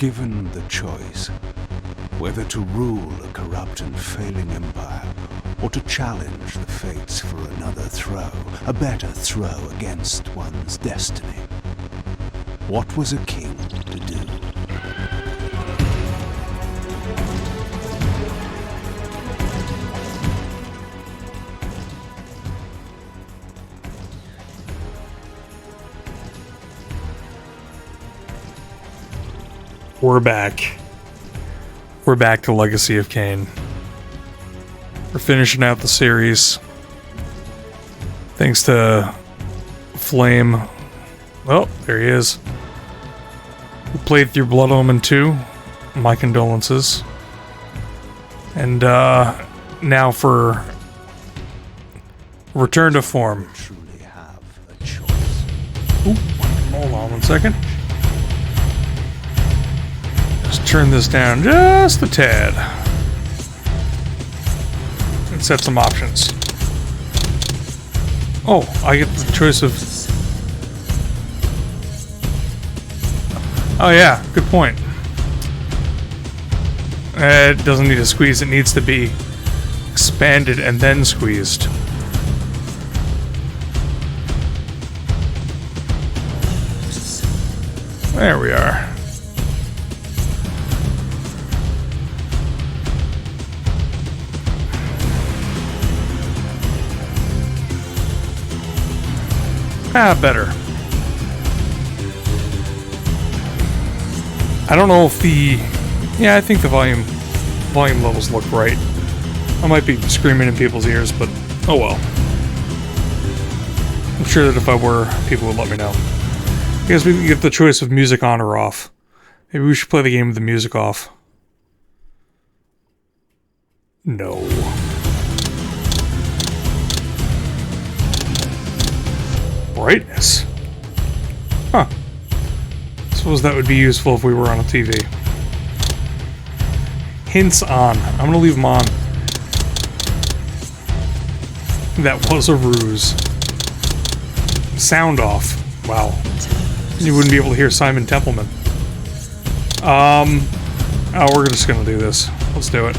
Given the choice, whether to rule a corrupt and failing empire, or to challenge the fates for another throw, a better throw against one's destiny, what was a king to do? We're back. We're back to Legacy of Kain. We're finishing out the series. Thanks to Flame. Oh, there he is. We played through Blood Omen 2. My condolences. And now for Return to Form. Oop, hold on one second. Just turn this down just a tad. And set some options. Oh, I get the choice of... Oh yeah, good point. It doesn't need a squeeze, it needs to be expanded and then squeezed. There we are. Ah, better. I don't know if the... Yeah, I think the volume levels look right. I might be screaming in people's ears, but oh well. I'm sure that if I were, people would let me know. I guess we can get the choice of music on or off. Maybe we should play the game with the music off. No. Brightness. Huh. Suppose that would be useful if we were on a TV. Hints on. I'm gonna leave them on. That was a ruse. Sound off. Wow. You wouldn't be able to hear Simon Templeman. Oh, we're just gonna do this. Let's do it.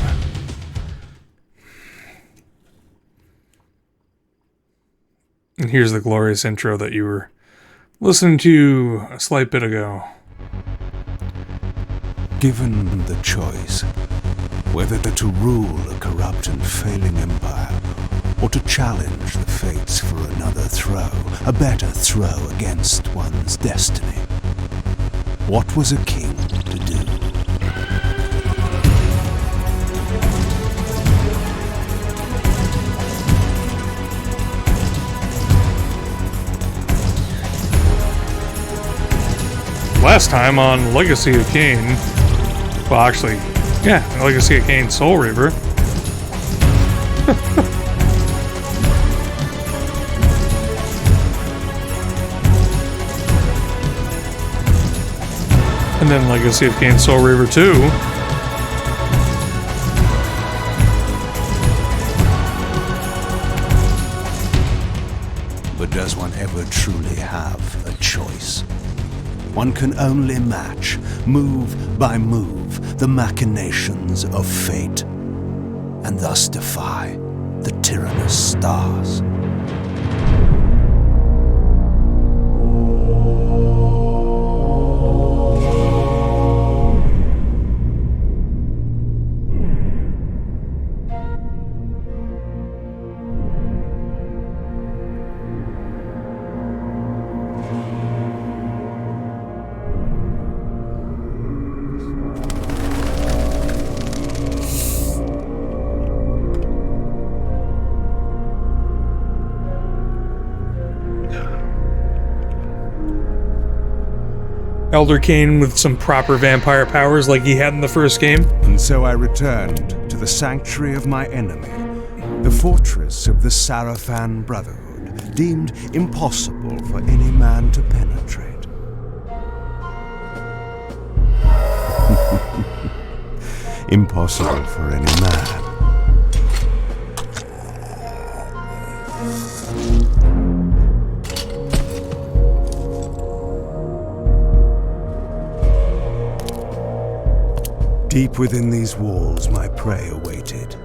And here's the glorious intro that you were listening to a slight bit ago. Given the choice, whether to rule a corrupt and failing empire, or to challenge the fates for another throw, a better throw against one's destiny, what was a king to do? Last time on Legacy of Kain, well actually, yeah, Legacy of Kain Soul Reaver. And then Legacy of Kain Soul Reaver 2. But does one ever truly have a choice? One can only match, move by move, the machinations of fate, and thus defy the tyrannous stars. Elder Kain with some proper vampire powers like he had in the first game. And so I returned to the sanctuary of my enemy, the fortress of the Sarafan Brotherhood, deemed impossible for any man to penetrate. Impossible for any man. Deep within these walls my prey awaited.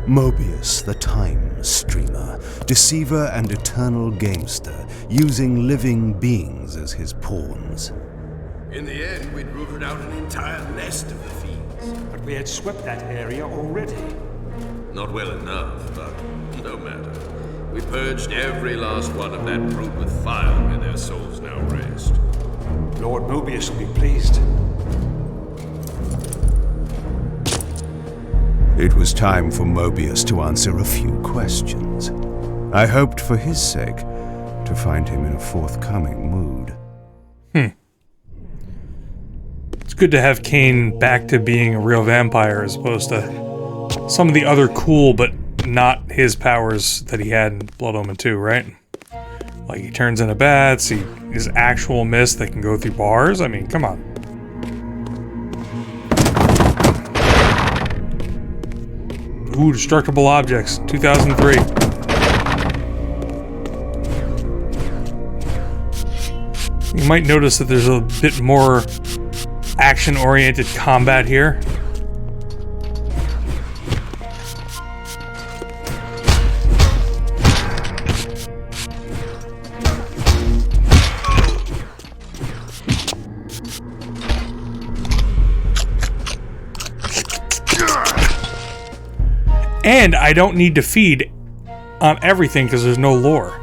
Mobius, the time streamer, deceiver and eternal gamester, using living beings as his pawns. In the end, we'd rooted out an entire nest of the fiends. But we had swept that area already. Not well enough, but no matter. We purged every last one of that brood with fire, where their souls now rest. Lord Mobius will be pleased. It was time for Mobius to answer a few questions. I hoped for his sake to find him in a forthcoming mood. It's good to have Kain back to being a real vampire as opposed to some of the other cool but not his powers that he had in Blood Omen 2, right? Like he turns into bats, his actual mist that can go through bars. I mean, come on. Ooh, destructible objects, 2003. You might notice that there's a bit more action-oriented combat here. And I don't need to feed on everything because there's no lore.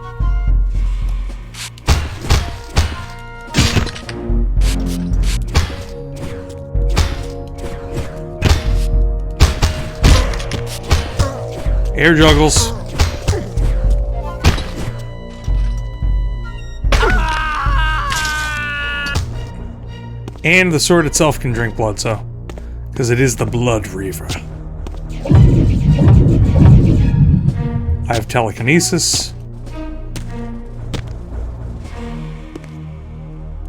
Air juggles. And the sword itself can drink blood, so. Because it is the Blood Reaver. I have telekinesis.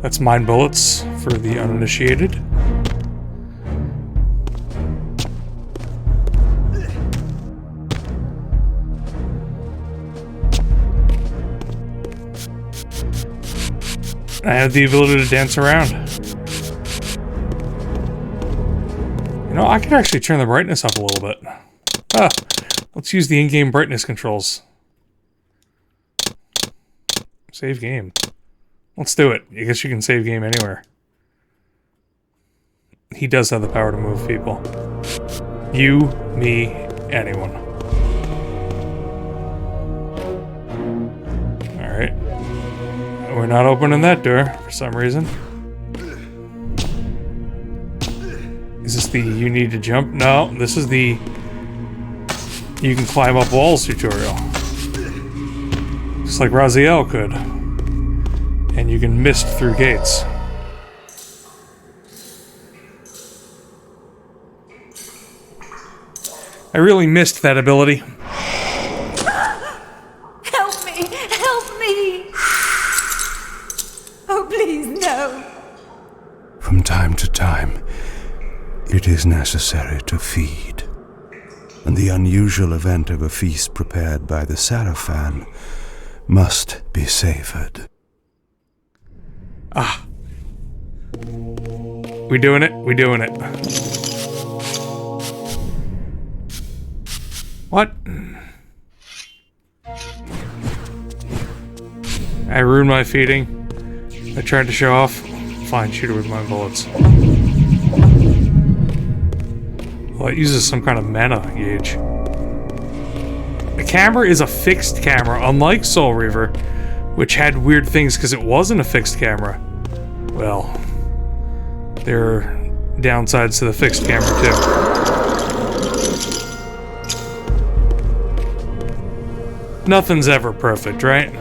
That's mind bullets for the uninitiated. I have the ability to dance around. You know, I could actually turn the brightness up a little bit. Let's use the in-game brightness controls. Save game. Let's do it. I guess you can save game anywhere. He does have the power to move people. You, me, anyone. Alright. We're not opening that door for some reason. Is this the you need to jump? No, this is the you can climb up walls tutorial. Just like Raziel could. And you can mist through gates. I really missed that ability. Help me! Help me! Oh, please, no! From time to time, it is necessary to feed. And the unusual event of a feast prepared by the Sarafan must be savored. Ah. We doing it? We doing it. What? I ruined my feeding. I tried to show off. Fine, shoot her with my bullets. Well, it uses some kind of mana gauge. The camera is a fixed camera, unlike Soul Reaver, which had weird things because it wasn't a fixed camera. Well, there are downsides to the fixed camera too. Nothing's ever perfect, right?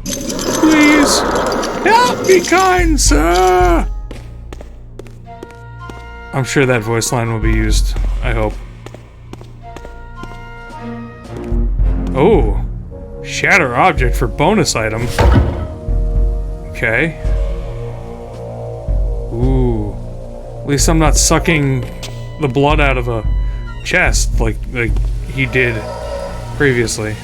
Please, help me, kind sir! I'm sure that voice line will be used, I hope. Oh, shatter object for bonus item. Okay. Ooh. At least I'm not sucking the blood out of a chest like he did previously.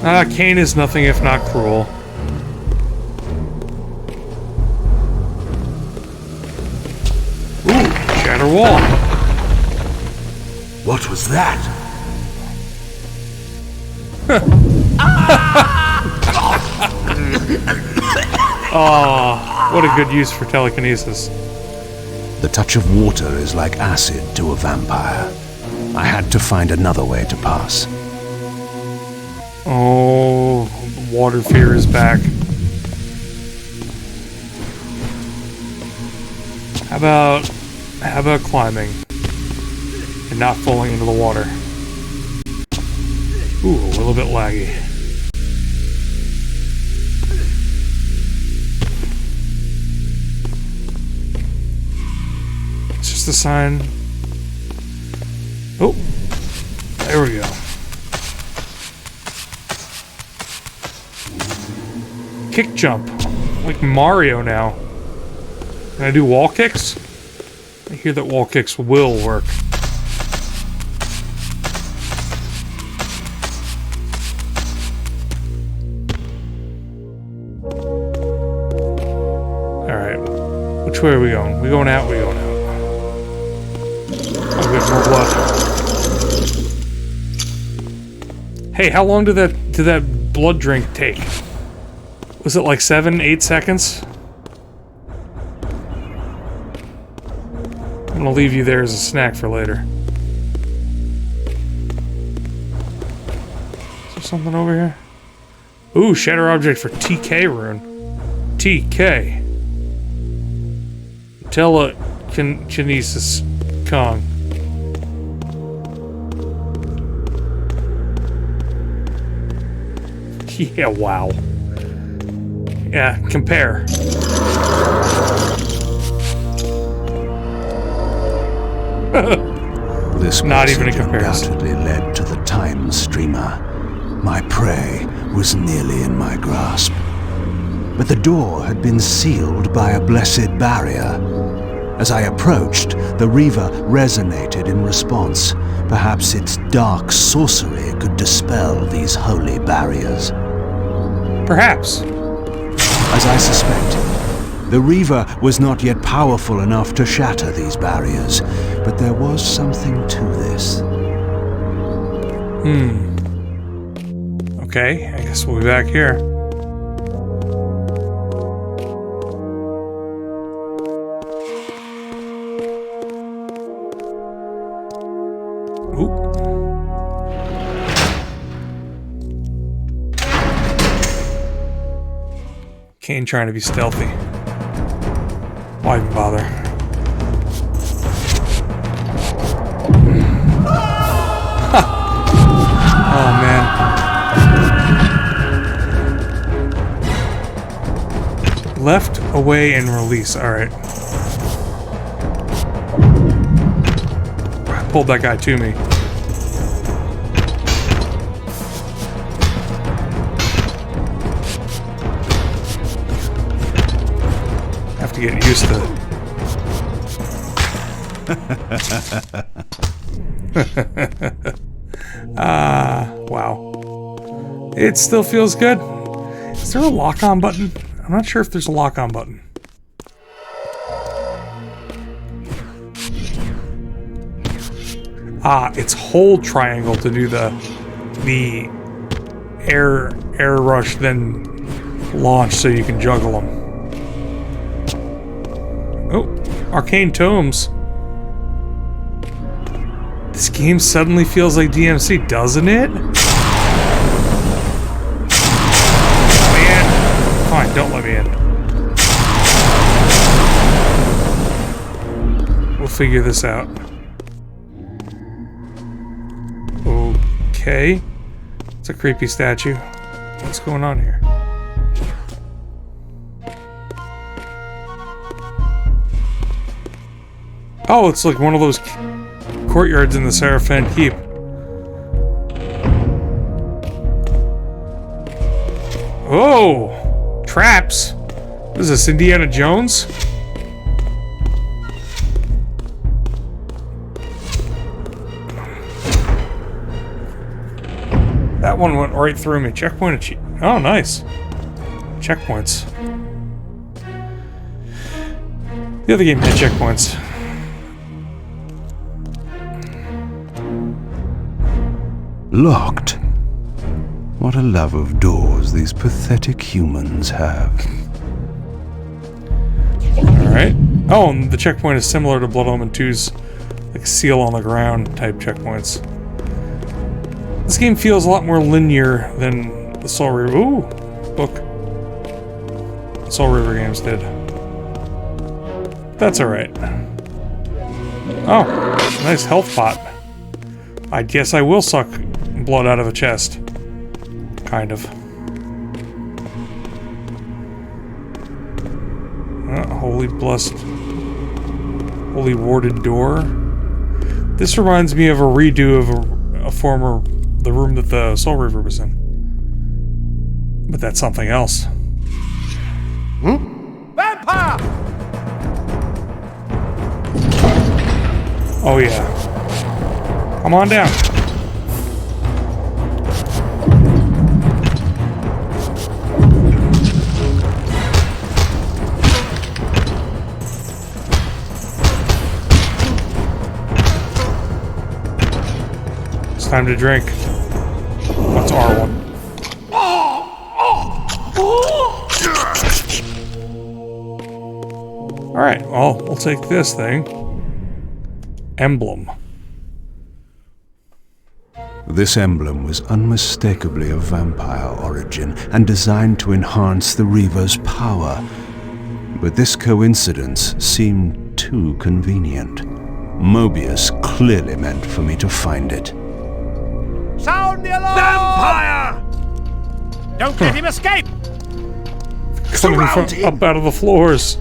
Kain is nothing if not cruel. Ooh, shatter wall. What was that? Oh, what a good use for telekinesis. The touch of water is like acid to a vampire. I had to find another way to pass. Oh, the water fear is back. How about climbing and not falling into the water? Ooh, a little bit laggy. It's just a sign. Oh, there we go. Kick jump, like Mario now. Can I do wall kicks? I hear that wall kicks will work. Alright. Which way are we going? We going out? We going out. Oh, we have more blood. Hey, how long did that blood drink take? Was it like 7-8 seconds? I'm gonna leave you there as a snack for later. Is there something over here? Ooh, shatter object for TK rune. TK. Telekinesis Kong. Yeah, wow. Yeah, compare. This Not even a passage comparison. undoubtedly led to the time streamer. My prey was nearly in my grasp. But the door had been sealed by a blessed barrier. As I approached, the Reaver resonated in response. Perhaps its dark sorcery could dispel these holy barriers. Perhaps. As I suspected, the Reaver was not yet powerful enough to shatter these barriers, but there was something to this. Okay, I guess we'll be back here. Oop. Kain trying to be stealthy. Why even bother? Oh man. Left, away, and release. Alright. I pulled that guy to me. Have to get used to it. Wow. It still feels good. Is there a lock-on button? I'm not sure if there's a lock-on button. It's hold triangle to do the air rush, then launch so you can juggle them. Oh, arcane tomes. This game suddenly feels like DMC, doesn't it? Let me in. Fine, don't let me in. We'll figure this out. Okay. It's a creepy statue. What's going on here? Oh, it's like one of those courtyards in the Seraphim Keep. Oh! Traps! What is this, Indiana Jones? That one went right through me. Checkpoint achieved. Oh, nice. Checkpoints. The other game had checkpoints. Locked. What a love of doors these pathetic humans have. Alright. Oh, and the checkpoint is similar to Blood Omen 2's like seal on the ground type checkpoints. This game feels a lot more linear than the Soul Reaver. Ooh! Book. The Soul Reaver games did. That's alright. Oh, nice health pot. I guess I will suck blood out of a chest. Kind of. Holy blessed. Holy warded door. This reminds me of a redo of a former... the room that the Soul Reaver was in. But that's something else. Vampire! Oh yeah. Come on down. It's time to drink. What's R1? Alright, well, we'll take this thing. Emblem. This emblem was unmistakably of vampire origin and designed to enhance the Reaver's power. But this coincidence seemed too convenient. Mobius clearly meant for me to find it. Sound the alarm! Vampire! Don't let him escape! Coming from up out of the floors.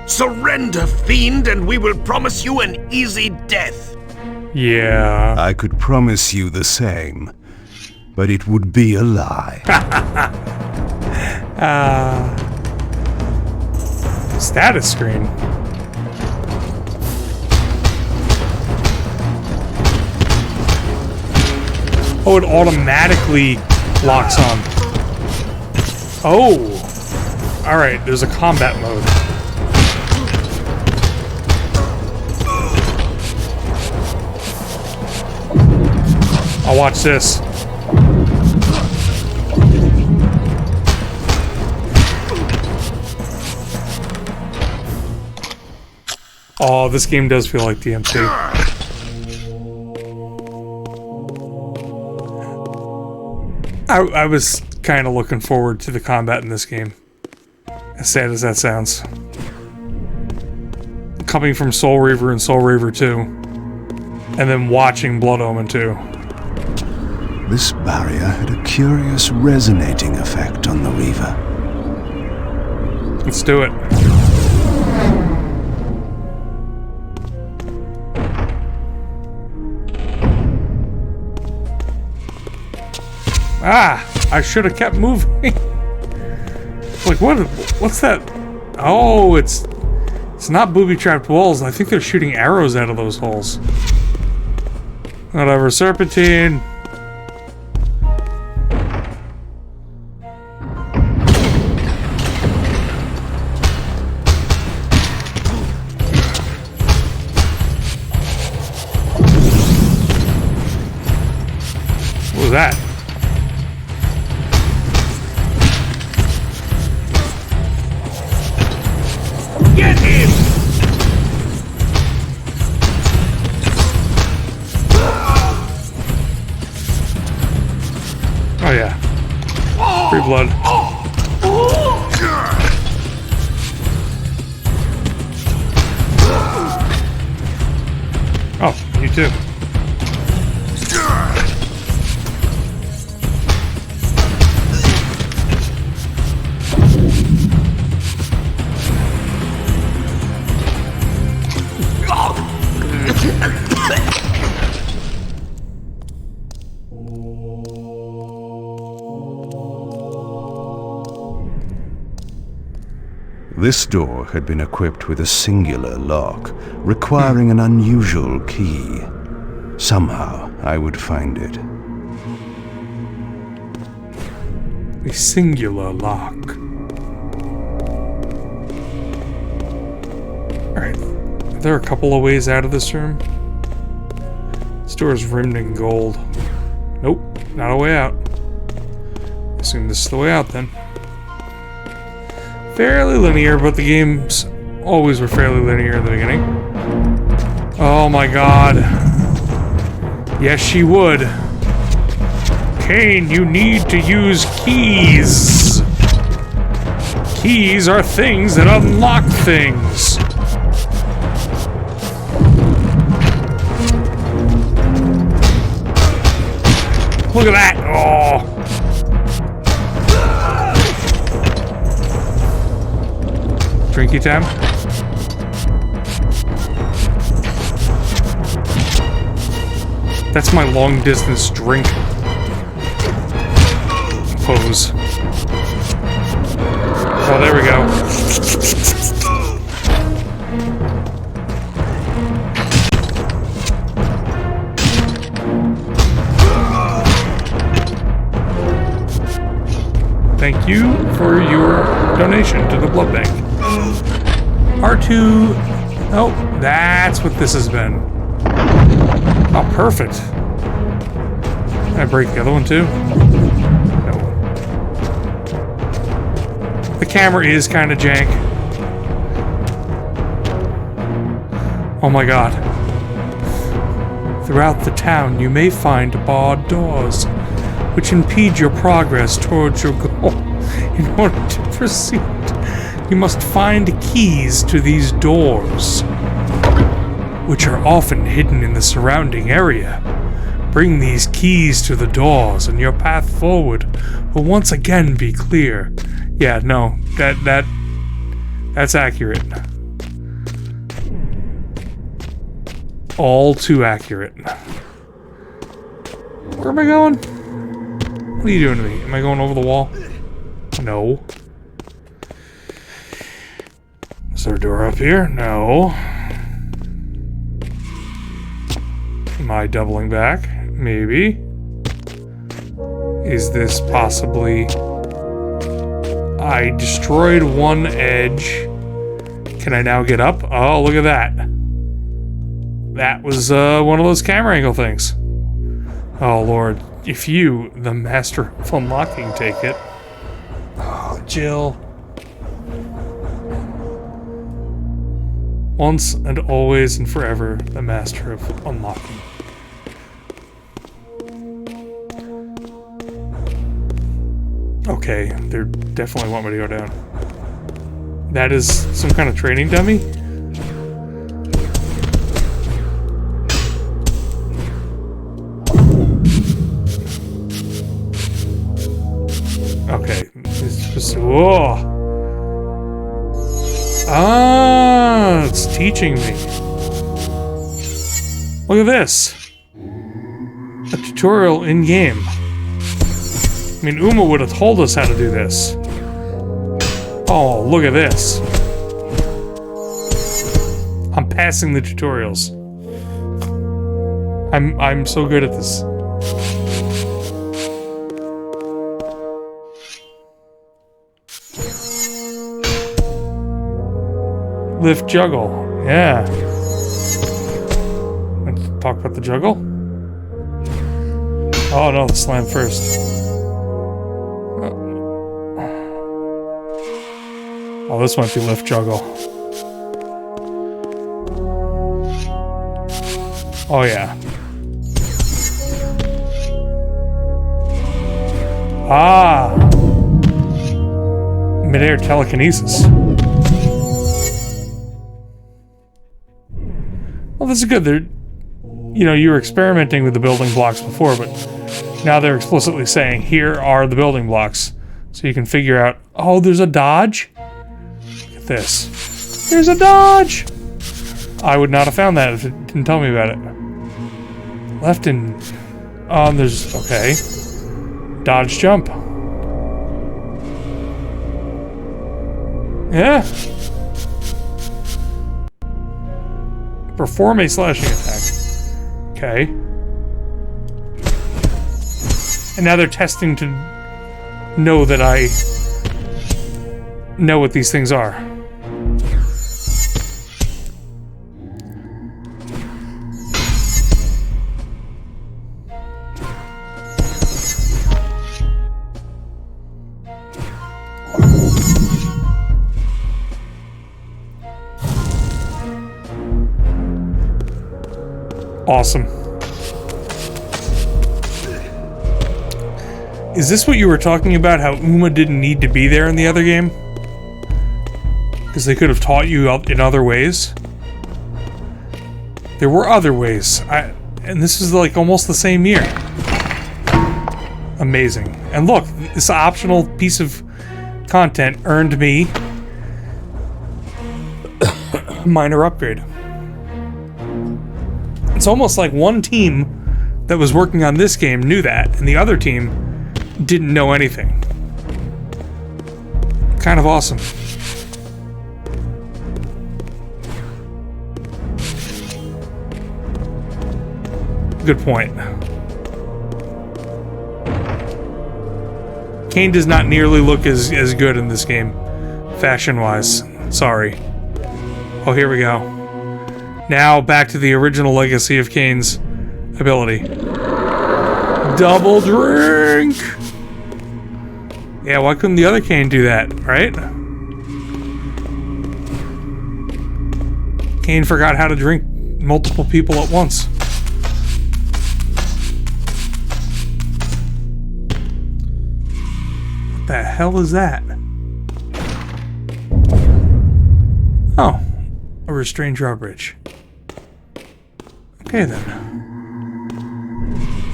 Surrender, fiend, and we will promise you an easy death. Yeah. I could promise you the same, but it would be a lie. Status screen. Oh, it automatically locks on. Oh! Alright, there's a combat mode. I'll watch this. Oh, this game does feel like DMC. I was kind of looking forward to the combat in this game. As sad as that sounds. Coming from Soul Reaver and Soul Reaver 2. And then watching Blood Omen 2. This barrier had a curious resonating effect on the Reaver. Let's do it. Ah! I should have kept moving. Like, what's that? Oh, it's not booby-trapped walls. I think they're shooting arrows out of those holes. Whatever, serpentine. What was that? Get him! Oh yeah. Free blood. Oh, you too. This door had been equipped with a singular lock, requiring an unusual key. Somehow I would find it. A singular lock. Alright. Are there a couple of ways out of this room? This door is rimmed in gold. Nope, not a way out. Assume this is the way out then. Fairly linear, but the games always were fairly linear in the beginning. Oh my god. Yes, she would. Kain, you need to use keys. Keys are things that unlock things. Look at that! Oh! Drinky time? That's my long distance drink pose. Oh, there we go. Thank you for your donation to the blood bank. R2. Oh, that's what this has been. Oh, perfect. Can I break the other one too? No. The camera is kind of jank. Oh my god. Throughout the town, you may find barred doors, which impede your progress towards your goal. In order to proceed, you must find keys to these doors, which are often hidden in the surrounding area. Bring these keys to the doors, and your path forward will once again be clear. Yeah, no, that's accurate. All too accurate. Where am I going? What are you doing to me? Am I going over the wall? No. Is there a door up here? No. Am I doubling back? Maybe. Is this possibly... I destroyed one edge. Can I now get up? Oh, look at that. That was one of those camera angle things. Oh, Lord. If you, the master of unlocking, take it. Oh, Jill. Once and always and forever, the master of unlocking. Okay, they definitely want me to go down. That is some kind of training dummy? Okay, it's just... Whoa! Ah, it's teaching me. Look at this. A tutorial in-game. I mean, Uma would have told us how to do this. Oh, look at this. I'm passing the tutorials. I'm so good at this. Lift juggle. Yeah. Let's talk about the juggle. Oh no, the slam first. Oh, this might be lift juggle. Oh yeah. Ah! Mid-air telekinesis. Well, this is good. They're, you know, you were experimenting with the building blocks before, but now they're explicitly saying, here are the building blocks. So you can figure out, oh, there's a dodge? Look at this. There's a dodge! I would not have found that if it didn't tell me about it. Left and... oh, there's... okay. Dodge jump. Yeah. Perform a slashing attack. Okay. And now they're testing to know that I know what these things are. Awesome. Is this what you were talking about, how Uma didn't need to be there in the other game? Because they could have taught you in other ways? There were other ways. And this is like almost the same year. Amazing. And look, this optional piece of content earned me a minor upgrade. It's almost like one team that was working on this game knew that, and the other team didn't know anything. Kind of awesome. Good point. Kain does not nearly look as good in this game, fashion-wise. Sorry. Oh, here we go. Now, back to the original legacy of Kain's ability. Double drink! Yeah, why couldn't the other Kain do that, right? Kain forgot how to drink multiple people at once. What the hell is that? Oh, a restrained drawbridge. Okay then.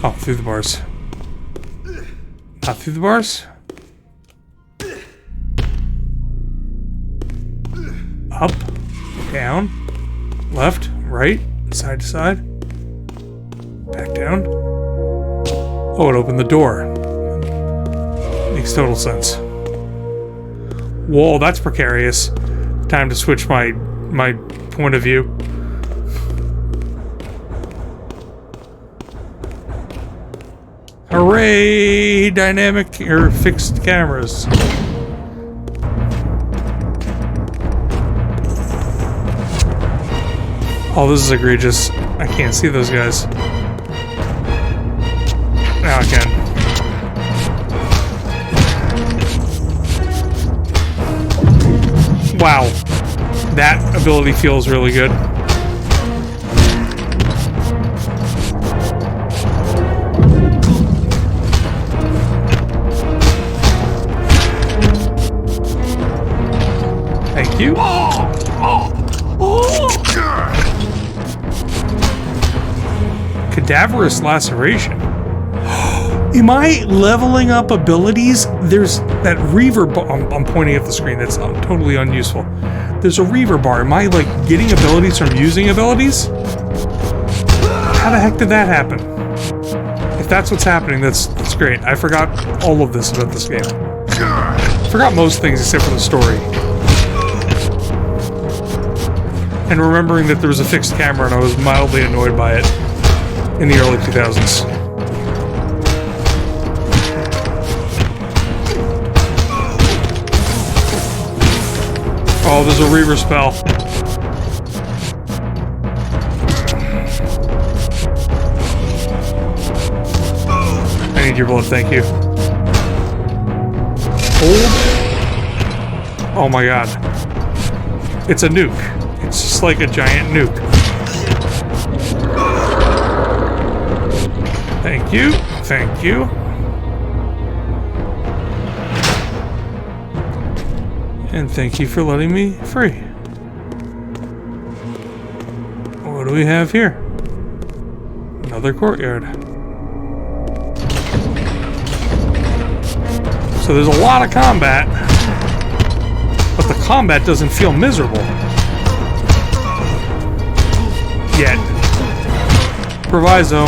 Oh, through the bars. Not through the bars? Up, down, left, right, side to side. Back down. Oh, it opened the door. Makes total sense. Whoa, that's precarious. Time to switch my point of view. Hooray! Dynamic or fixed cameras. Oh, this is egregious. I can't see those guys. Now I can. Wow. That ability feels really good. Thank you. Cadaverous laceration. Am I leveling up abilities? There's that reaver bar. I'm pointing at the screen. That's totally unuseful. There's a reaver bar. Am I like getting abilities from using abilities? How the heck did that happen? If that's what's happening, that's great. I forgot all of this about this game. I forgot most things except for the story. And remembering that there was a fixed camera and I was mildly annoyed by it in the early 2000s. Oh, there's a reaver spell. I need your blood, thank you. Hold. Oh my god. It's a nuke. It's just like a giant nuke. Thank you. Thank you. And thank you for letting me free. What do we have here? Another courtyard. So there's a lot of combat, but the combat doesn't feel miserable. Yet. Proviso.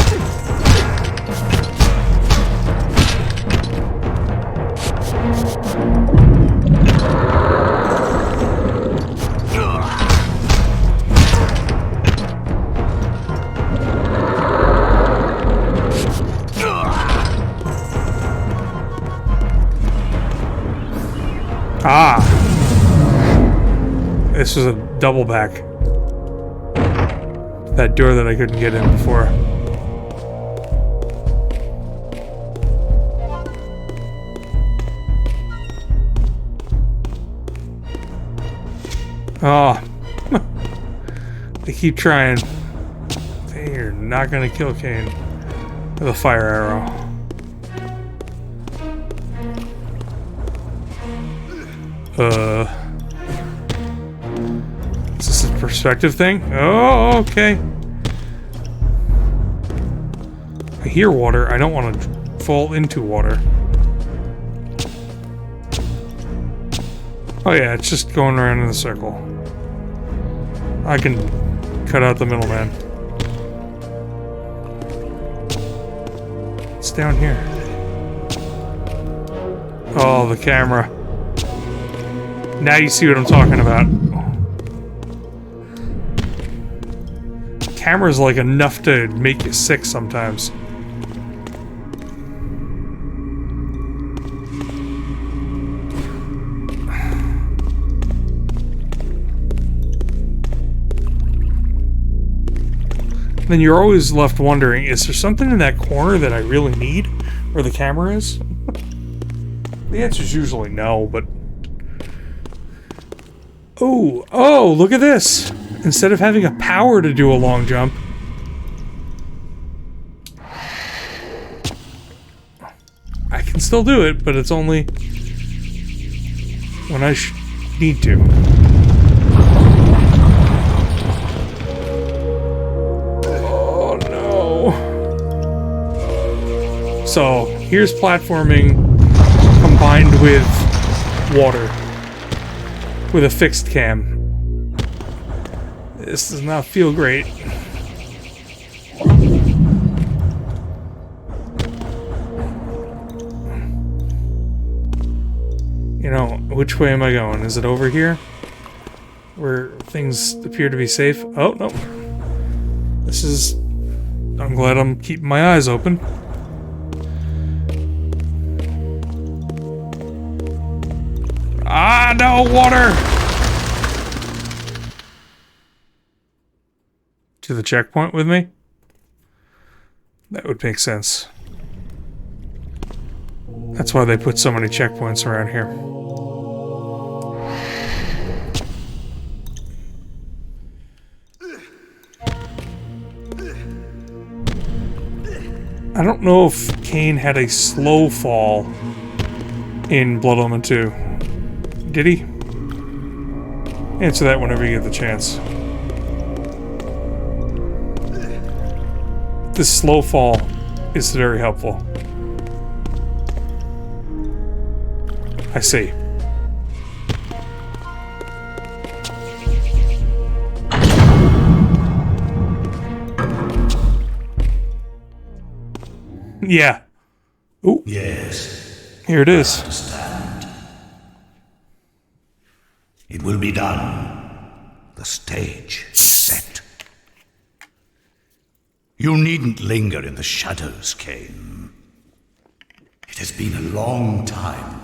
Ah! This was a double back. That door that I couldn't get in before. Oh. They keep trying. They're not gonna kill Kain with a fire arrow. Is this a perspective thing? Oh, okay. I hear water. I don't want to fall into water. Oh yeah, it's just going around in a circle. I can cut out the middleman. It's down here. Oh, the camera. Now you see what I'm talking about. Camera's like enough to make you sick sometimes. Then you're always left wondering, is there something in that corner that I really need where the camera is? The answer's usually no, but... Oh, look at this! Instead of having a power to do a long jump... I can still do it, but it's only... when I need to. Oh no! So, here's platforming combined with water. With a fixed cam. This does not feel great. You know, which way am I going? Is it over here? Where things appear to be safe? Oh, no. This is... I'm glad I'm keeping my eyes open. Ah, no, water! To the checkpoint with me? That would make sense. That's why they put so many checkpoints around here. I don't know if Kain had a slow fall in Blood Omen 2. Did he? Answer that whenever you get the chance. This slow fall is very helpful. I see. Yeah. Ooh. Yes. Here it is. I understand. It will be done. The stage is set. You needn't linger in the shadows, Kain. It has been a long time,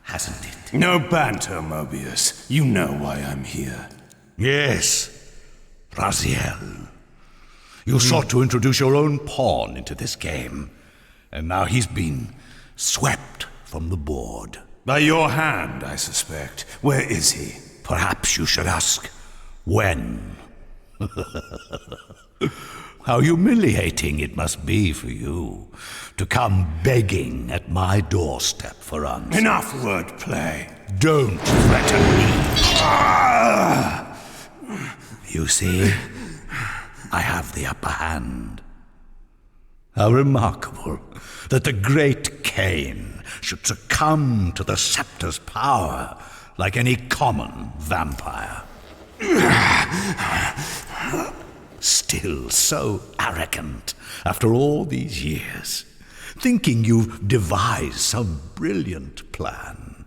hasn't it? No banter, Mobius. You know why I'm here. Yes, Raziel. You sought to introduce your own pawn into this game, and now he's been swept from the board. By your hand, I suspect. Where is he? Perhaps you should ask, when? How humiliating it must be for you to come begging at my doorstep for answers. Enough wordplay. Don't threaten me. You see, I have the upper hand. How remarkable that the great Kain should succumb to the scepter's power like any common vampire. Still so arrogant after all these years, thinking you've devised some brilliant plan.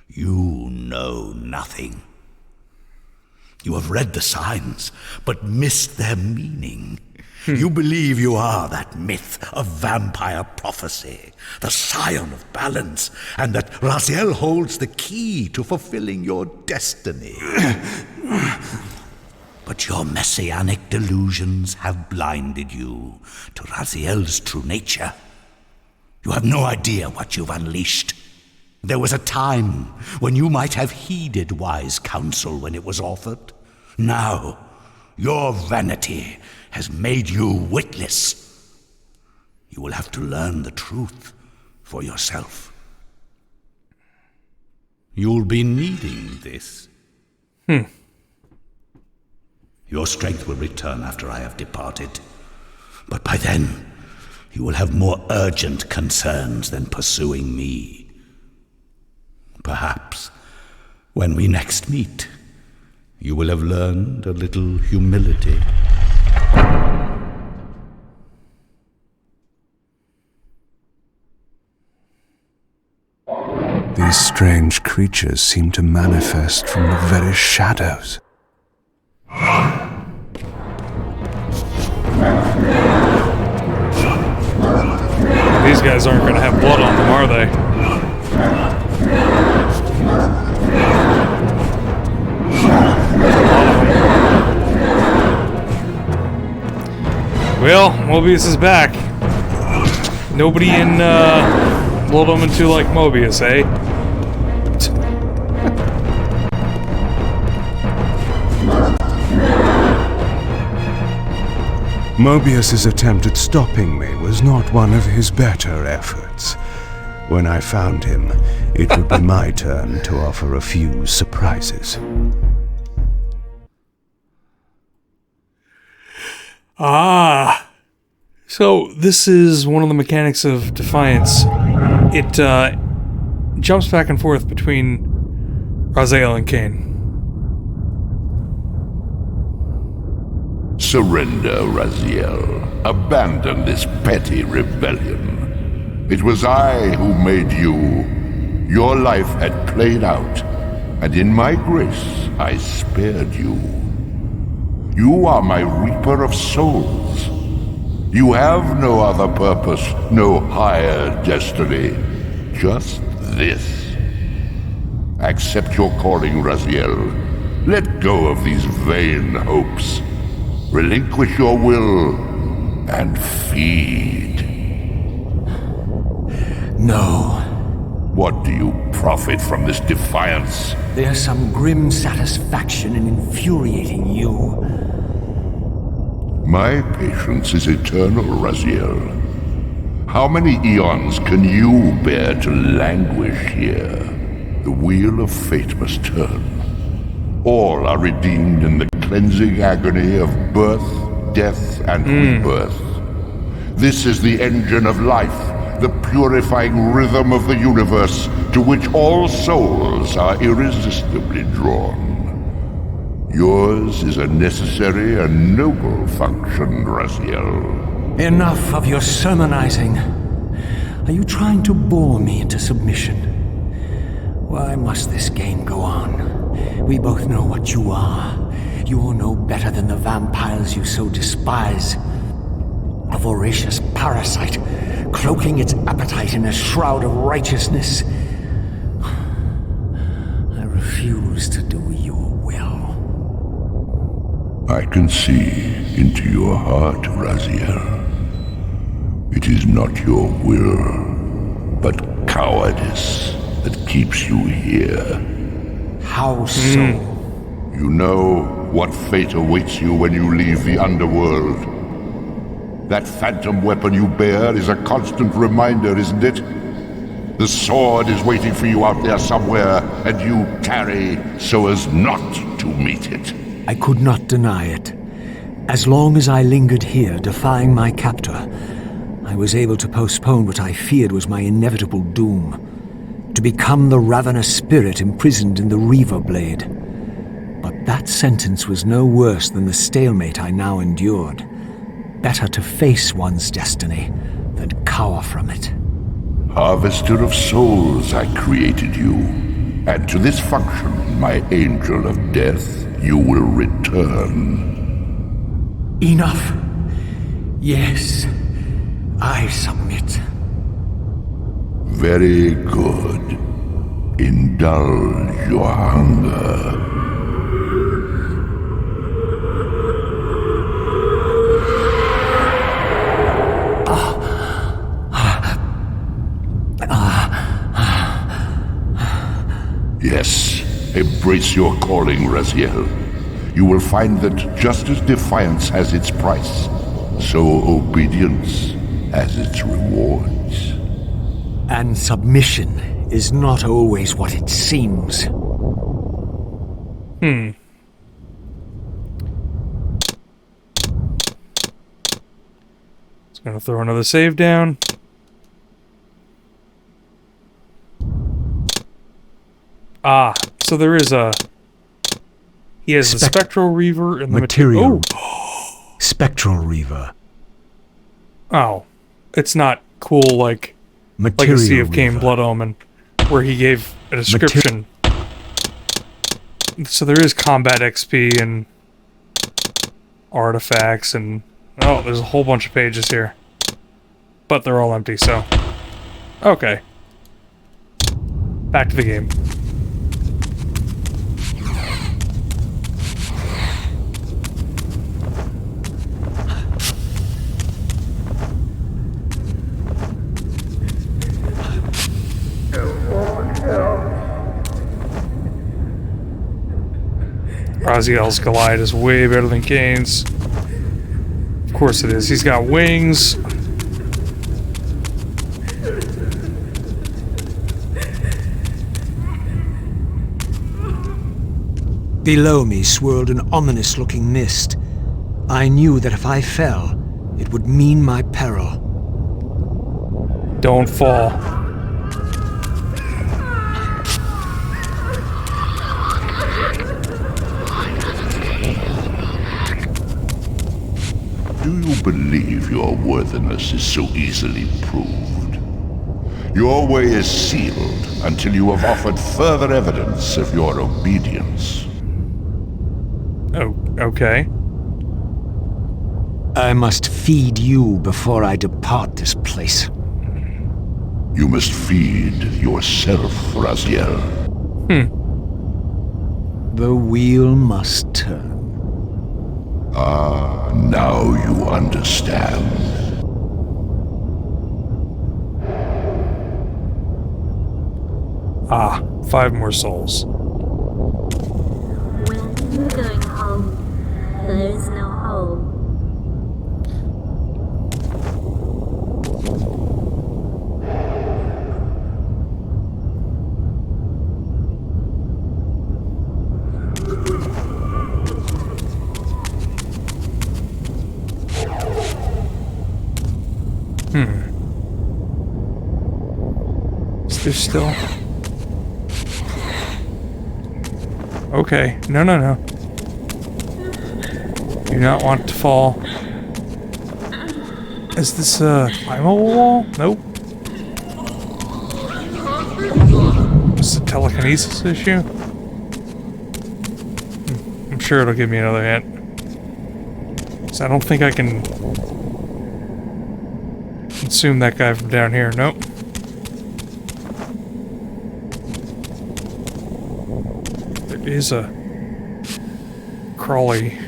You know nothing. You have read the signs, but missed their meaning. You believe you are that myth of vampire prophecy, the scion of balance, and that Raziel holds the key to fulfilling your destiny. But your messianic delusions have blinded you to Raziel's true nature. You have no idea what you've unleashed. There was a time when you might have heeded wise counsel when it was offered. Now, your vanity has made you witless. You will have to learn the truth for yourself. You'll be needing this. Your strength will return after I have departed. But by then, you will have more urgent concerns than pursuing me. Perhaps, when we next meet, you will have learned a little humility. These strange creatures seem to manifest from the very shadows. These guys aren't going to have blood on them, are they? Well, Mobius is back. Nobody in Blood Omen 2 like Mobius, eh? Mobius's attempt at stopping me was not one of his better efforts. When I found him, it would be my turn to offer a few surprises. Ah. So, this is one of the mechanics of Defiance. It jumps back and forth between Raziel and Kain. Surrender, Raziel. Abandon this petty rebellion. It was I who made you. Your life had played out, and in my grace I spared you. You are my reaper of souls. You have no other purpose, no higher destiny. Just this. Accept your calling, Raziel. Let go of these vain hopes. Relinquish your will and feed. No. What do you profit from this defiance? There's some grim satisfaction in infuriating you. My patience is eternal, Raziel. How many eons can you bear to languish here? The wheel of fate must turn. All are redeemed in the cleansing agony of birth, death, and rebirth. This is the engine of life, the purifying rhythm of the universe to which all souls are irresistibly drawn. Yours is a necessary and noble function, Raziel. Enough of your sermonizing. Are you trying to bore me into submission? Why must this game go on? We both know what you are. You're no better than the vampires you so despise. A voracious parasite, cloaking its appetite in a shroud of righteousness. I refuse to do your will. I can see into your heart, Raziel. It is not your will, but cowardice that keeps you here. How so? You know what fate awaits you when you leave the underworld. That phantom weapon you bear is a constant reminder, isn't it? The sword is waiting for you out there somewhere, and you tarry so as not to meet it. I could not deny it. As long as I lingered here, defying my captor, I was able to postpone what I feared was my inevitable doom. To become the ravenous spirit imprisoned in the Reaver Blade. But that sentence was no worse than the stalemate I now endured. Better to face one's destiny than cower from it. Harvester of souls, I created you. And to this function, my angel of death, you will return. Enough! Yes, I submit. Very good. Indulge your hunger. Yes, embrace your calling, Raziel. You will find that just as defiance has its price, so obedience has its rewards. And submission is not always what it seems. It's gonna throw another save down. Ah, so there is a... He has the Spectral Reaver and the Material. Oh! Spectral Reaver. Oh. It's not cool like Material Legacy of Kain Reaver. Blood Omen, where he gave a description. So there is combat XP and artifacts and... Oh, there's a whole bunch of pages here. But they're all empty, so... Okay. Back to the game. Raziel's Goliath is way better than Kain's. Of course it is. He's got wings. Below me swirled an ominous-looking mist. I knew that if I fell, it would mean my peril. Don't fall. Do you believe your worthiness is so easily proved? Your way is sealed until you have offered further evidence of your obedience. Oh, okay. I must feed you before I depart this place. You must feed yourself, Raziel. The wheel must turn. Ah, now you understand. Ah, 5 more souls. When going home, there is no home. Is there still... Okay. No, no, no. Do not want to fall. Is this a climbable wall? Nope. Is it a telekinesis issue? I'm sure it'll give me another hint. So I don't think I can consume that guy from down here. Nope. There is a crawly.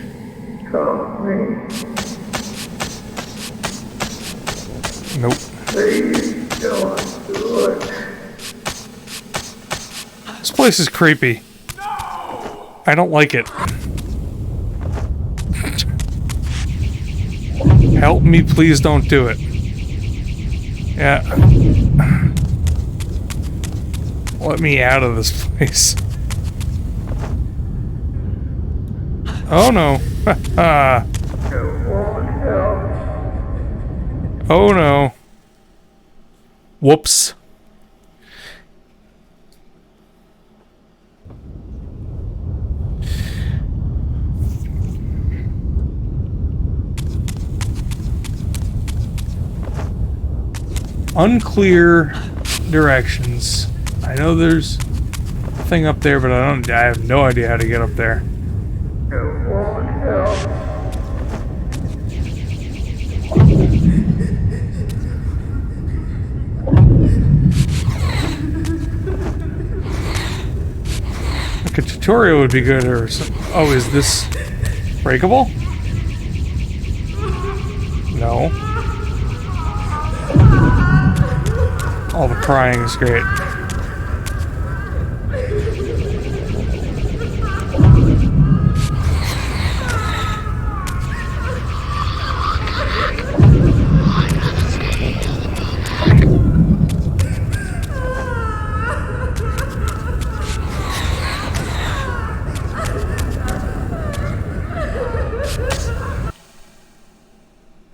Nope. This place is creepy. I don't like it. Help me, please don't do it. Yeah. Let me out of this place. Oh no. Oh no. Whoops. Unclear directions. I know there's a thing up there, but I have no idea how to get up there. tutorial would be good, or some, oh, is this breakable? No. All the crying is great.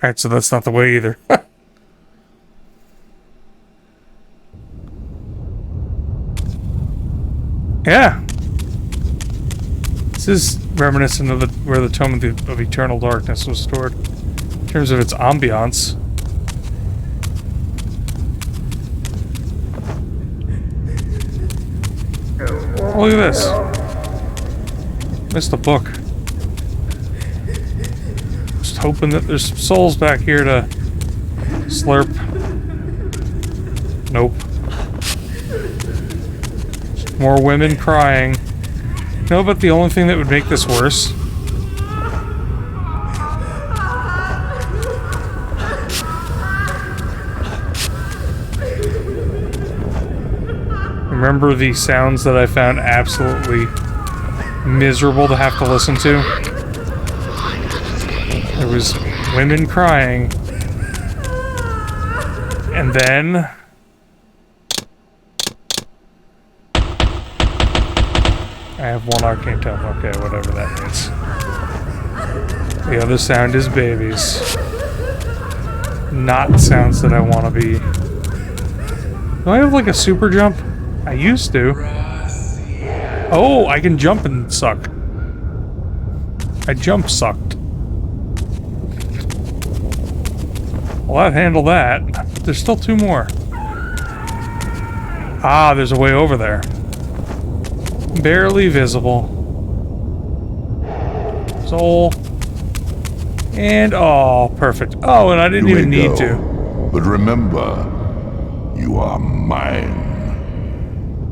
Alright, so that's not the way either. Yeah. This is reminiscent of where the Tome of Eternal Darkness was stored. In terms of its ambiance. Oh, look at this. Missed a book. Just hoping that there's some souls back here to slurp. Nope. Just more women crying. You know about the only thing that would make this worse? Remember the sounds that I found absolutely miserable to have to listen to? There was women crying. And then... I have one arcane tome. Okay, whatever that means. The other sound is babies. Not sounds that I want to be... Do I have like a super jump? I used to. Oh, I can jump and suck. I jump sucked. Well, I'd handle that. There's still two more. Ah, there's a way over there. Barely visible. Soul. And, oh, perfect. Oh, and I didn't even need to. But remember, you are mine.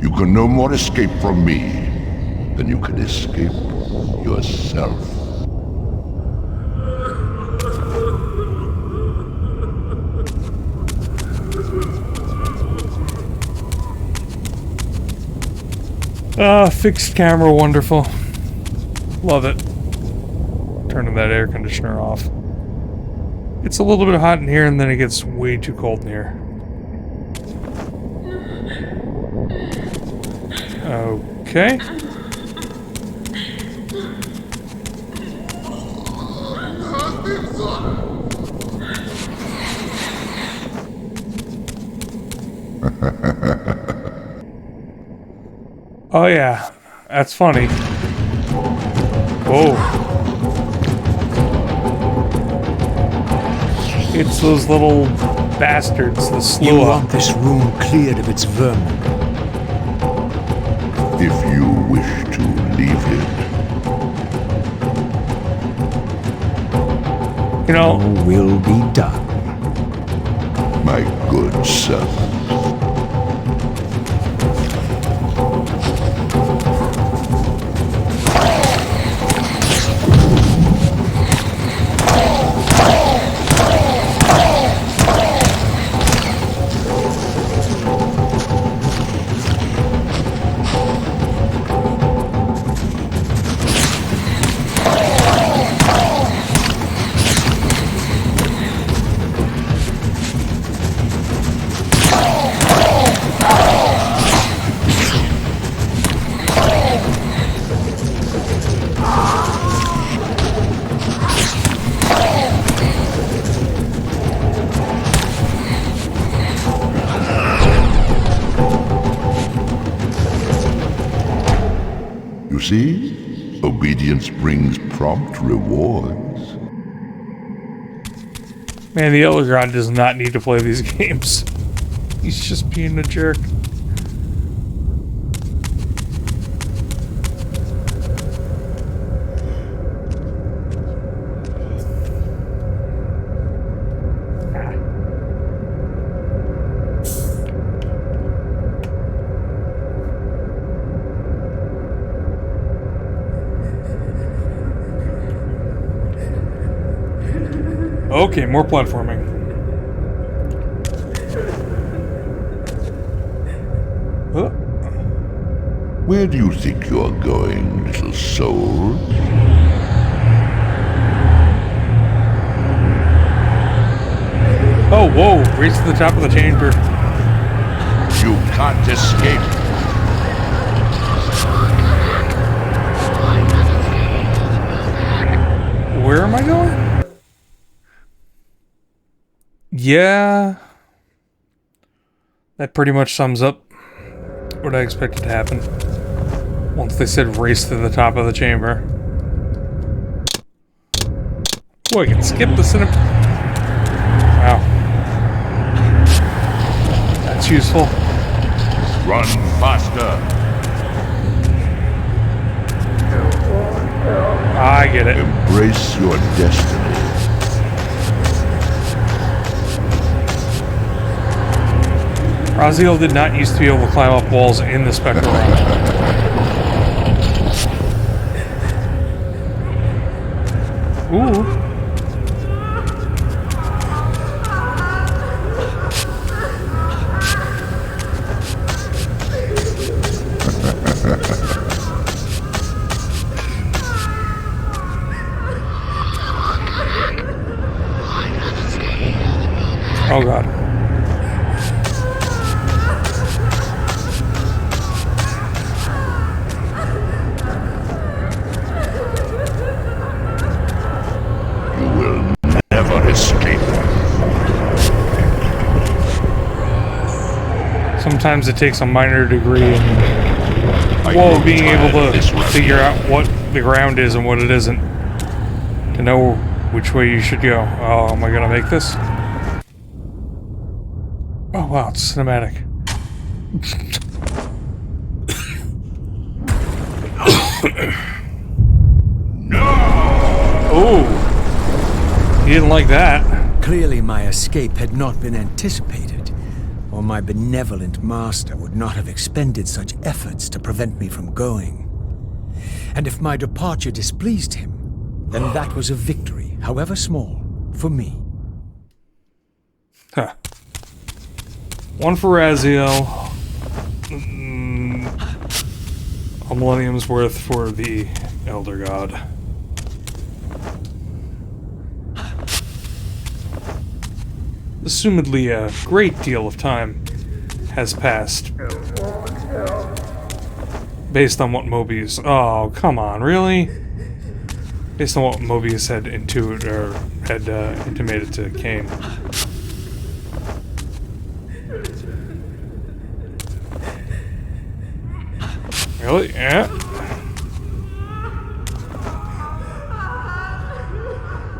You can no more escape from me than you can escape yourself. Ah, fixed camera, wonderful. Love it. Turning that air conditioner off. It's a little bit hot in here and then it gets way too cold in here. Okay. Oh yeah, that's funny. Whoa. It's those little bastards, the Slua. You want this room cleared of its vermin. If you wish to leave it. You know, all will be done. My good servant. You see? Obedience brings prompt rewards. Man, the Elder God does not need to play these games. He's just being a jerk. Okay, more platforming. Oh. Where do you think you're going, little soul? Oh, whoa! Race to the top of the chamber. You can't escape. Where am I going? Yeah. That pretty much sums up what I expected to happen. Once they said race to the top of the chamber. Oh, I can skip the cinema. Wow. That's useful. Run faster. I get it. Embrace your destiny. Raziel did not used to be able to climb up walls in the spectral realm. Ooh. Oh god. You will never escape. Sometimes it takes a minor degree in being able to figure out what the ground is and what it isn't. To know which way you should go. Oh, am I gonna make this? Oh wow, it's cinematic. Oh! You didn't like that. Clearly my escape had not been anticipated, or my benevolent master would not have expended such efforts to prevent me from going. And if my departure displeased him, then that was a victory, however small, for me. Huh. One for Raziel. A millennium's worth for the Elder God. Assumedly a great deal of time has passed. Based on what Mobius... Oh, come on, really? Based on what Mobius had intimated to Kain. Really? Yeah.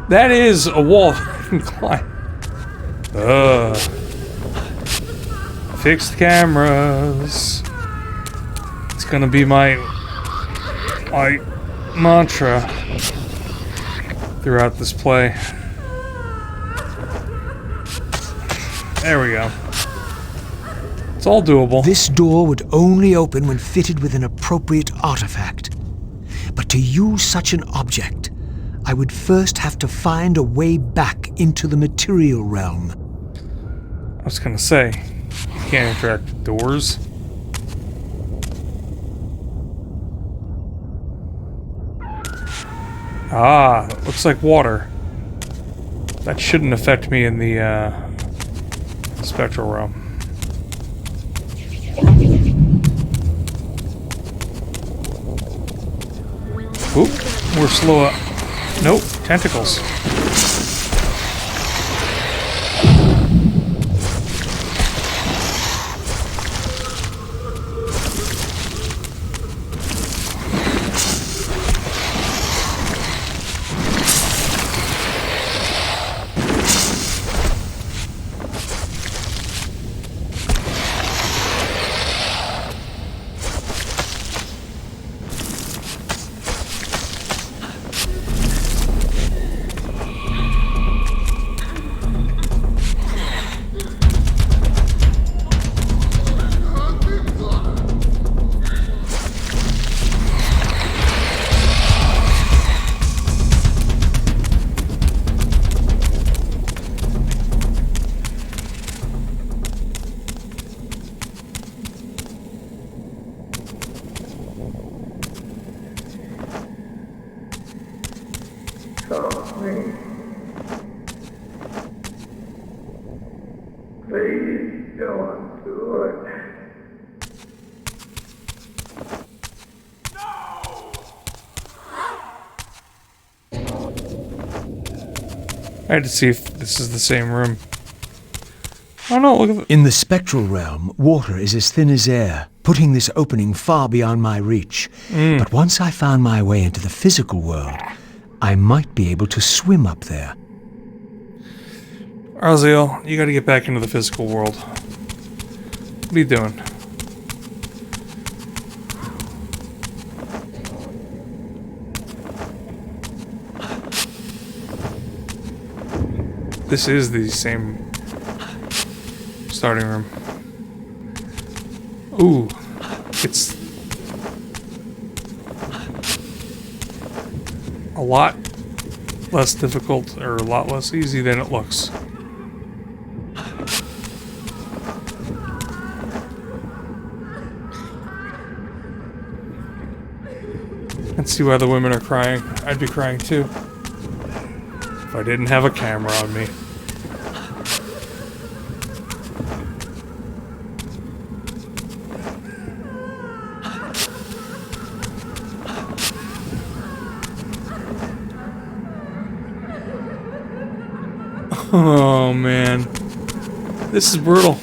That is a wall I can climb. Fixed cameras. It's gonna be my mantra throughout this play. There we go. It's all doable. This door would only open when fitted with an appropriate artifact. But to use such an object, I would first have to find a way back into the material realm. I was gonna say, you can't interact with doors. Ah, looks like water. That shouldn't affect me in the spectral realm. Oop, we're slow up. Nope, tentacles. Please don't do it. I had to see if this is the same room. Oh no, look at In the spectral realm, water is as thin as air, putting this opening far beyond my reach. But once I found my way into the physical world, I might be able to swim up there. Raziel, you gotta get back into the physical world. What are you doing? This is the same starting room. Ooh, it's a lot less difficult, or a lot less easy than it looks. Let's see why the women are crying. I'd be crying too if I didn't have a camera on me. Oh man, this is brutal.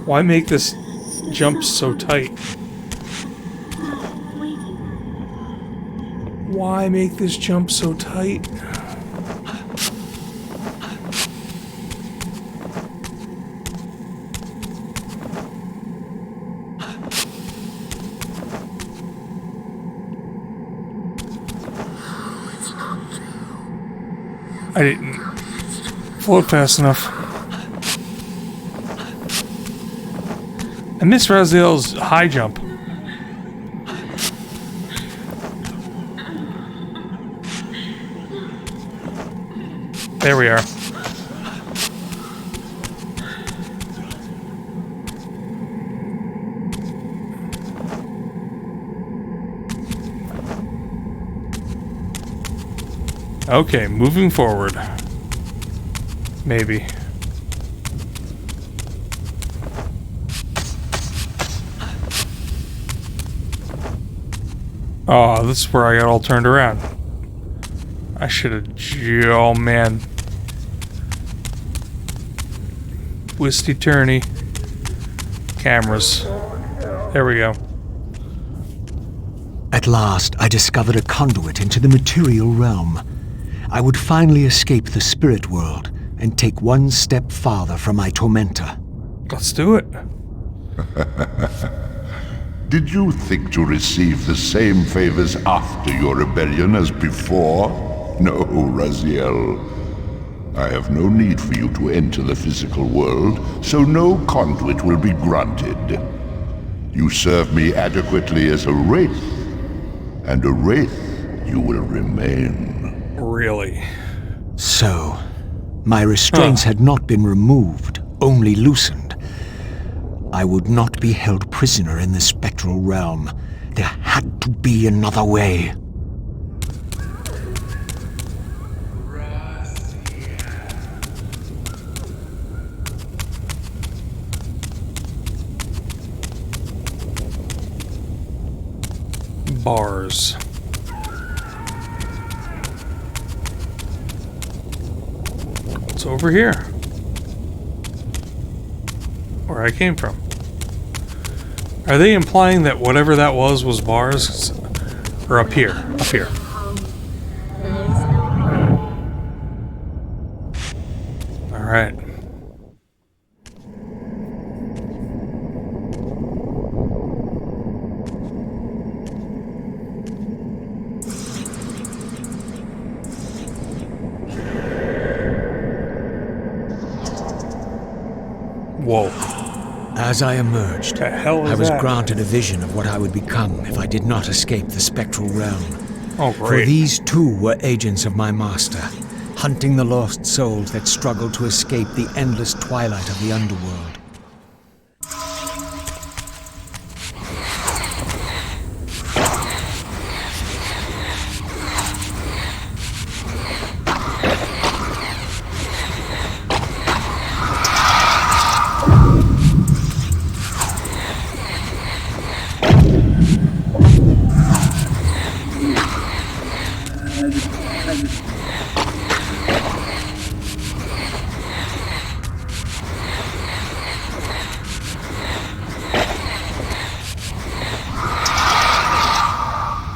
Why make this jump so tight? Why make this jump so tight? I didn't float fast enough. I miss Raziel's high jump. There we are. Okay, moving forward. Maybe. Oh, this is where I got all turned around. I should have... Oh, man. Twisty-turny. Cameras. There we go. At last, I discovered a conduit into the material realm. I would finally escape the spirit world and take one step farther from my tormentor. Let's do it. Did you think to receive the same favors after your rebellion as before? No, Raziel. I have no need for you to enter the physical world, so no conduit will be granted. You serve me adequately as a wraith, and a wraith you will remain. Really? So, my restraints had not been removed, only loosened. I would not be held prisoner in the spectral realm. There had to be another way. Bars. What's over here? Where I came from. Are they implying that whatever that was bars? Or up here? Up here. Alright. Whoa. As I emerged, The hell is I was that? granted a vision of what I would become if I did not escape the spectral realm. Oh, For great. these too were agents of my master, hunting the lost souls that struggled to escape the endless twilight of the underworld.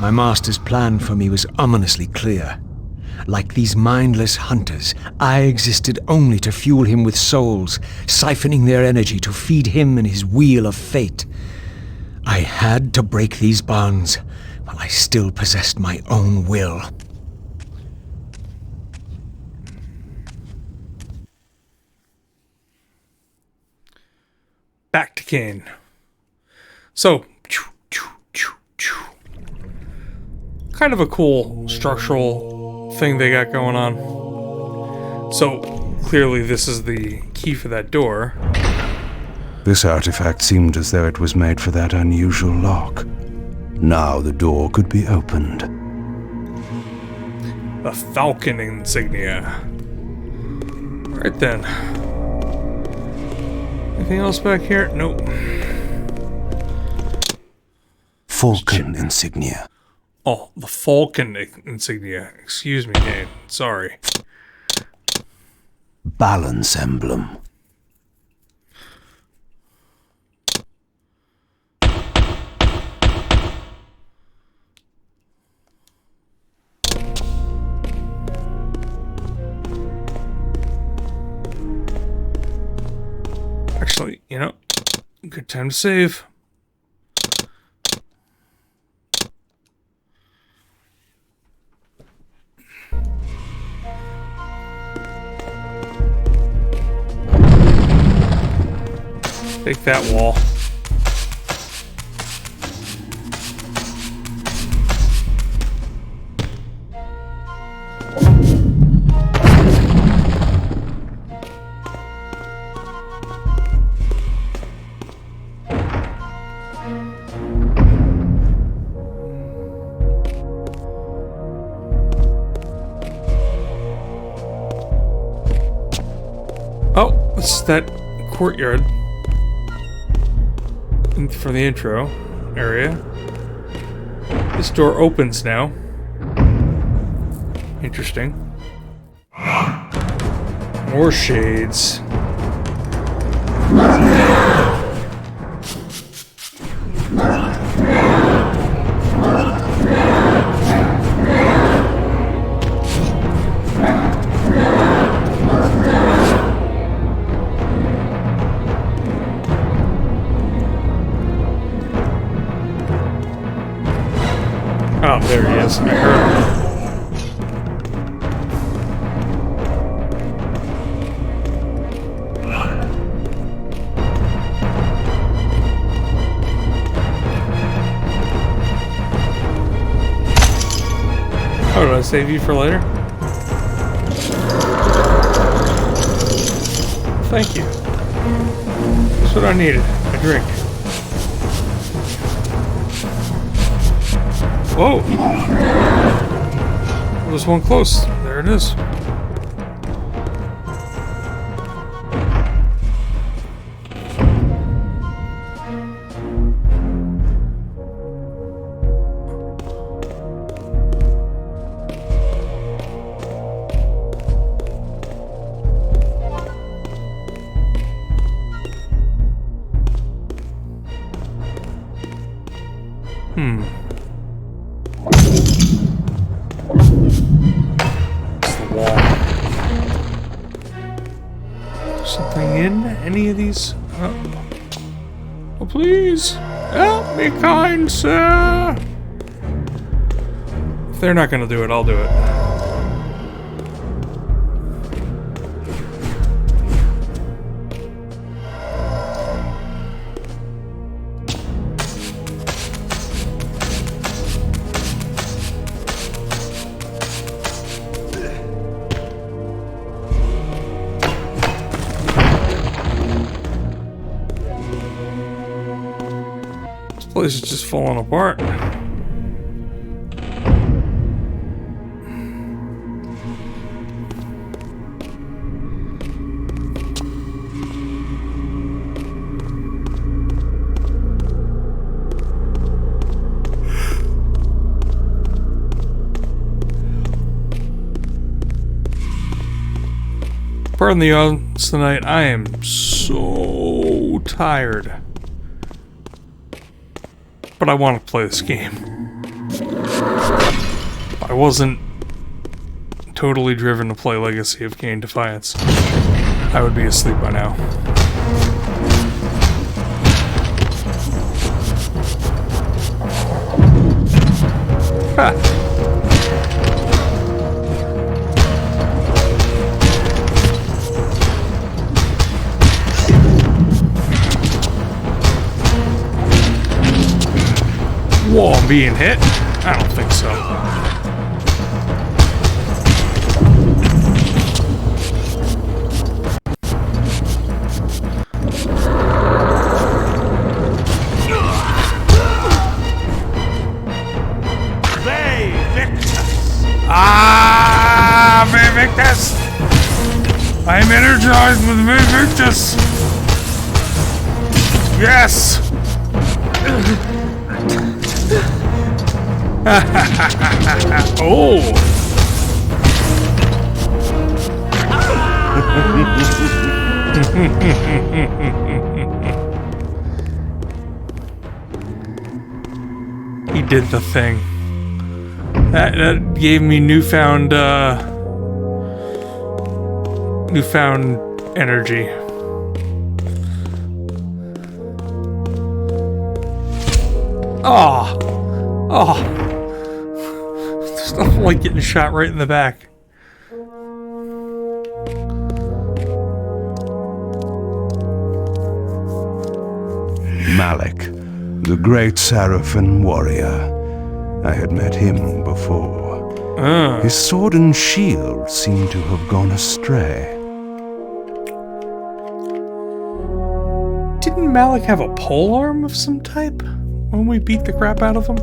My master's plan for me was ominously clear. Like these mindless hunters, I existed only to fuel him with souls, siphoning their energy to feed him and his wheel of fate. I had to break these bonds while I still possessed my own will. Back to Kain. So, kind of a cool structural thing they got going on. So, clearly this is the key for that door. This artifact seemed as though it was made for that unusual lock. Now the door could be opened. The Falcon insignia. Right then. Anything else back here? Nope. Falcon insignia. Oh, the Falcon insignia. Excuse me, Kain. Sorry. Balance emblem. Actually, you know, good time to save. Take that wall. Oh, it's that courtyard for the intro area. This door opens now. Interesting. More shades. Oh, there he is. I heard him. Oh, did I save you for later? Thank you. That's what I needed. A drink. Whoa! There was one close. There it is. Something in any of these? Oh, please help me, kind sir. If they're not gonna do it, I'll do it. This place is just falling apart. Pardon the audience tonight, I am so tired. But I want to play this game. I wasn't totally driven to play Legacy of Kain Defiance, I would be asleep by now. Ha! Whoa, I'm being hit? I don't think so. Ah, Victus! I'm energized with Victus! Yes! Oh! He did the thing. That gave me newfound energy. Oh! Oh! There's nothing like getting shot right in the back. Malik, the great Sarafan warrior. I had met him before. His sword and shield seemed to have gone astray. Didn't Malik have a polearm of some type when we beat the crap out of him?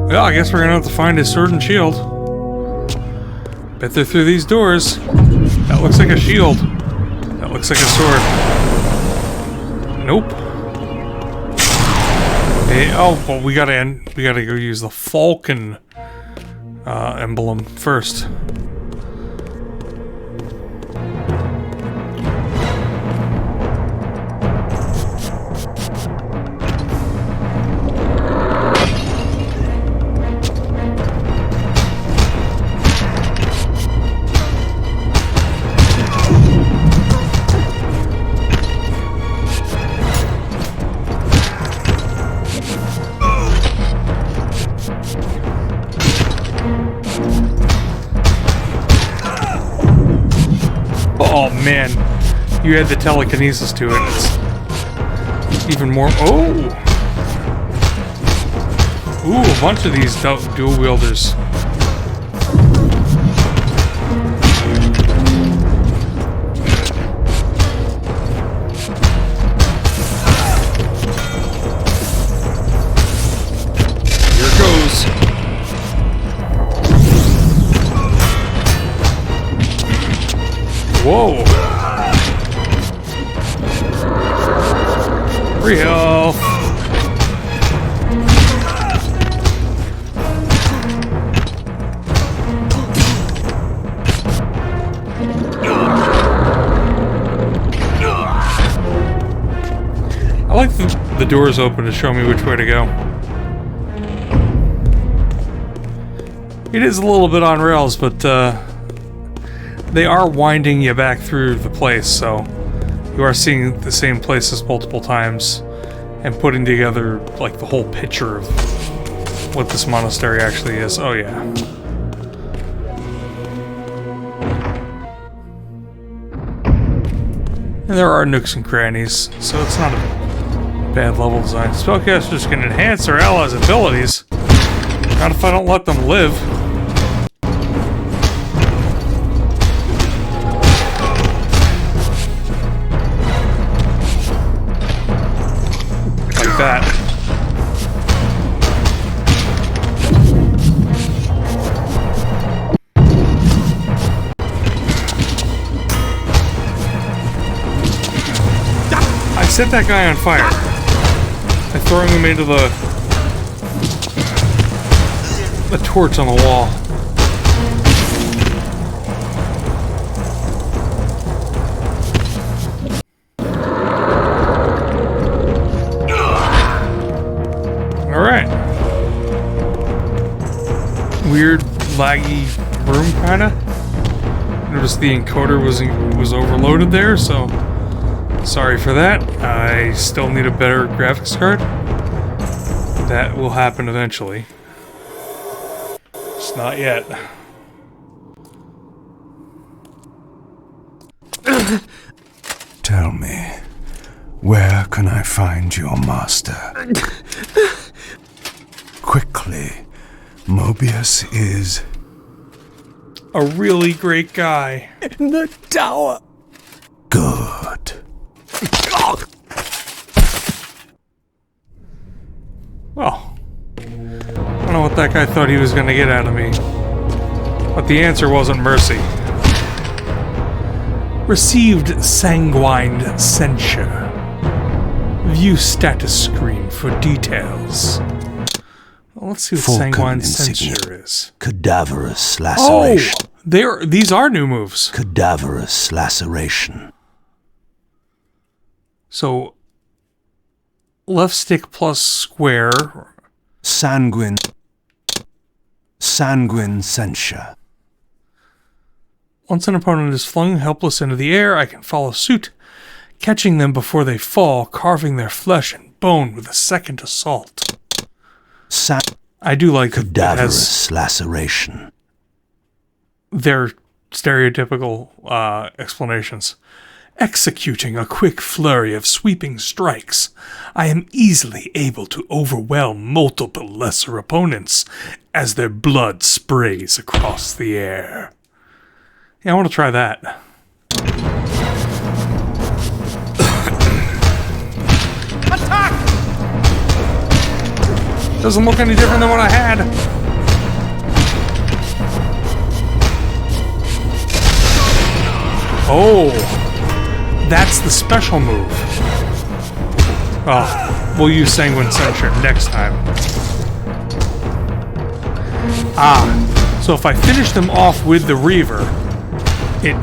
Well, I guess we're gonna have to find his sword and shield. Bet they're through these doors. That looks like a shield. That looks like a sword. Nope. Hey, oh, well, we gotta go use the Falcon emblem first. Oh man, you had the telekinesis to it. It's even more. Oh! Ooh, a bunch of these dual wielders. Here it goes. Whoa! Free health! I like the doors open to show me which way to go. It is a little bit on rails, but they are winding you back through the place, so you are seeing the same places multiple times and putting together like the whole picture of what this monastery actually is. Oh yeah. And there are nooks and crannies, so it's not a bad level design. Spellcasters can enhance their allies' abilities. Not if I don't let them live. That. I set that guy on fire by throwing him into the torch on the wall. laggy room, kinda. Noticed the encoder was overloaded there, so sorry for that. I still need a better graphics card. That will happen eventually. Just not yet. Tell me, where can I find your master? Quickly, Mobius is... a really great guy. In the tower. good. Well, I don't know what that guy thought he was going to get out of me. But the answer wasn't mercy. Received sanguine censure. View status screen for details. Well, let's see what Falcon sanguine insignia. censure is. Cadaverous laceration. Oh, these are new moves. Cadaverous laceration. So, left stick plus square. Sanguine censure. Once an opponent is flung helpless into the air, I can follow suit, catching them before they fall, carving their flesh and bone with a second assault. I do like that it has Cadaverous laceration. their stereotypical explanations. Executing a quick flurry of sweeping strikes, I am easily able to overwhelm multiple lesser opponents as their blood sprays across the air. Yeah, I want to try that. Attack! Doesn't look any different than what I had. Oh, that's the special move. Oh, we'll use Sanguine Censure next time. Ah, so if I finish them off with the Reaver, it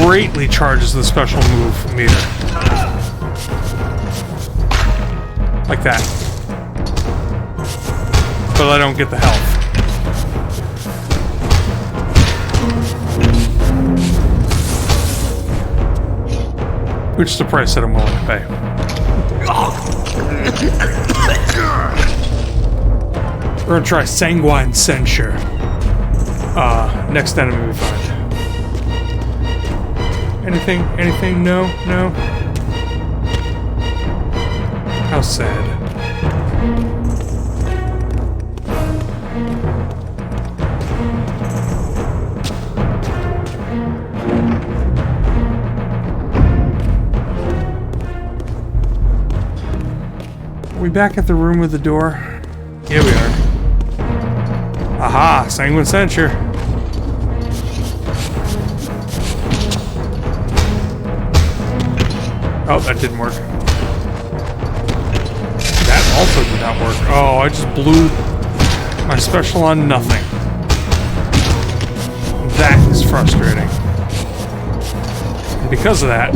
greatly charges the special move meter. Like that. But I don't get the health. Which is the price that I'm willing to pay. We're gonna try Sanguine Censure. Next enemy we find. Anything? No? How sad. Are we back at the room with the door? Here we are. Aha! Sanguine Censure. Oh, that didn't work. That also did not work. Oh, I just blew my special on nothing. That is frustrating. And because of that,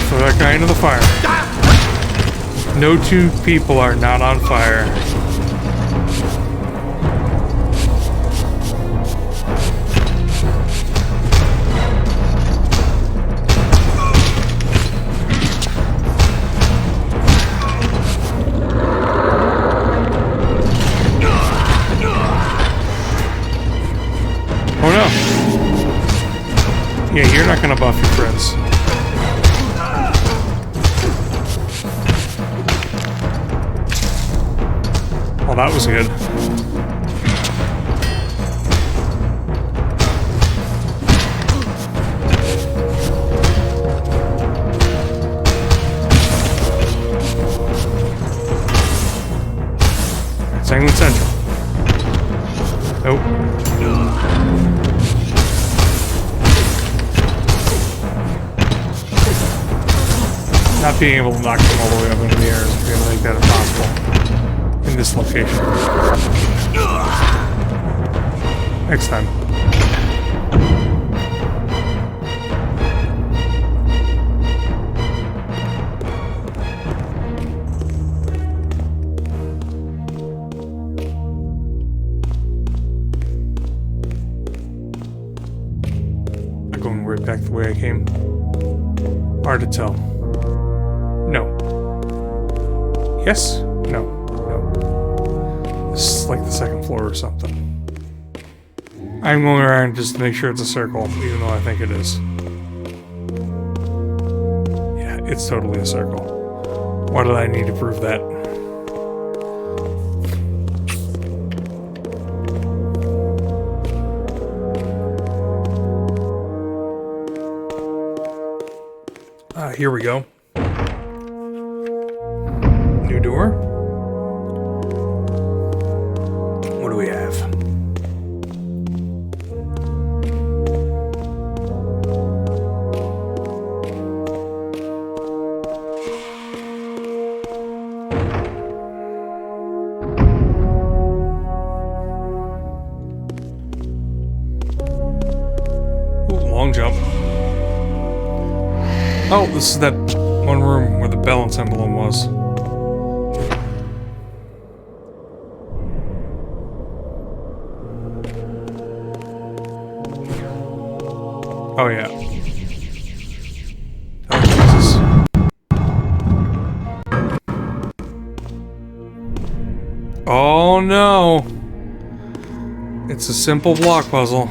throw that guy into the fire. No two people are not on fire. Oh no. Yeah, you're not gonna buff your friends. Well, that was good. Sanguine Central. Nope. Not being able to knock them all the way up into the air is going to make that impossible in this location. Next time. I came? Hard to tell. No. Yes? No. No. This is like the second floor or something. I'm going around just to make sure it's a circle, even though I think it is. Yeah, it's totally a circle. Why did I need to prove that? Here we go. New door. What do we have? Ooh, long jump. Oh, this is that one room where the balance emblem was. Oh, yeah. Oh, Jesus. Oh, no. It's a simple block puzzle.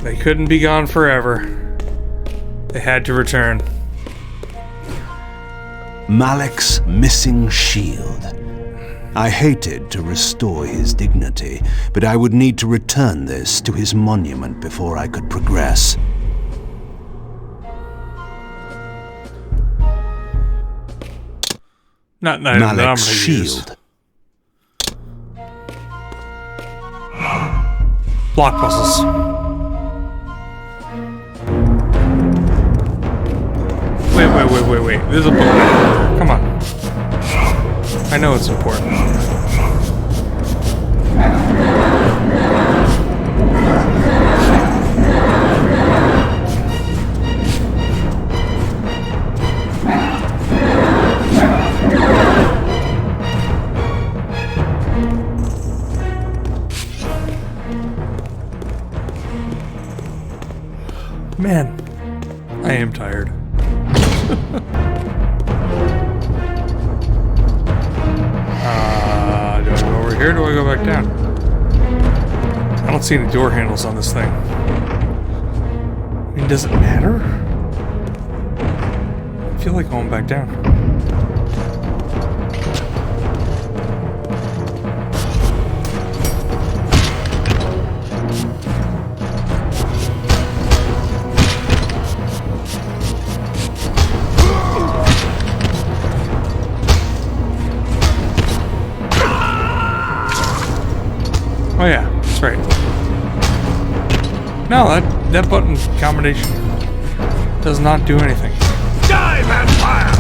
They couldn't be gone forever. They had to return. Malek's missing shield. I hated to restore his dignity, but I would need to return this to his monument before I could progress. Not Malek's shield. Block puzzles. Wait. There's a book. Come on. I know it's important. Man, I am tired. Do I go over here or do I go back down? I don't see any door handles on this thing. I mean, does it matter? I feel like going back down. Oh yeah, that's right. No, that button combination does not do anything. Die, vampire!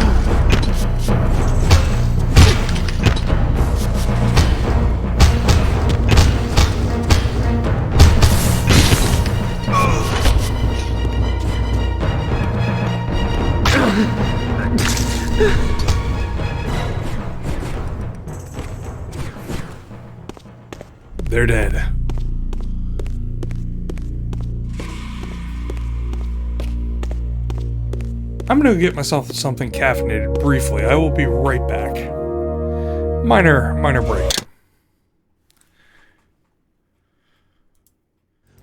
They're dead. I'm gonna get myself something caffeinated briefly. I will be right back. Minor break.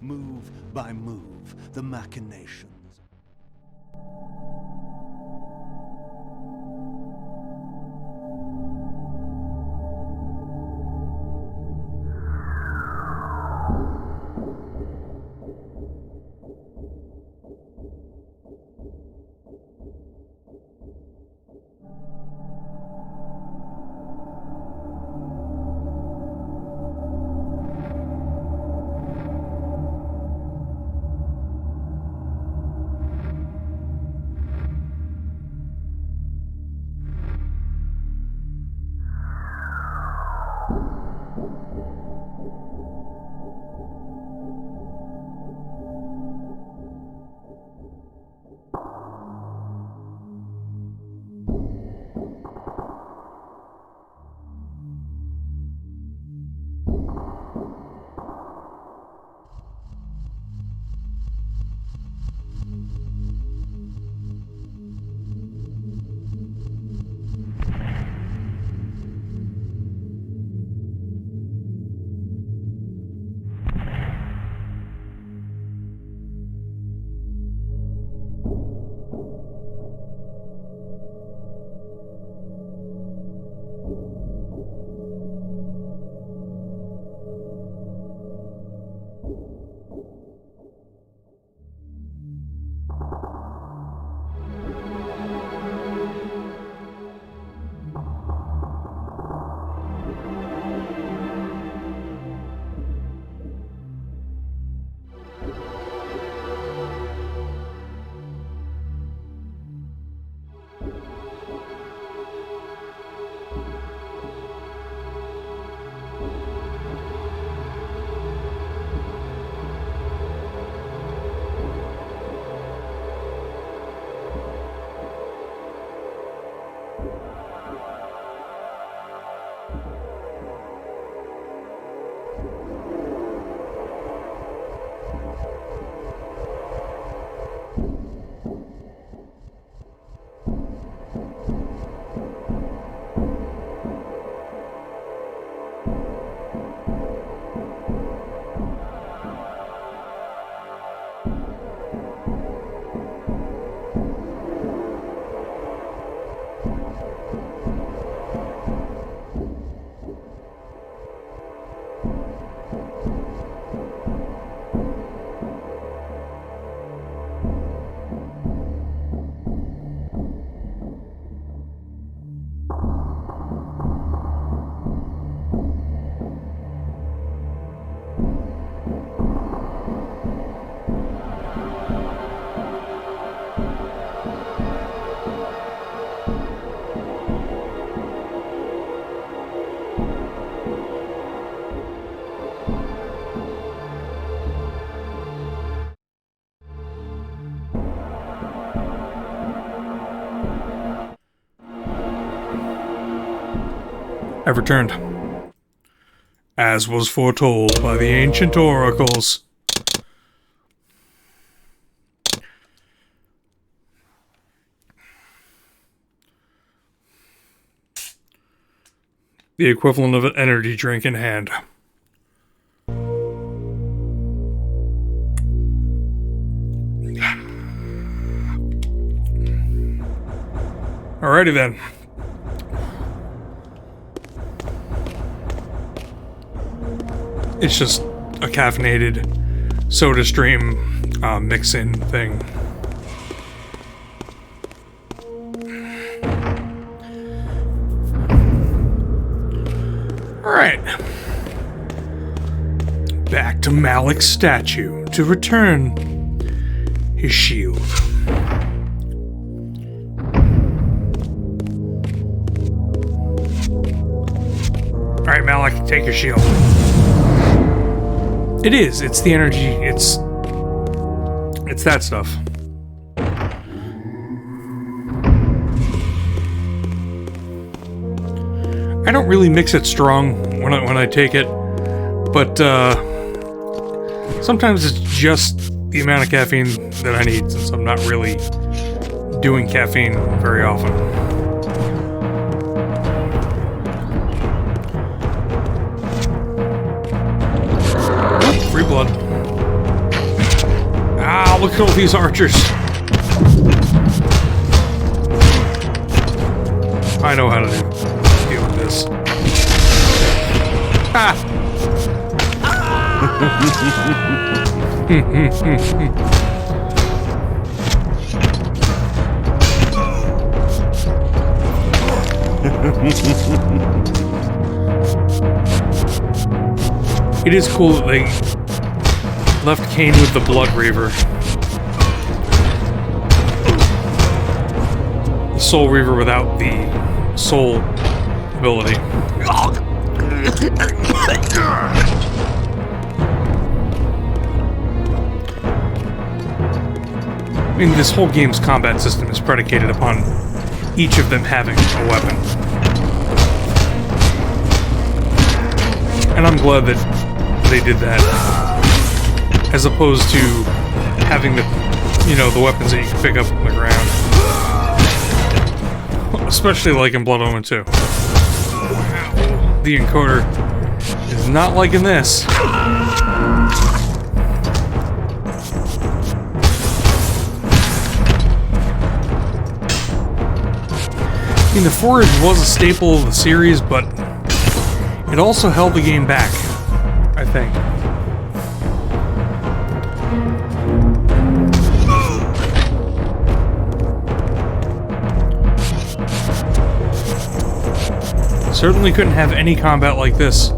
Move by move, the machinations. have returned. As was foretold by the ancient oracles. The equivalent of an energy drink in hand. Alrighty then. It's just a caffeinated soda stream mix-in thing. Alright. Back to Malik's statue to return his shield. Alright, Malik, take your shield. It is. It's the energy. It's that stuff. I don't really mix it strong when I take it, but sometimes it's just the amount of caffeine that I need, since I'm not really doing caffeine very often. Free blood. Ah, look at all these archers. I know how to deal with this. Ah! It is cool that they left Kain with the Blood Reaver. The Soul Reaver without the Soul ability. I mean, this whole game's combat system is predicated upon each of them having a weapon. And I'm glad that they did that, as opposed to having the, the weapons that you can pick up from the ground. Especially like in Blood Omen 2. The encoder is not liking this. I mean, the forage was a staple of the series, but it also held the game back, I think. Certainly couldn't have any combat like this.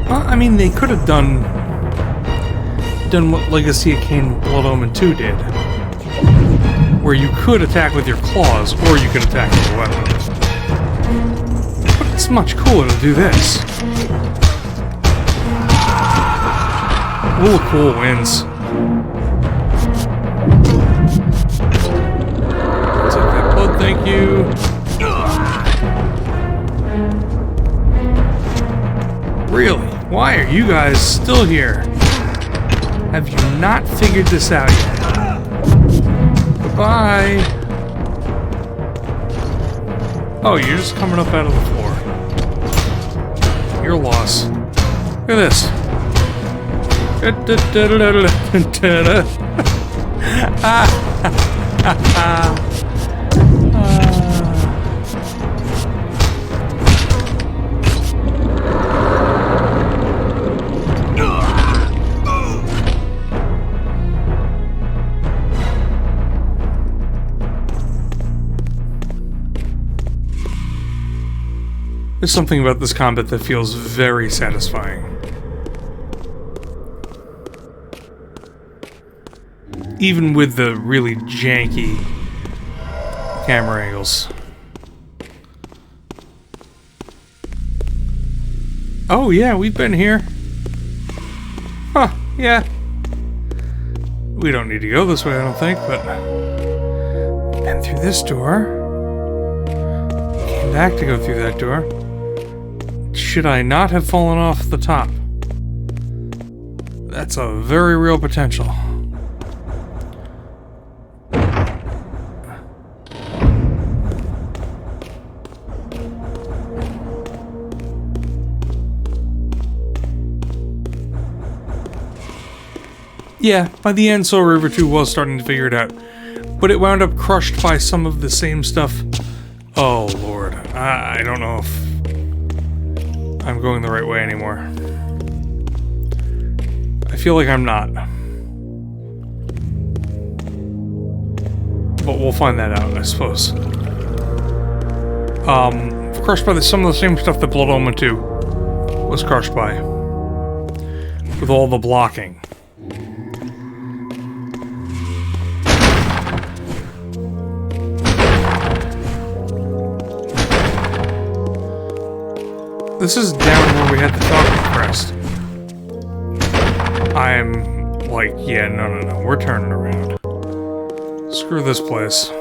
Well, I mean, they could have done what Legacy of Kain Blood Omen 2 did, where you could attack with your claws, or you could attack with a weapon. But it's much cooler to do this. Rule of Cool wins. Take that blood, thank you. Really? Why are you guys still here? Have you not figured this out yet? Goodbye. Oh, you're just coming up out of the floor. Your loss. Look at this. There's something about this combat that feels very satisfying. Even with the really janky camera angles. Oh yeah, we've been here. Huh, yeah. We don't need to go this way, I don't think, but... we've been through this door. Came back to go through that door. Should I not have fallen off the top? That's a very real potential. Yeah, by the end, Soul River 2 was starting to figure it out. But it wound up crushed by some of the same stuff. Oh, Lord. I don't know if I'm going the right way anymore. I feel like I'm not. But we'll find that out, I suppose. Crushed by some of the same stuff that Blood Omen 2 was crushed by. With all the blocking. This is down where we had the Falcon Crest. I'm like, yeah, no. We're turning around. Screw this place.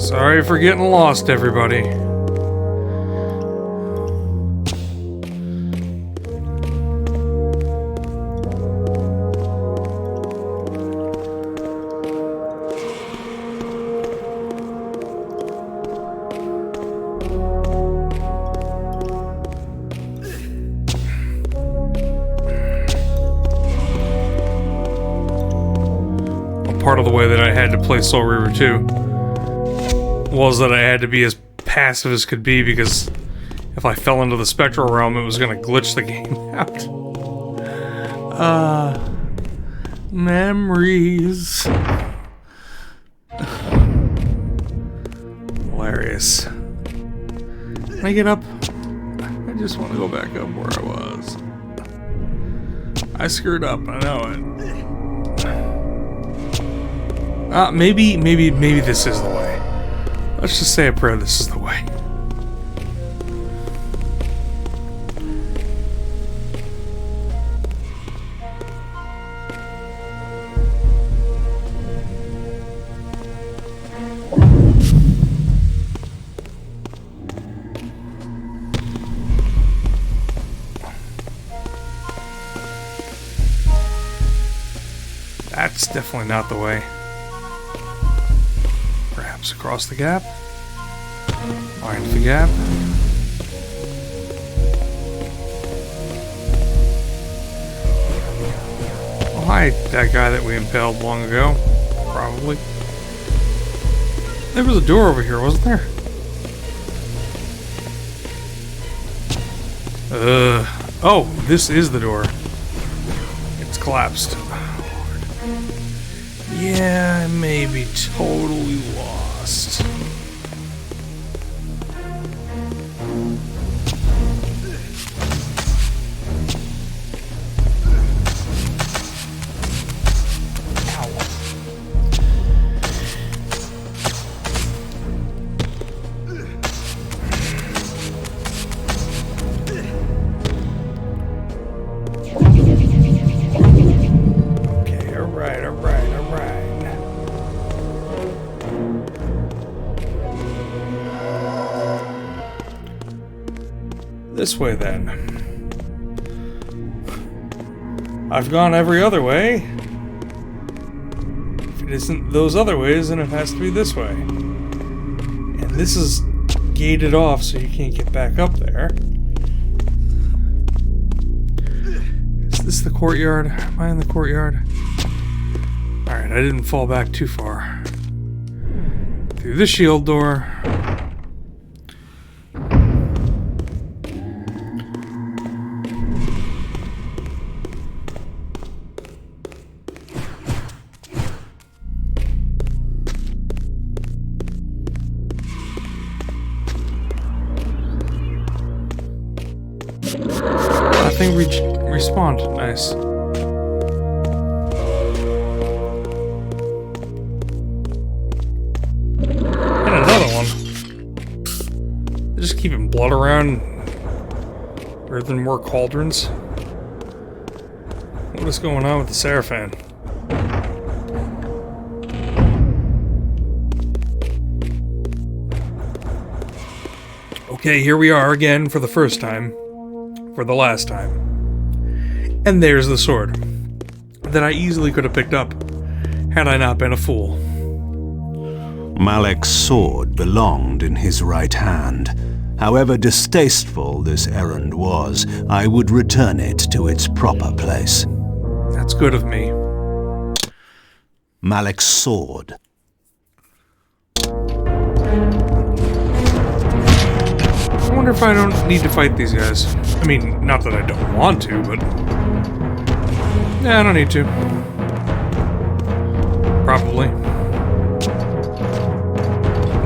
Sorry for getting lost, everybody. Part of the way that I had to play Soul River 2 was that I had to be as passive as could be, because if I fell into the spectral realm, it was going to glitch the game out. Memories. Hilarious. Can I get up? I just want to go back up where I was. I screwed up, I know it. Maybe this is the way. Let's just say a prayer this is the way. That's definitely not the way. Perhaps across the gap. Find the gap. Oh, hi, that guy that we impaled long ago. Probably. There was a door over here, wasn't there? Oh, this is the door. It's collapsed. Yeah, I may be totally lost. This way, then. I've gone every other way. If it isn't those other ways, then it has to be this way. And this is gated off, so you can't get back up there. Is this the courtyard? Am I in the courtyard? Alright, I didn't fall back too far. Through the shield door. Thing respawned. Nice. And another one. They're just keeping blood around rather than more cauldrons. What is going on with the Seraphim? Okay, here we are again for the first time. For the last time. And there's the sword. That I easily could have picked up, had I not been a fool. Malek's sword belonged in his right hand. However distasteful this errand was, I would return it to its proper place. That's good of me. Malek's sword. I wonder if I don't need to fight these guys. I mean, not that I don't want to, but... yeah, I don't need to. Probably.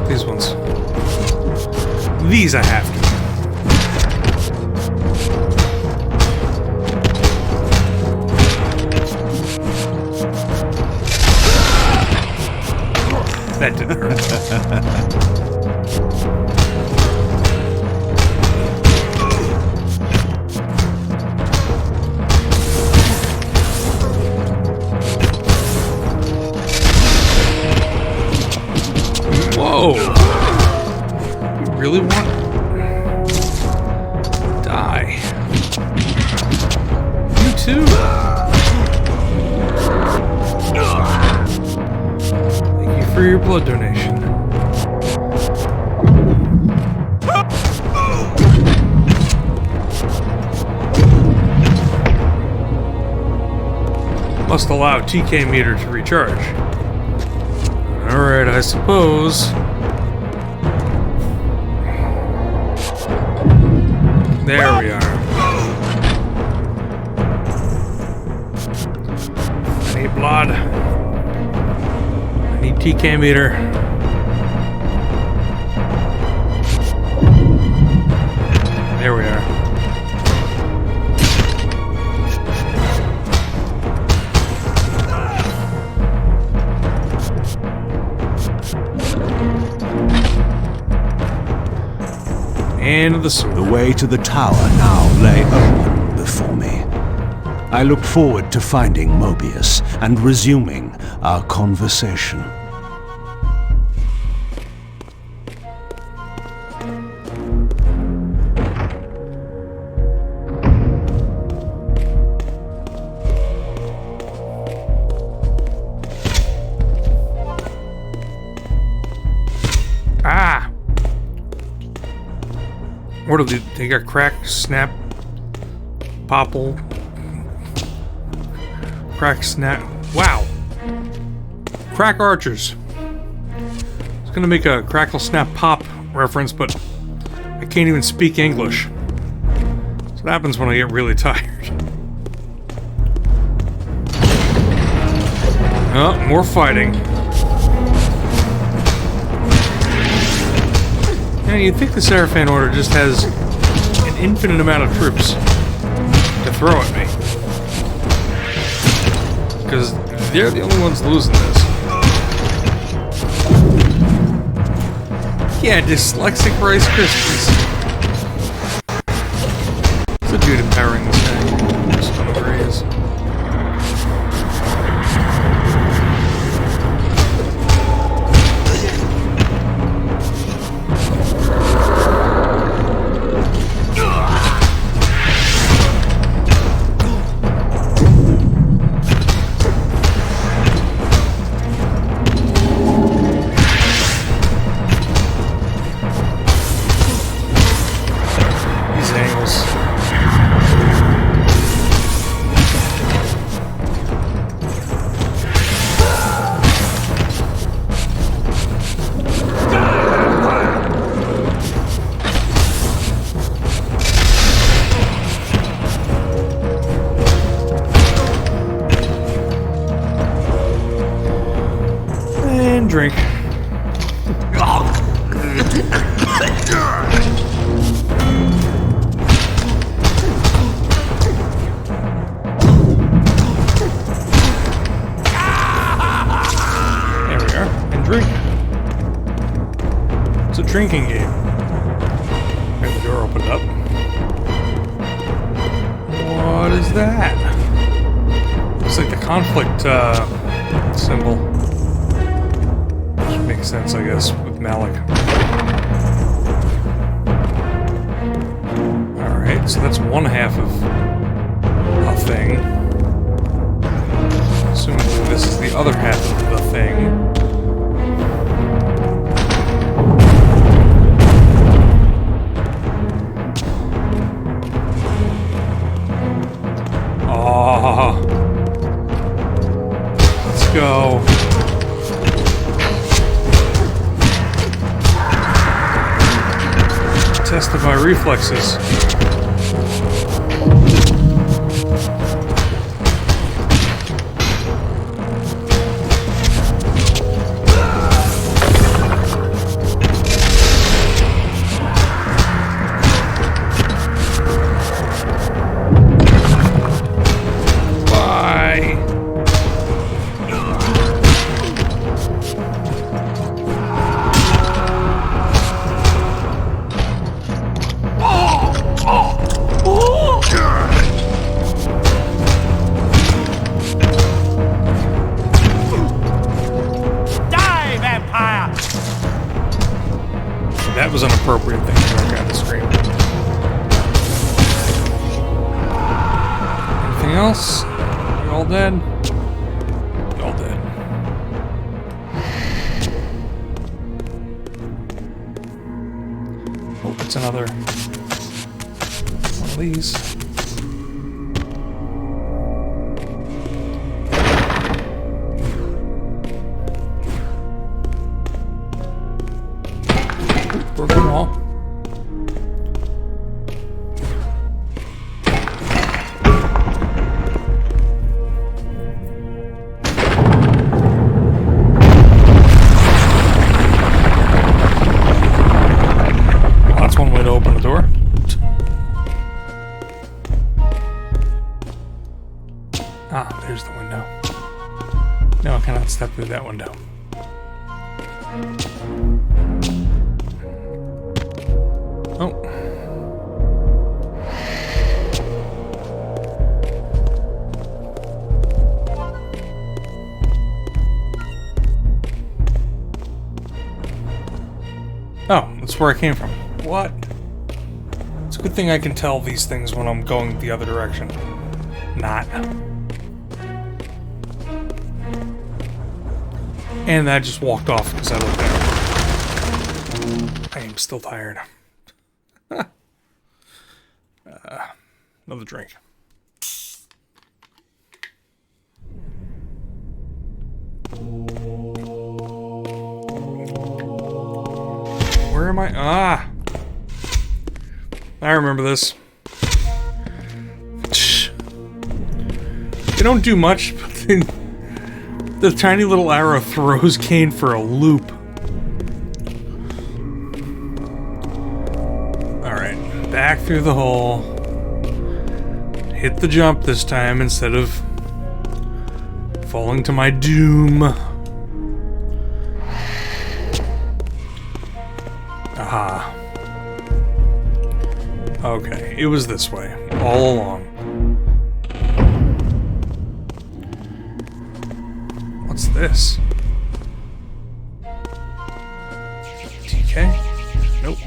These ones. These I have to. That didn't hurt. Whoa! You really want... die. You too. Thank you for your blood donation. Must allow TK meter to recharge. Alright, I suppose. There we are. I need blood. I need TK meter. There we are. And the way to the tower now lay open before me. I looked forward to finding Mobius and resuming our conversation. Ah! What are they got crack, snap, popple, crack, snap. Wow. Crack archers. I was gonna make a crackle, snap, pop reference, but I can't even speak English. That's what happens when I get really tired. Oh, more fighting. Yeah, you'd think the Seraphan Order just has an infinite amount of troops to throw at me. Because they're the only ones losing this. Yeah, dyslexic Rice Krispies. It's a dude empowering this guy. Just don't know where he is. Drink. There we are. And drink. It's a drinking game. And the door opened up. What is that? It's like the conflict symbol. Makes sense, I guess, with Malik. Alright, so that's one half of a thing. Assuming this is the other half of the thing. Ah, let's go. Test of my reflexes. That was an appropriate thing to work on the screen. Anything else? You all dead? You all dead. Oh, it's another one of these. Broken wall. Well, that's one way to open the door. Ah, there's the window. No, I cannot step through that window. Oh. Oh, that's where I came from. What? It's a good thing I can tell these things when I'm going the other direction. Not. And I just walked off because I looked at it. I am still tired. Another drink. Where am I? Ah! I remember this. They don't do much, but the tiny little arrow throws Kain for a loop. Alright, back through the hole. Hit the jump this time instead of falling to my doom. Aha. Okay, it was this way, all along. What's this? TK? Nope.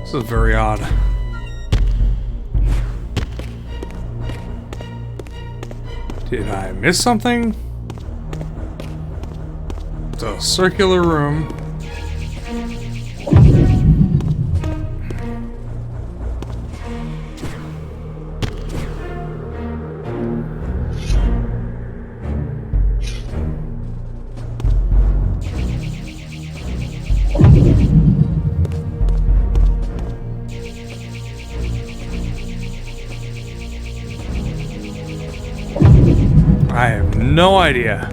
This is very odd. Did I miss something? It's a circular room. I have no idea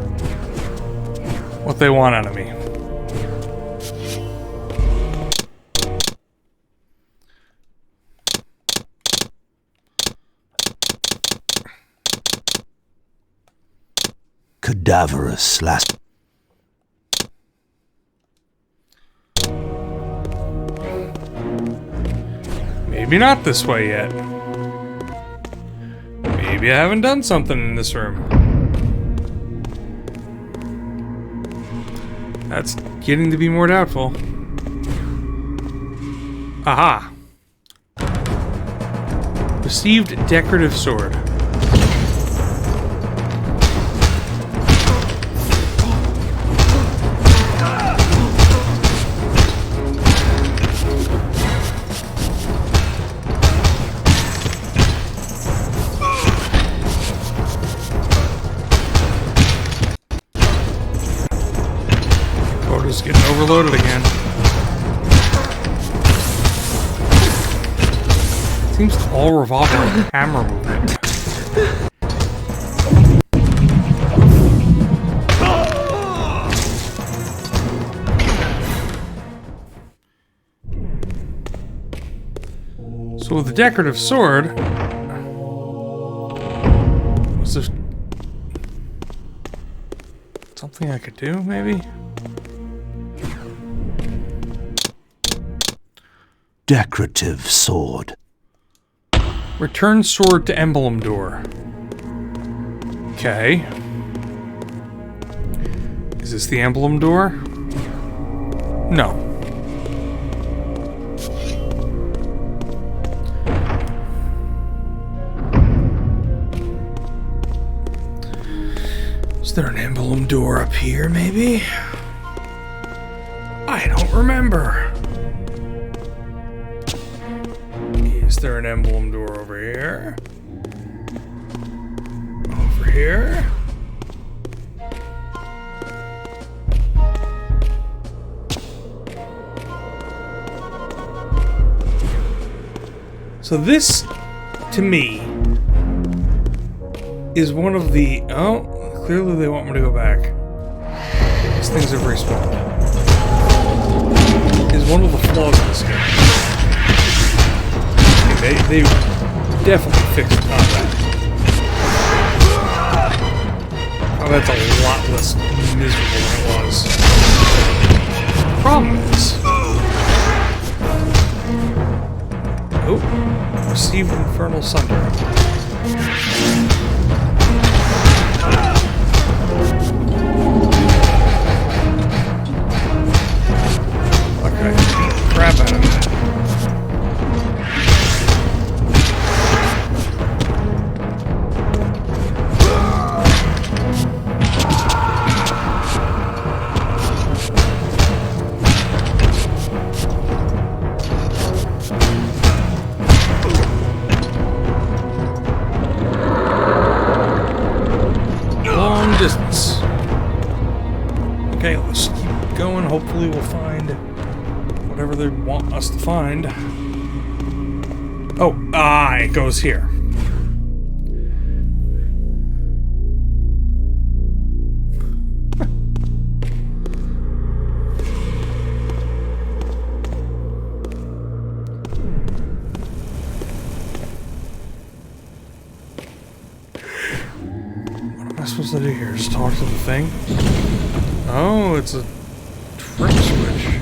what they want out of me. Cadaverous last. maybe not this way yet. Maybe I haven't done something in this room. That's getting to be more doubtful. Aha! Received decorative sword. Quota's getting overloaded again. Seems to all revolve around camera movement. So with the decorative sword, was there something I could do, maybe? Decorative sword. Return sword to emblem door. Okay. Is this the emblem door? No. Is there an emblem door up here, maybe? I don't remember. Is there an emblem door over here? Over here? So this, to me, is one of the... Oh, clearly they want me to go back. These things have respawned. Is one of the flaws in this game. They definitely fixed combat. Oh, that's a lot less miserable than it was. Problem is... Oh, received Infernal Sunder. Okay, beat the crap out of that. Distance. Okay, let's keep going. Hopefully we'll find whatever they want us to find. Oh, it goes here. What am I supposed to do here? Just talk to the thing? Oh, it's a trick switch.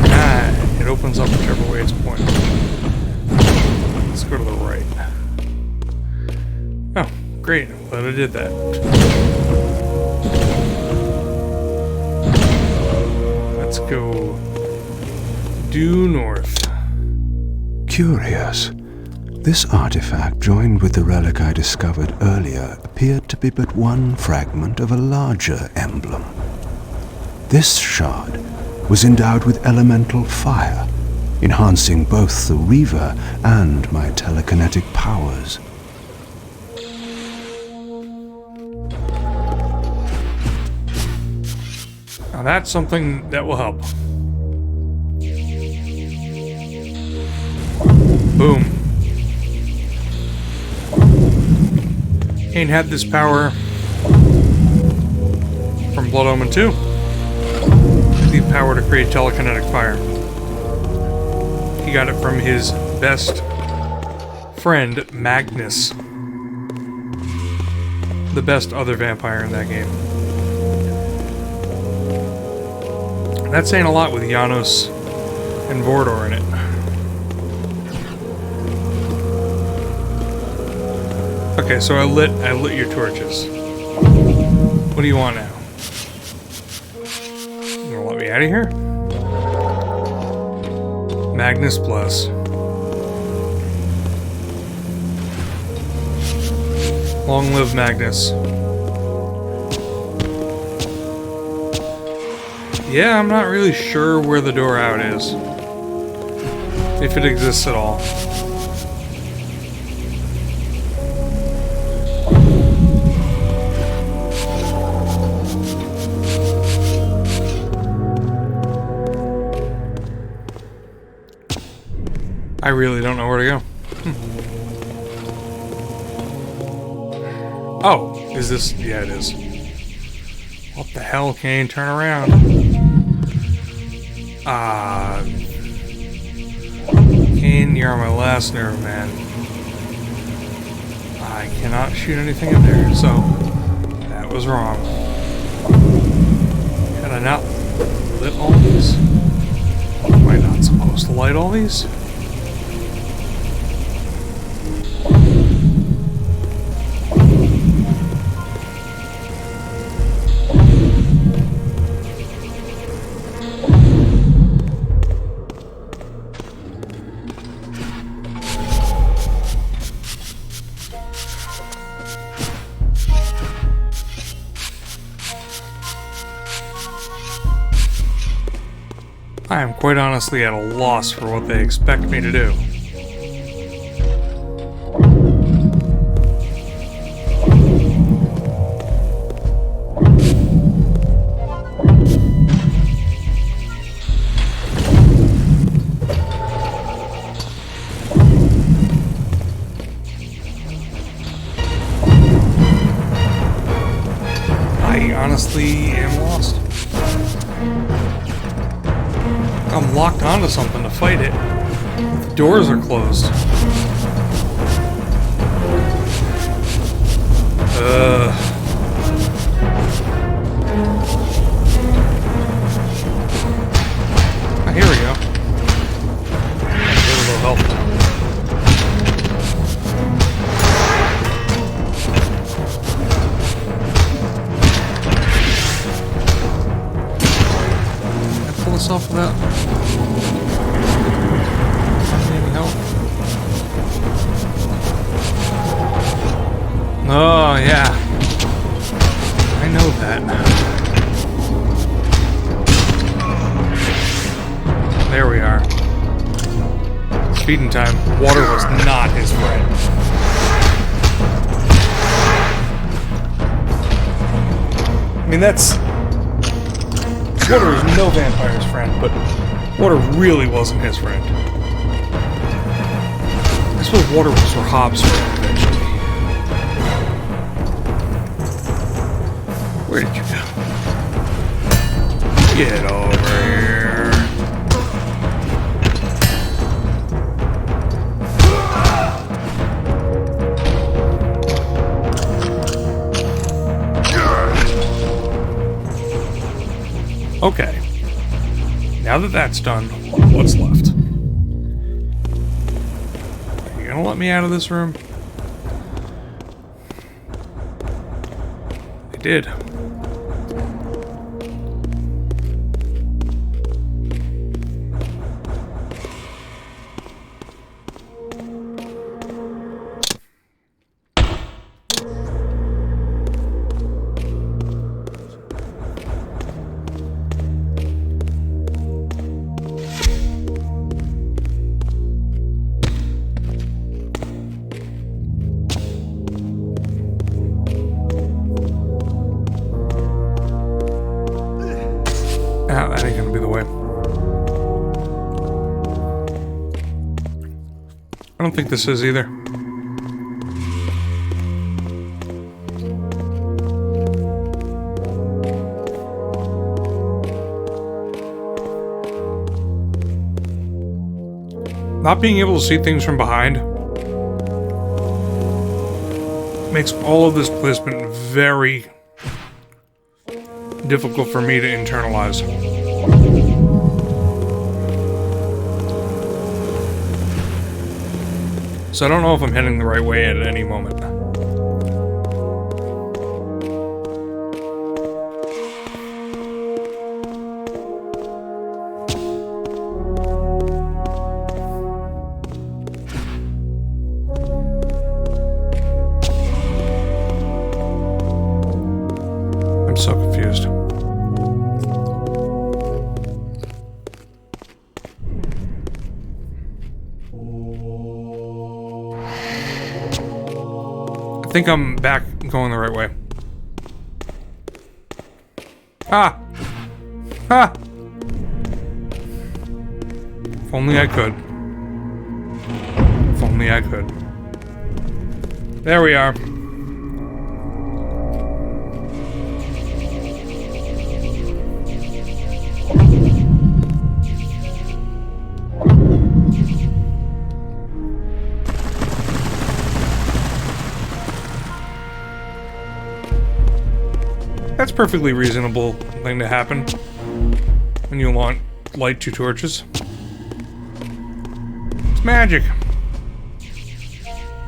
Ah, it opens up whichever way it's pointing. Let's go to the right. Oh, great. I'm glad I did that. Let's go due north. Curious. This artifact, joined with the relic I discovered earlier, appeared to be but one fragment of a larger emblem. This shard was endowed with elemental fire, enhancing both the Reaver and my telekinetic powers. Now that's something that will help. Boom. Kain had this power from Blood Omen 2. The power to create telekinetic fire. He got it from his best friend, Magnus. The best other vampire in that game. That's saying a lot with Janos and Vordor in it. Okay, so I lit your torches. What do you want now? You gonna let me out of here? Magnus Plus. Long live Magnus. Yeah, I'm not really sure where the door out is. If it exists at all. I really don't know where to go. Oh, is this? Yeah, it is. What the hell, Kain? Turn around. Kain, you're on my last nerve, man. I cannot shoot anything in there, so that was wrong. Had I not lit all these? Am I not supposed to light all these? I am quite honestly at a loss for what they expect me to do. I honestly am lost. I'm locked onto something to fight it. The doors are closed. Here we go. Get a little help. Can I pull this off without any help? Oh, yeah. I know that. There we are. It's feeding time. Water was not his friend. I mean, that's... Water is no vampire's friend, but water really wasn't his friend. I suppose water was for Hobbs' friend eventually. Where did you go? Get over here. Okay. Now that that's done, what's left? Are you gonna let me out of this room? They did. That ain't gonna be the way. I don't think this is either. Not being able to see things from behind makes all of this placement very difficult for me to internalize. So I don't know if I'm heading the right way at any moment. confused. I think I'm back going the right way. Ah! Ah! If only I could. If only I could. There we are. That's a perfectly reasonable thing to happen when you light 2 torches. It's magic.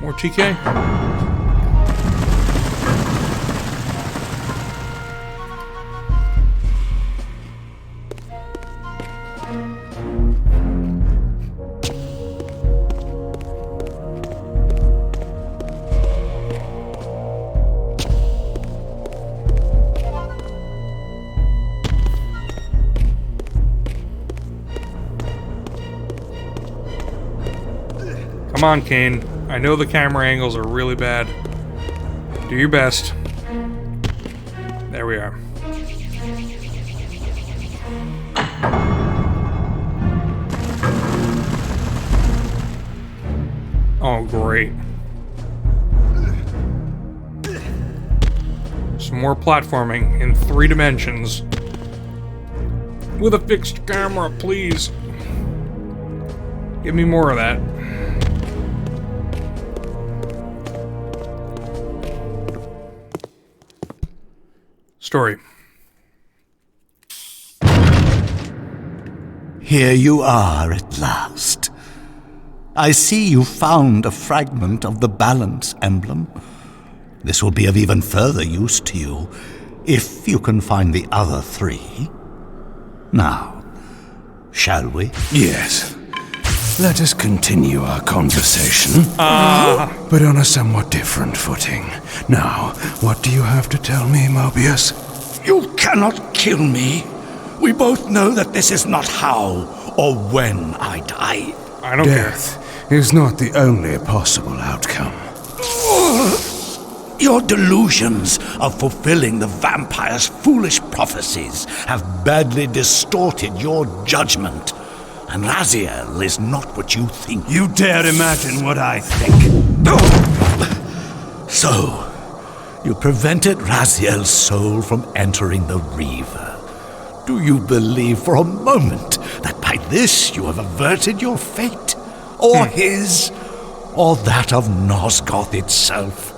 More TK. Come on, Kain. I know the camera angles are really bad. Do your best. There we are. Oh, great. Some more platforming in 3 dimensions. With a fixed camera, please. Give me more of that. Story. Here you are at last. I see you found a fragment of the balance emblem. This will be of even further use to you, if you can find the other 3. Now, shall we? Yes. Let us continue our conversation. But on a somewhat different footing. Now, what do you have to tell me, Mobius? You cannot kill me. We both know that this is not how or when I die. I don't Death is not the only possible outcome. Your delusions of fulfilling the vampire's foolish prophecies have badly distorted your judgment. And Raziel is not what you think. You dare imagine what I think. So, you prevented Raziel's soul from entering the Reaver. Do you believe for a moment that by this you have averted your fate? Or his? Or that of Nosgoth itself?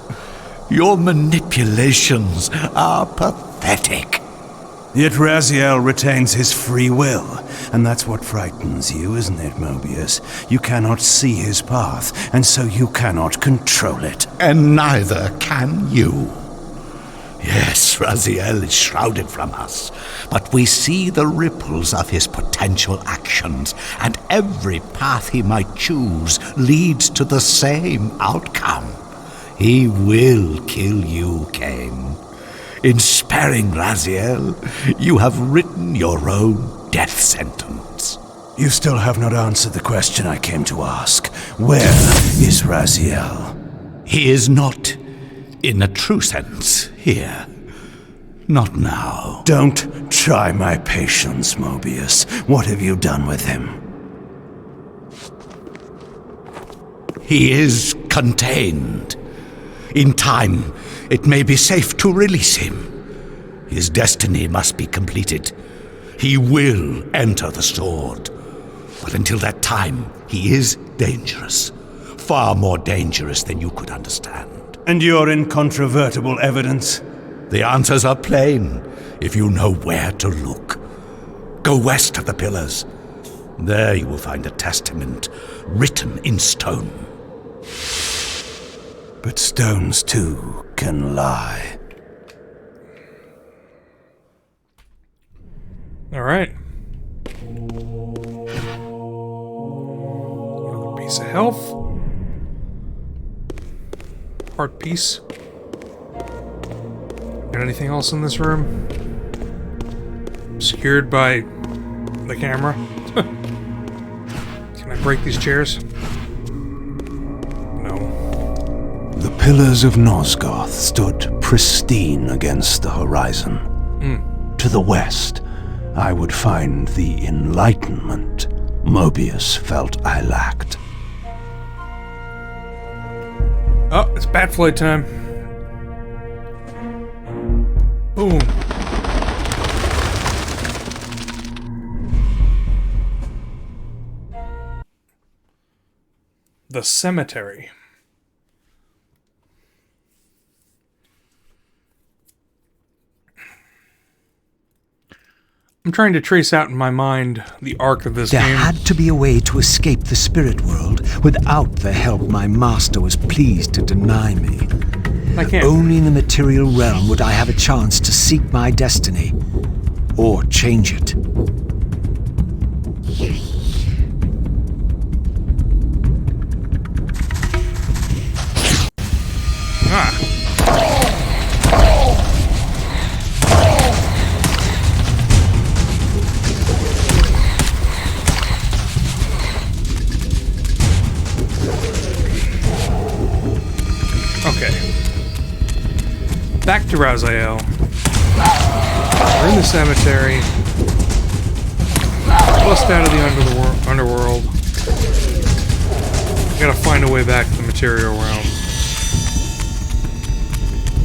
Your manipulations are pathetic. Yet Raziel retains his free will, and that's what frightens you, isn't it, Mobius? You cannot see his path, and so you cannot control it. And neither can you. Yes, Raziel is shrouded from us, but we see the ripples of his potential actions, and every path he might choose leads to the same outcome. He will kill you, Kain. In sparing Raziel, you have written your own death sentence. You still have not answered the question I came to ask. Where is Raziel? He is not, in a true sense, here. Not now. Don't try my patience, Mobius. What have you done with him? He is contained. In time, it may be safe to release him. His destiny must be completed. He will enter the sword. But until that time, he is dangerous. Far more dangerous than you could understand. And your incontrovertible evidence? The answers are plain, if you know where to look. Go west of the pillars. There you will find a testament written in stone. But stones, too, can lie. All right. Another piece of health. Heart piece. Got anything else in this room? Secured by the camera. Can I break these chairs? No. The pillars of Nosgoth stood pristine against the horizon. To the west, I would find the enlightenment Mobius felt I lacked. Oh, it's bat flight time. Boom. The cemetery. I'm trying to trace out in my mind the arc of this There game. had to be a way to escape the spirit world without the help my master was pleased to deny me. I can't. Only in the material realm would I have a chance to seek my destiny, or change it. Okay. Back to Raziel. We're in the cemetery. Bust out of the underworld. Gotta find a way back to the material realm.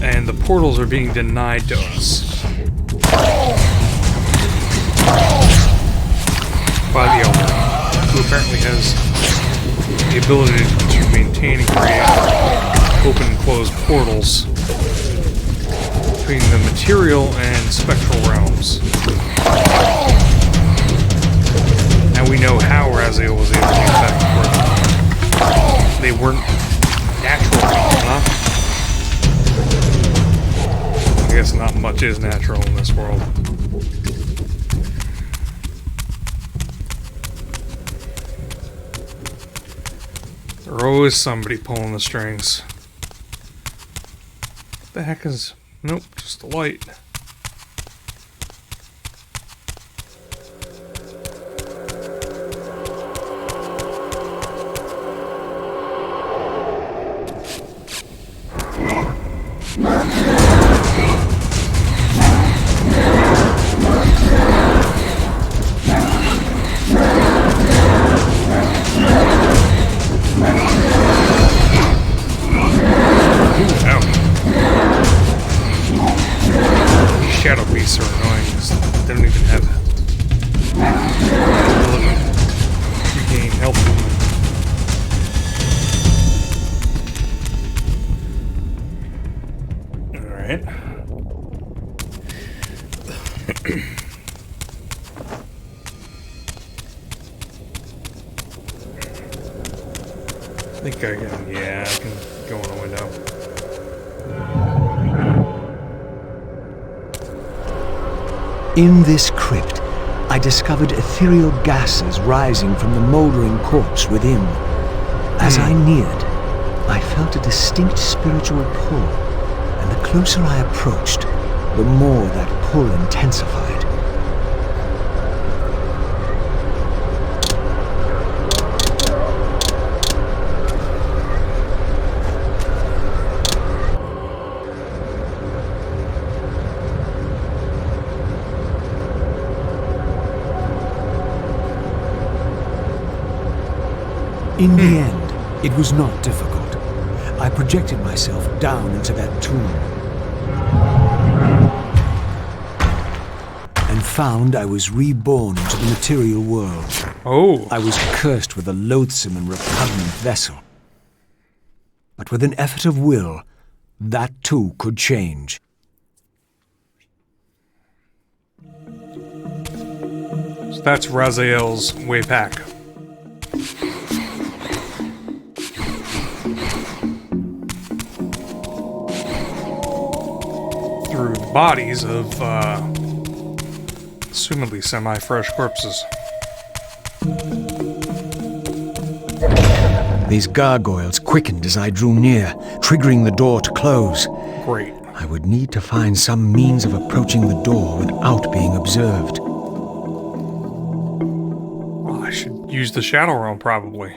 And the portals are being denied to us. By the Elder, who apparently has the ability to maintain and create open and closed portals between the material and spectral realms. Now we know how Raziel was able to get back to where they weren't natural, huh? I guess not much is natural in this world. There's always somebody pulling the strings. What the heck is... Nope, just the light. Shadow beasts are annoying because they don't even have ability to regain health from them. Alright. I think I can, yeah, I can go in a window. In this crypt, I discovered ethereal gases rising from the mouldering corpse within. As I neared, I felt a distinct spiritual pull, and the closer I approached, the more that pull intensified. In the end, it was not difficult. I projected myself down into that tomb and found I was reborn into the material world. Oh. I was cursed with a loathsome and repugnant vessel. But with an effort of will, that too could change. So that's Raziel's way back. Through the bodies of, assumedly semi-fresh corpses. These gargoyles quickened as I drew near, triggering the door to close. Great. I would need to find some means of approaching the door without being observed. use the Shadow Realm, probably.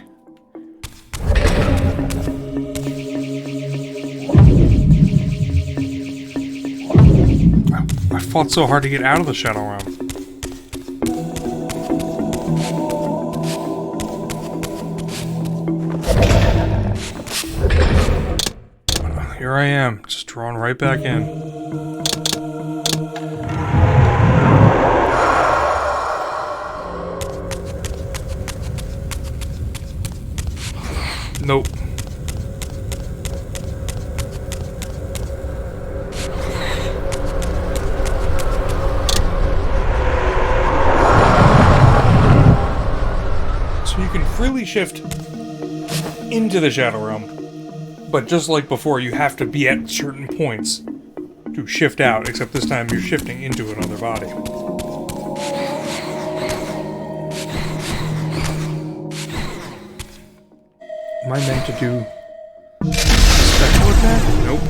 I fought so hard to get out of the Shadow Realm. Here I am, just drawn right back in. Nope. So you can freely shift into the Shadow Realm. But just like before, you have to be at certain points to shift out, except this time you're shifting into another body. Am I meant to do special attack? Nope.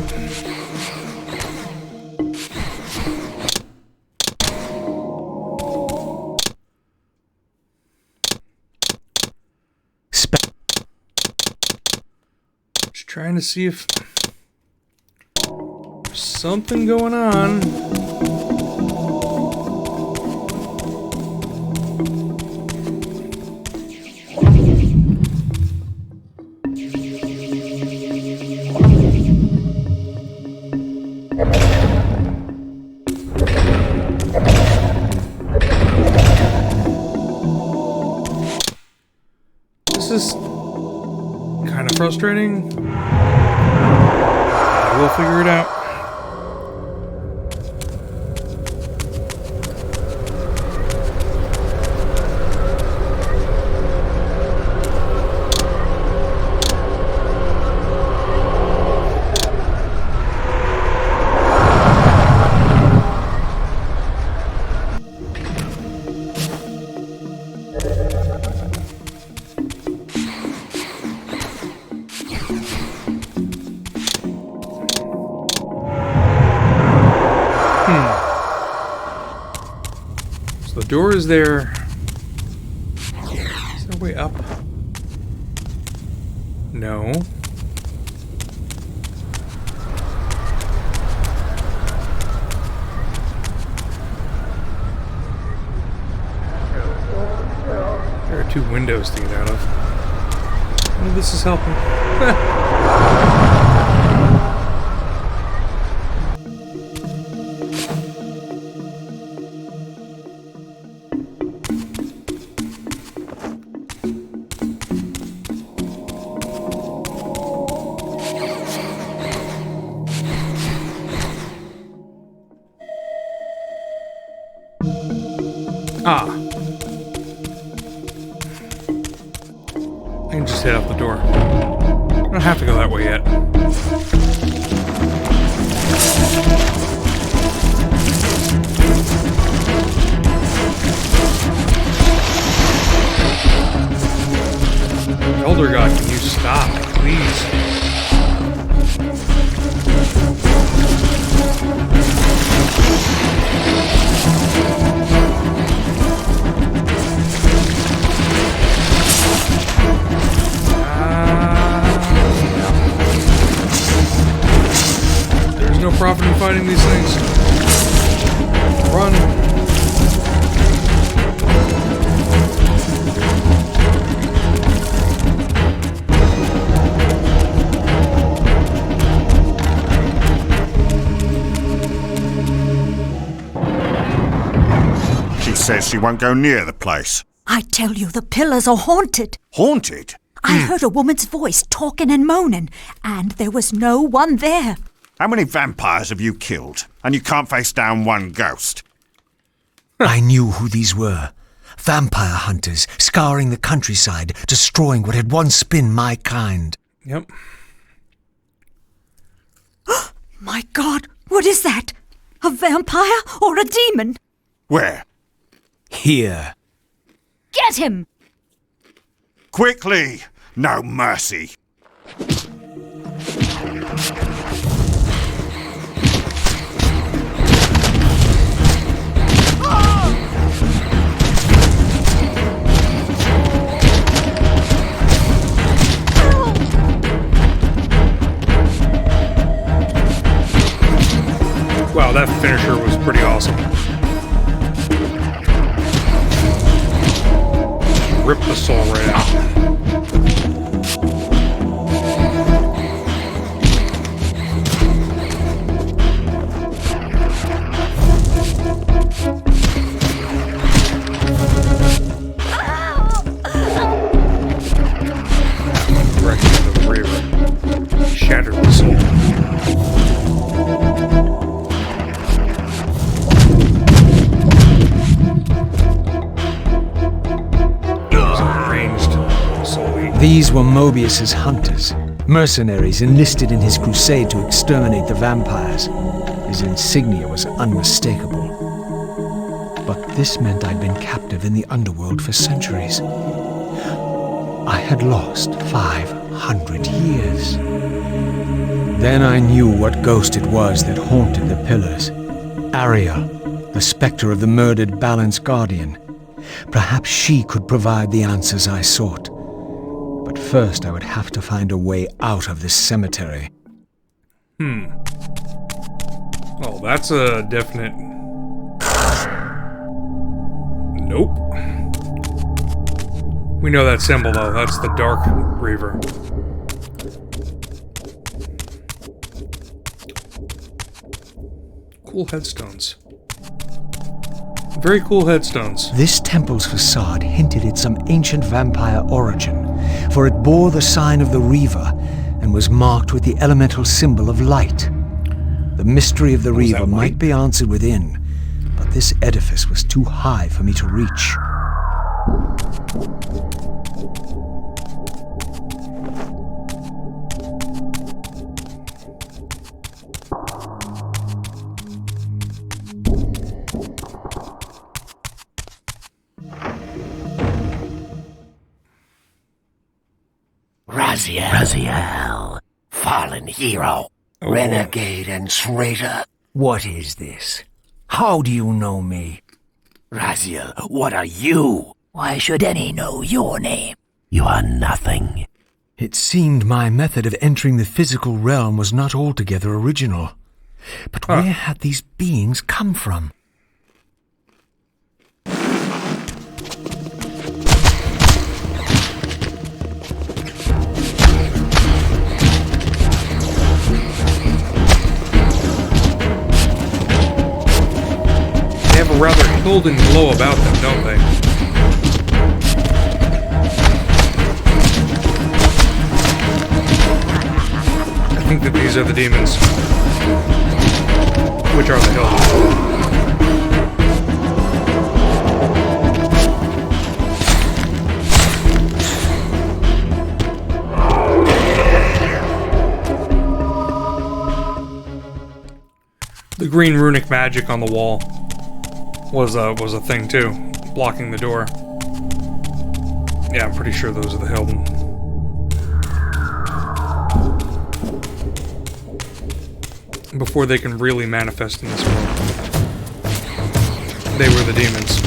Just trying to see if there's something going on. This is kind of frustrating. I will figure it out. So the door is there. Is there a way up? No. There are two windows to get out of. None of this is helping. Ah. I can just head out the door. I don't have to go that way yet. Elder God, can you stop, please? There's no profit in fighting these things. Run. She says she won't go near the place. I tell you, the pillars are haunted. Haunted? I heard a woman's voice talking and moaning, and there was no one there. How many vampires have you killed? And you can't face down one ghost? I knew who these were. Vampire hunters, scouring the countryside, destroying what had once been my kind. Yep. My God, what is that? A vampire or a demon? Where? Here. Get him! Quickly! No mercy! finisher was pretty awesome. Rip the soul right out. Shattered the soul. These were Mobius's hunters, mercenaries enlisted in his crusade to exterminate the vampires. His insignia was unmistakable. But this meant I'd been captive in the underworld for centuries. I had lost 500 years. Then I knew what ghost it was that haunted the pillars. Aria, the specter of the murdered Balan's guardian. Perhaps she could provide the answers I sought. But first I would have to find a way out of this cemetery. Well, that's a definite... Nope. We know that symbol, though. That's the Dark Reaver. Cool headstones. Very cool headstones. This temple's facade hinted at some ancient vampire origin, for it bore the sign of the Reaver and was marked with the elemental symbol of light. The mystery of the Reaver might be answered within, but this edifice was too high for me to reach. Raziel, fallen hero, renegade and traitor. What is this? How do you know me? Raziel, what are you? Why should any know your name? You are nothing. It seemed my method of entering the physical realm was not altogether original. But where had these beings come from? They have a rather golden glow about them, don't they? I think that these are the demons. Which are the hills? The green runic magic on the wall was a thing too, blocking the door. Yeah, I'm pretty sure those are the Hilden. Before they can really manifest in this world, they were the demons.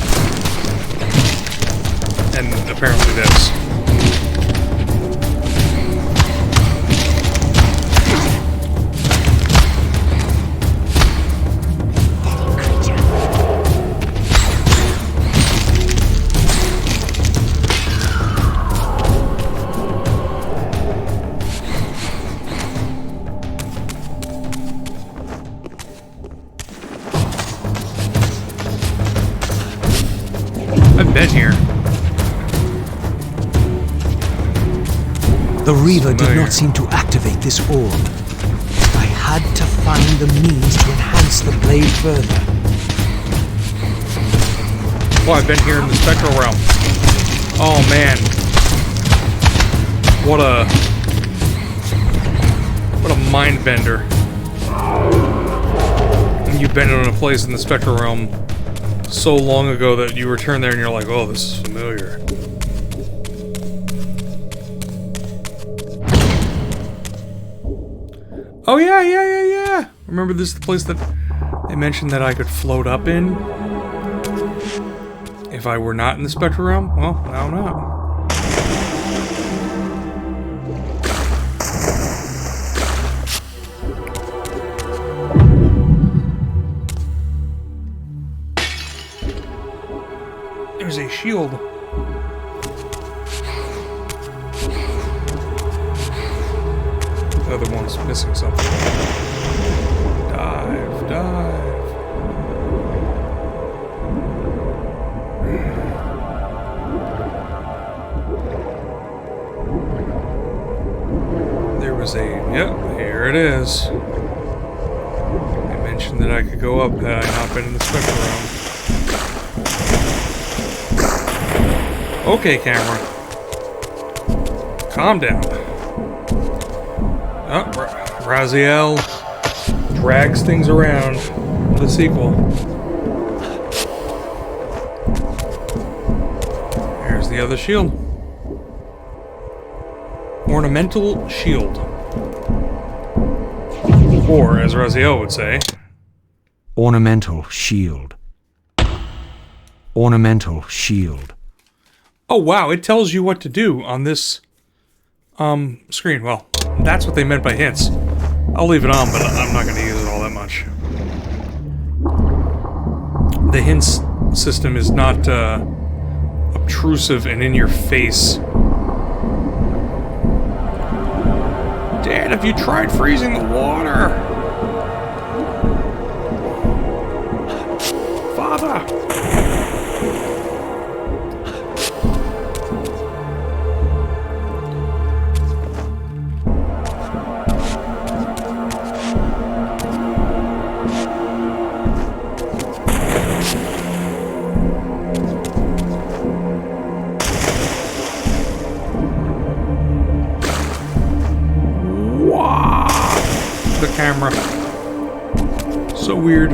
And apparently this. Been here. The Reaver did not seem to activate this orb. I had to find the means to enhance the blade further. Oh, I've been here in the spectral realm. Oh man. What a mind bender. And you've been in a place in the spectral realm so long ago that you return there and you're like, oh, this is familiar. Oh yeah. Remember this is the place that they mentioned that I could float up in? If I were not in the spectral realm? Well, now I'm not. There's a shield. The other one's missing something. Dive, dive. There was a... Yep, here it is. I mentioned that I could go up had I not been in the spectral realm. Okay, camera. Calm down. Oh, Raziel drags things around. The sequel. There's the other shield. Ornamental shield. Or, as Raziel would say, ornamental shield. Ornamental shield. Oh wow, it tells you what to do on this screen. Well, that's what they meant by hints. I'll leave it on, but I'm not going to use it all that much. The hints system is not obtrusive and in your face. Dad, have you tried freezing the water? Father! The camera. So weird.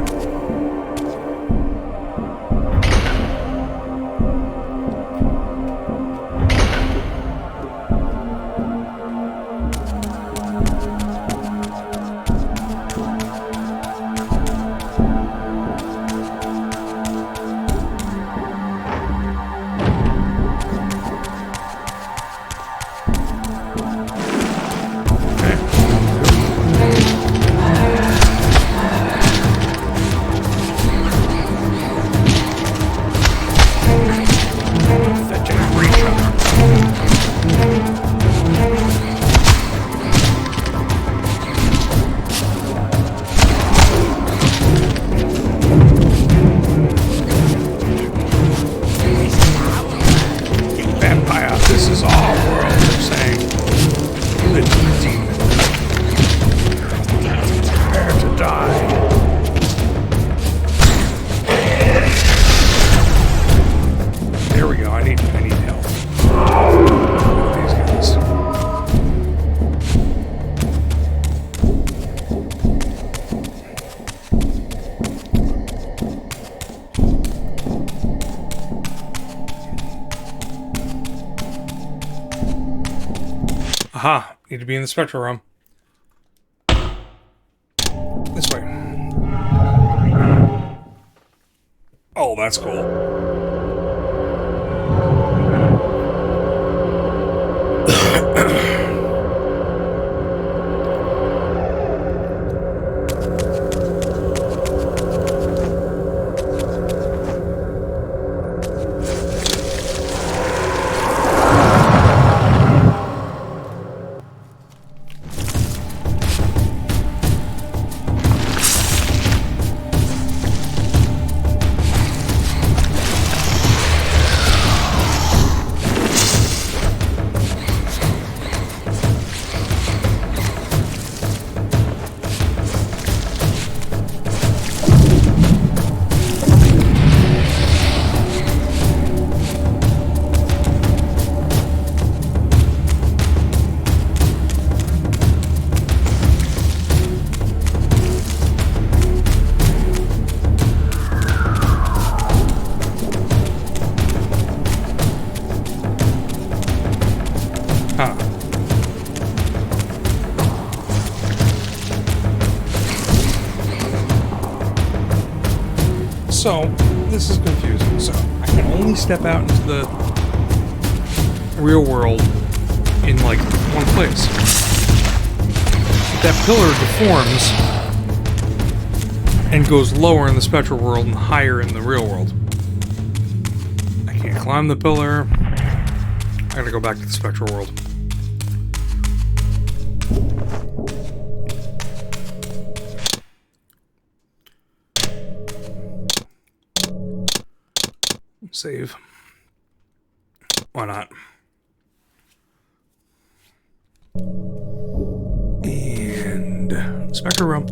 Aha, need to be in the spectral room. This way. Oh, that's cool. So, this is confusing. So, I can only step out into the real world in, like, one place. But that pillar deforms and goes lower in the spectral world and higher in the real world. I climb the pillar. I gotta go back to the spectral world. Save. Why not? And spectral room.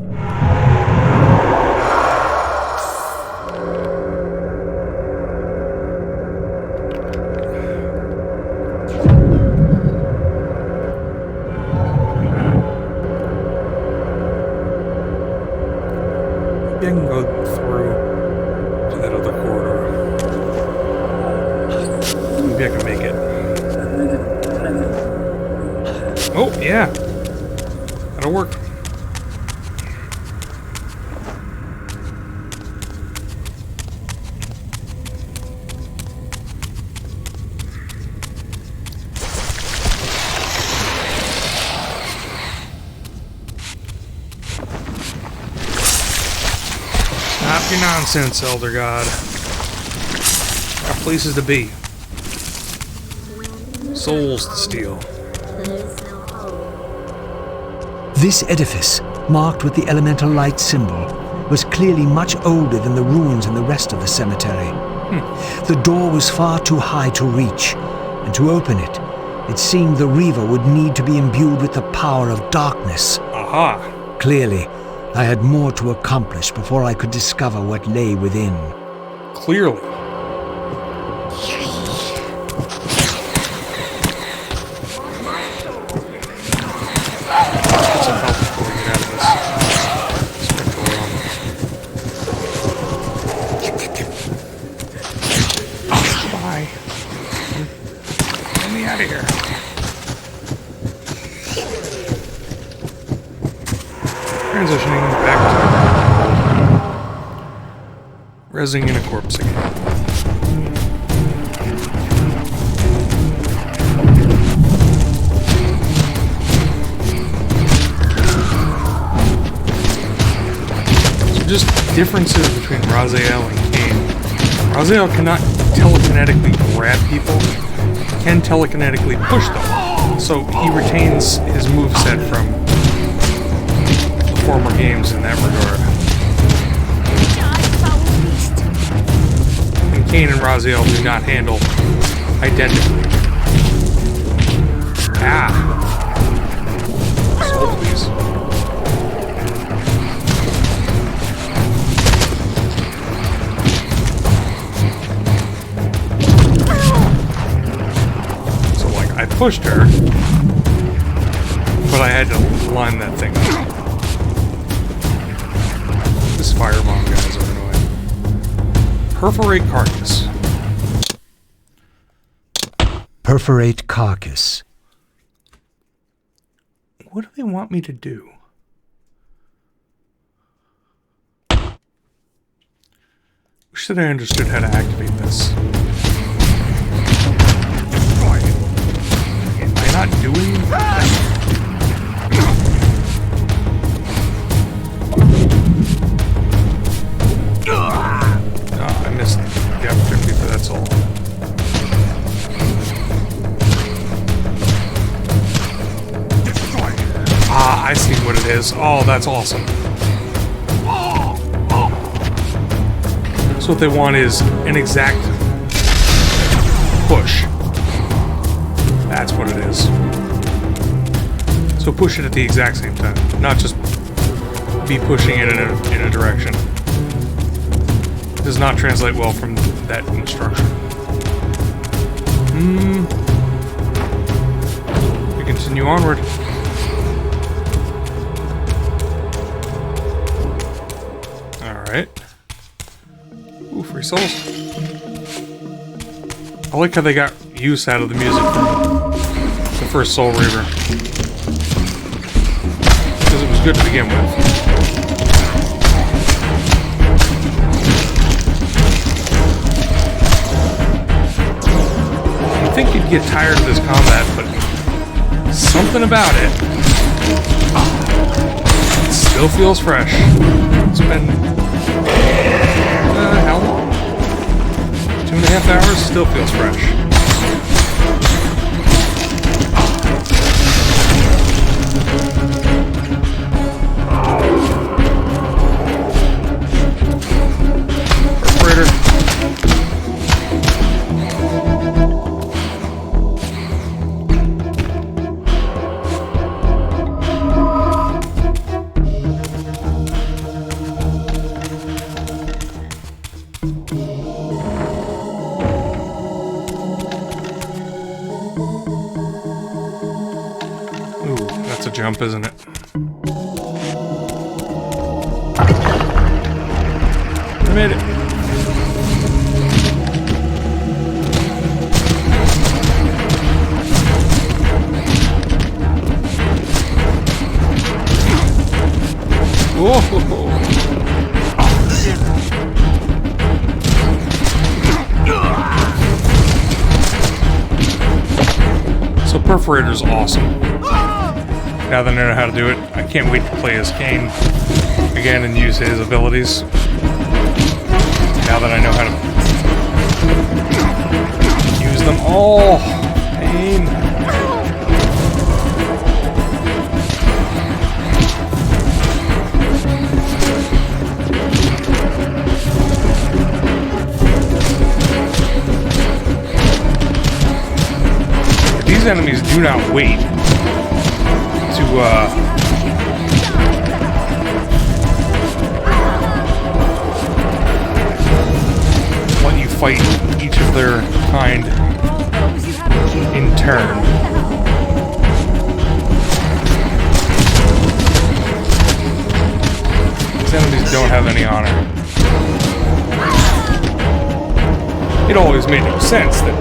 Maybe I can go through to that other corridor. Maybe I can make it. Oh, yeah. That'll work. Stop your nonsense, Elder God. Got places to be. Souls to steal. This edifice, marked with the elemental light symbol, was clearly much older than the ruins in the rest of the cemetery. The door was far too high to reach, and to open it, it seemed the Reaver would need to be imbued with the power of darkness. Aha! Clearly, I had more to accomplish before I could discover what lay within. Clearly. Transitioning back to resing in a corpse again. So just differences between Raziel and Kain. Raziel cannot telekinetically grab people, can telekinetically push them. So he retains his moveset from former games in that regard. And Kain and Raziel do not handle identically. Ah! Soul, please. So, like, I pushed her, but I had to line that thing up. Firebomb guys are annoying. Perforate carcass. Perforate carcass. What do they want me to do? Wish that I understood how to activate this. Am I not doing that? I missed the opportunity for that soul. Ah, I see what it is. Oh, that's awesome. So what they want is an exact push. That's what it is. So push it at the exact same time, not just be pushing it in a direction. Does not translate well from that instruction. We continue onward. Alright. Ooh, free souls. I like how they got use out of the music from the first Soul Reaver. Because it was good to begin with. I think you'd get tired of this combat, but something about it still feels fresh. It's been how long? 2.5 2.5 hours, still feels fresh. Perforator. That's a jump, isn't it? I made it. Whoa! So Perforator's awesome. Now that I know how to do it, I can't wait to play as Kain again and use his abilities. Now that I know how to use them all. Pain. These enemies do not wait to let you fight each of their kind in turn. These enemies don't have any honor. It always made no sense that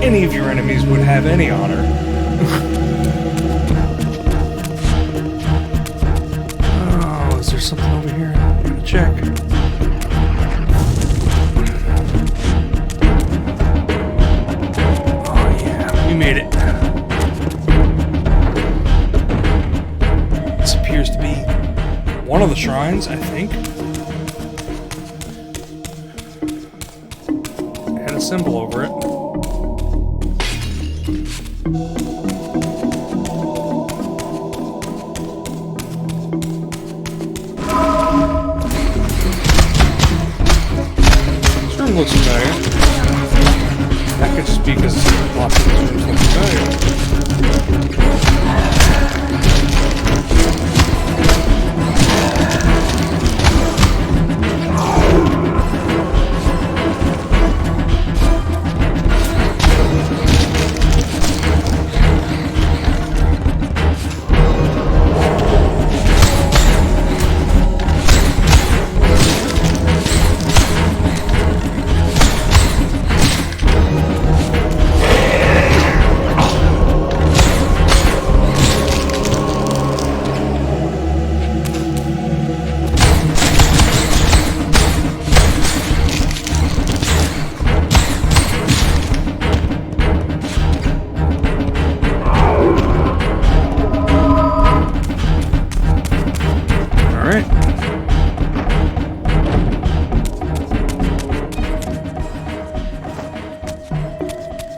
any of your enemies would have any honor. Oh, is there something over here? I'm gonna check. Oh yeah, we made it. This appears to be one of the shrines, I think. It had a symbol over it. Looks familiar. That could just be because lots of these rooms look familiar.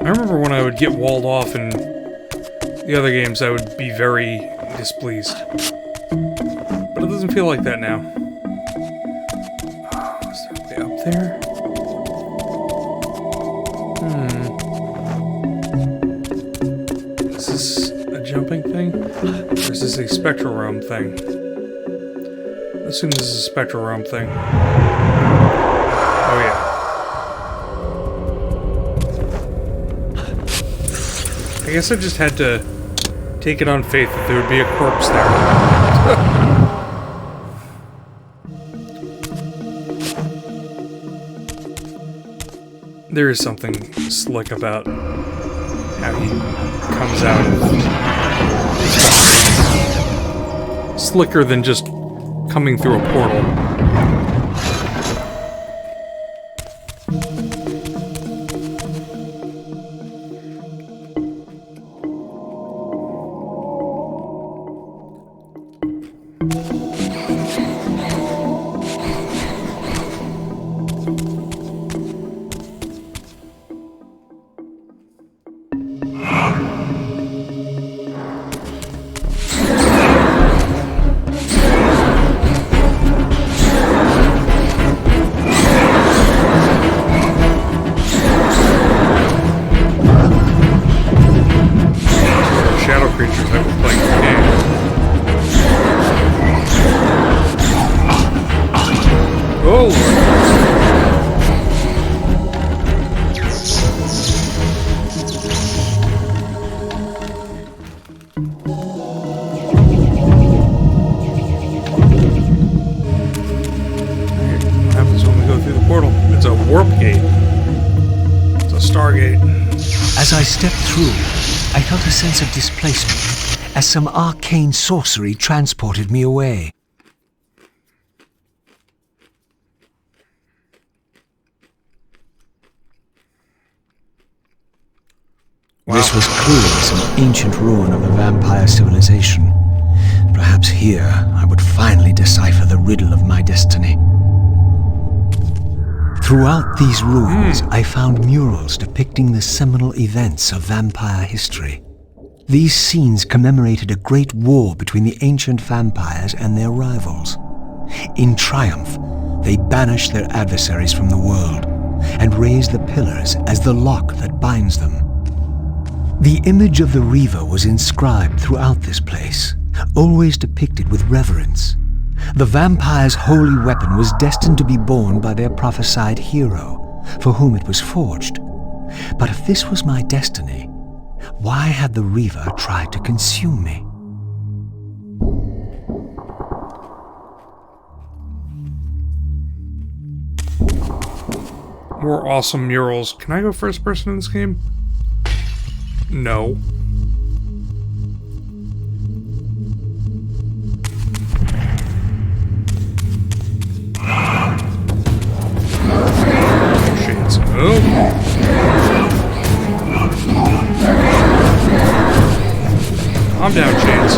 I remember when I would get walled off in the other games, I would be very displeased. But it doesn't feel like that now. Oh, is there a way up there? Is this a jumping thing? Or is this a spectral realm thing? I assume this is a spectral realm thing. Oh yeah. I guess I just had to take it on faith that there would be a corpse there. There is something slick about how he comes out of... Slicker than just coming through a portal. Stargate. As I stepped through, I felt a sense of displacement, as some arcane sorcery transported me away. Wow. This was clearly some ancient ruin of the vampire civilization. Perhaps here I would finally decipher the riddle of my destiny. Throughout these ruins, I found murals depicting the seminal events of vampire history. These scenes commemorated a great war between the ancient vampires and their rivals. In triumph, they banished their adversaries from the world and raised the pillars as the lock that binds them. The image of the Reaver was inscribed throughout this place, always depicted with reverence. The vampire's holy weapon was destined to be borne by their prophesied hero, for whom it was forged. But if this was my destiny, why had the Reaver tried to consume me? More awesome murals. Can I go first person in this game? No. Shades. Oh. Calm down, Shades.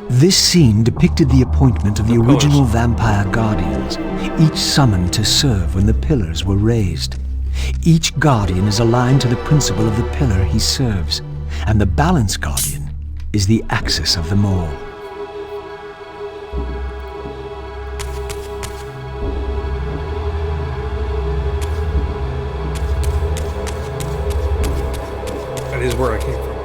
This scene depicted the appointment of the original vampire guardians, each summoned to serve when the pillars were raised. Each guardian is aligned to the principle of the pillar he serves, and the balance guardian is the axis of them all. That is where I came from.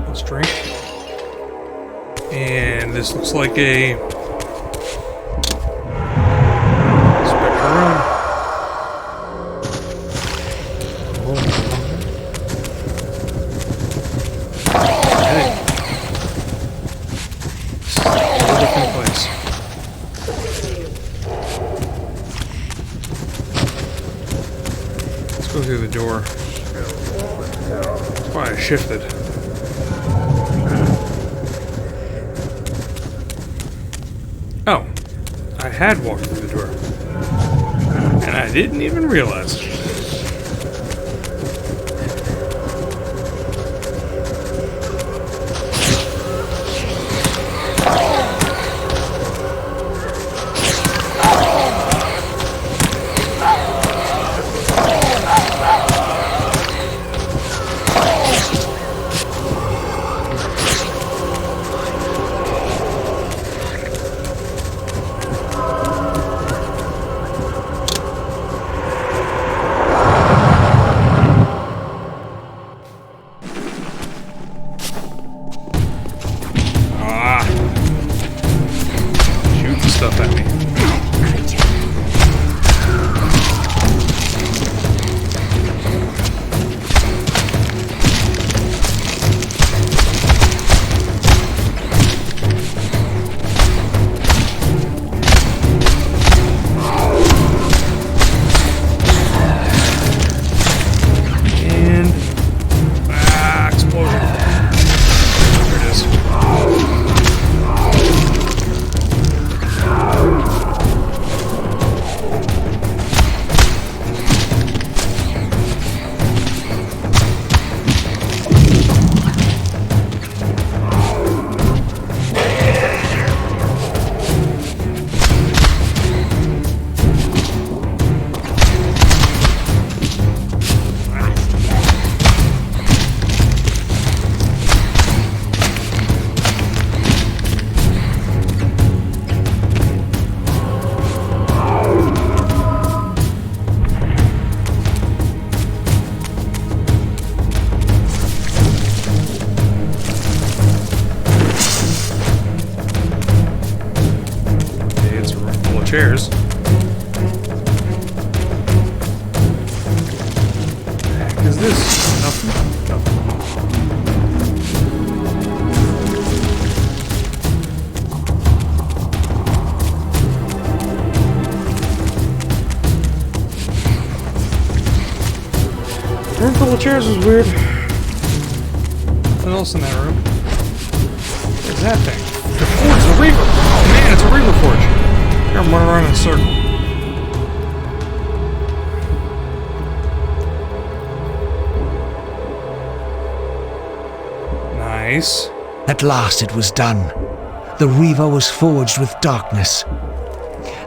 Let's drink. And this looks like a spectral room. Okay. This is a whole different place. Let's go through the door. That's why I shifted. Oh, I had walked through the door, and I didn't even realize. chairs. Is this nothing? Nothing. Room full of chairs was weird. What else in that room? What's that thing? The forge, the Reaver! Oh man, it's a Reaver forge. Here I'm running around in a circle. Nice. At last it was done. The Reaver was forged with darkness.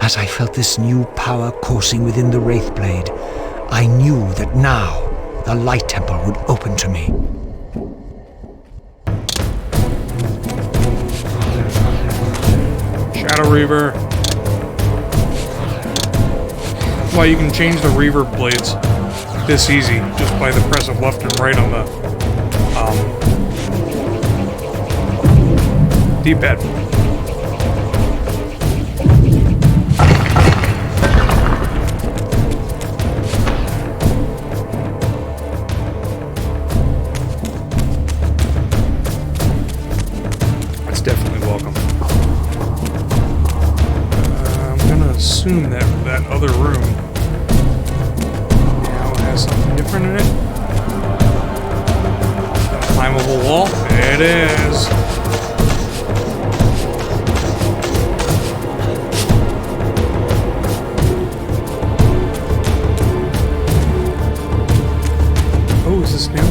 As I felt this new power coursing within the Wraithblade, I knew that now the Light Temple would open to me. Shadow Reaver. That's why you can change the Reaver blades this easy, just by the press of left and right on the D-pad. That's definitely welcome. I'm gonna assume that that other room now has something different in it. A climbable wall? It is. Oh, is this new?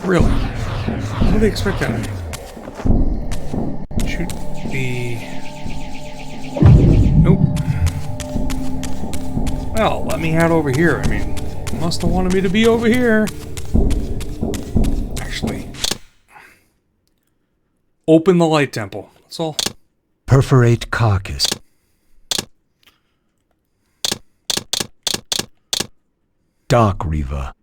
Really? What do they expect out of me? Shoot the... Nope. Well, let me out over here. I mean, must have wanted me to be over here. Actually. Open the Light Temple. That's all. Perforate carcass. Dark Reaver.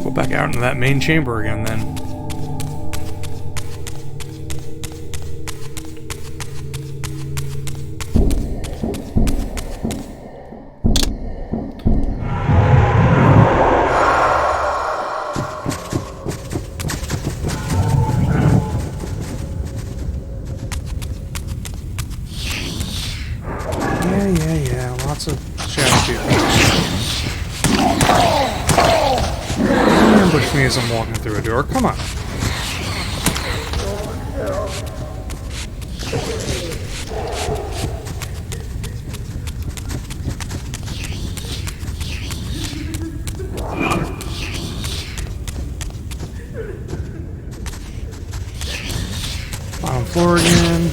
Go back out into that main chamber again then. Yeah, lots of shadow people. Ambush me as I'm walking through a door. Come on. Bottom floor again.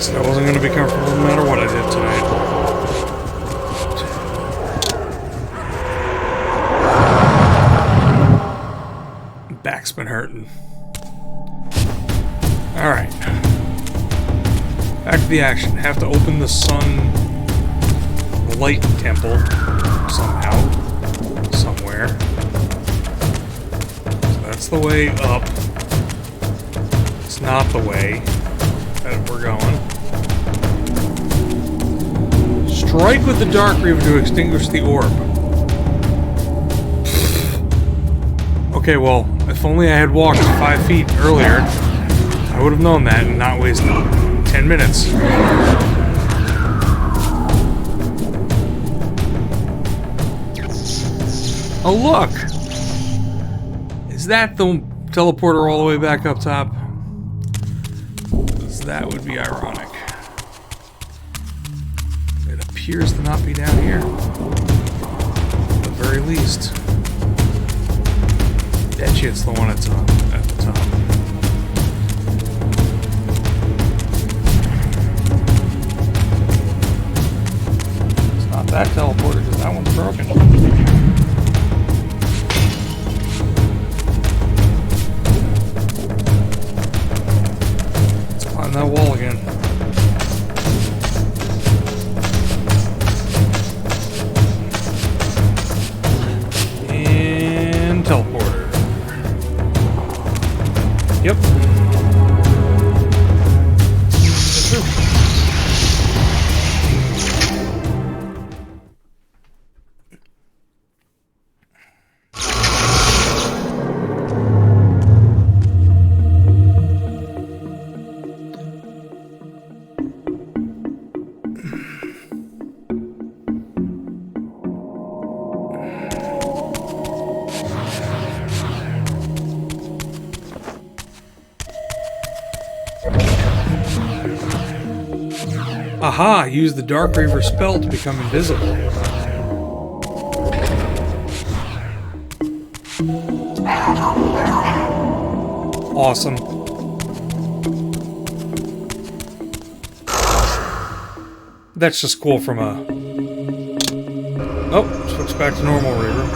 said I wasn't going to be comfortable no matter what I did tonight. Back's been hurting. Alright. Back to the action. Have to open the light temple somehow. Somewhere. So that's the way up. It's not the way that we're going. Strike with the Dark Reaver to extinguish the orb. Okay, well, if only I had walked 5 feet earlier, I would have known that and not wasted 10 minutes. Oh, look! Is that the teleporter all the way back up top? 'Cause that would be ironic. It appears to not be down here. At the very least. Bet you it's the one at the top. It's not that teleporter because that one's broken. Let's climb that wall again. And teleporter. Yep. Aha! Use the Dark Reaver spell to become invisible. Awesome. That's just cool from a... Oh, switch back to normal Reaver.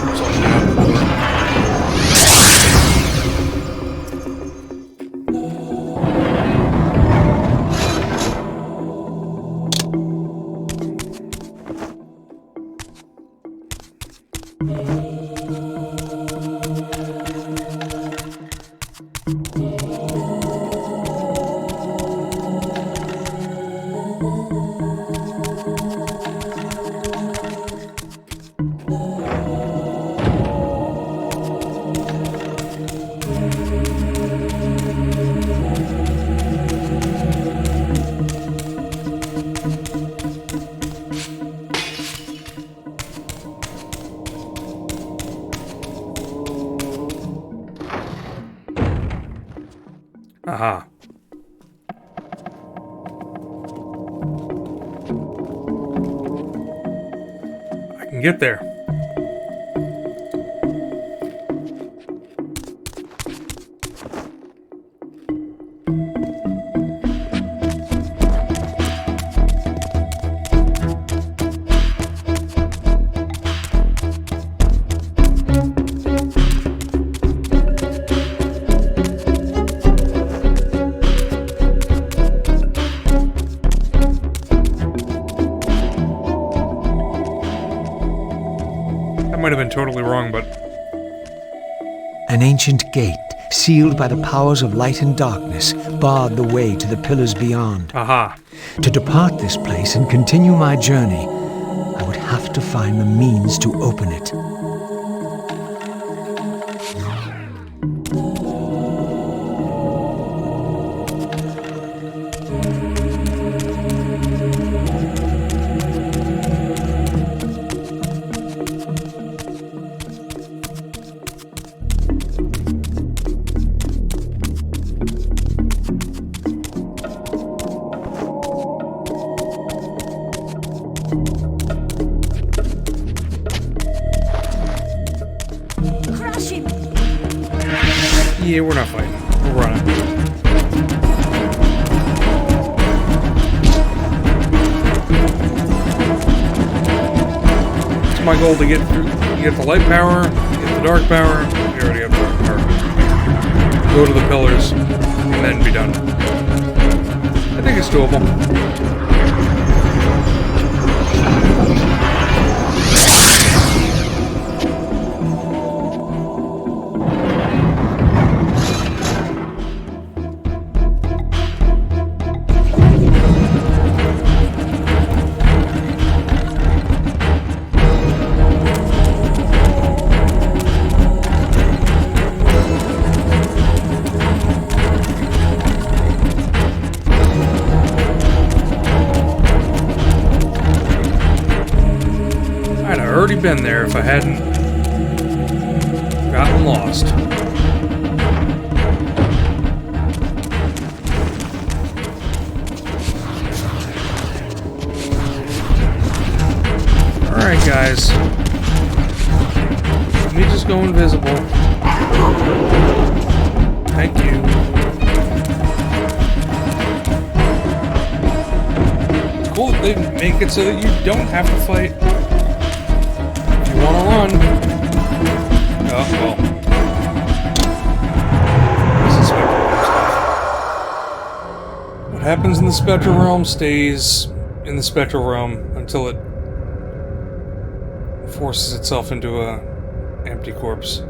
Aha. I can get there. Might have been totally wrong, but... An ancient gate, sealed by the powers of light and darkness, barred the way to the pillars beyond. Aha. To depart this place and continue my journey, I would have to find the means to open it. Yeah, we're not fighting. We're running. my goal to get the light power, get the dark power. We already have dark power. Go to the pillars, and then be done. I think it's doable. Already been there if I hadn't gotten lost. Alright guys. Let me just go invisible. Thank you. It's cool that they make it so that you don't have to fight. Wanna run? Oh well. This is Spectral Realm stuff. What happens in the Spectral Realm stays in the Spectral Realm until it forces itself into a empty corpse.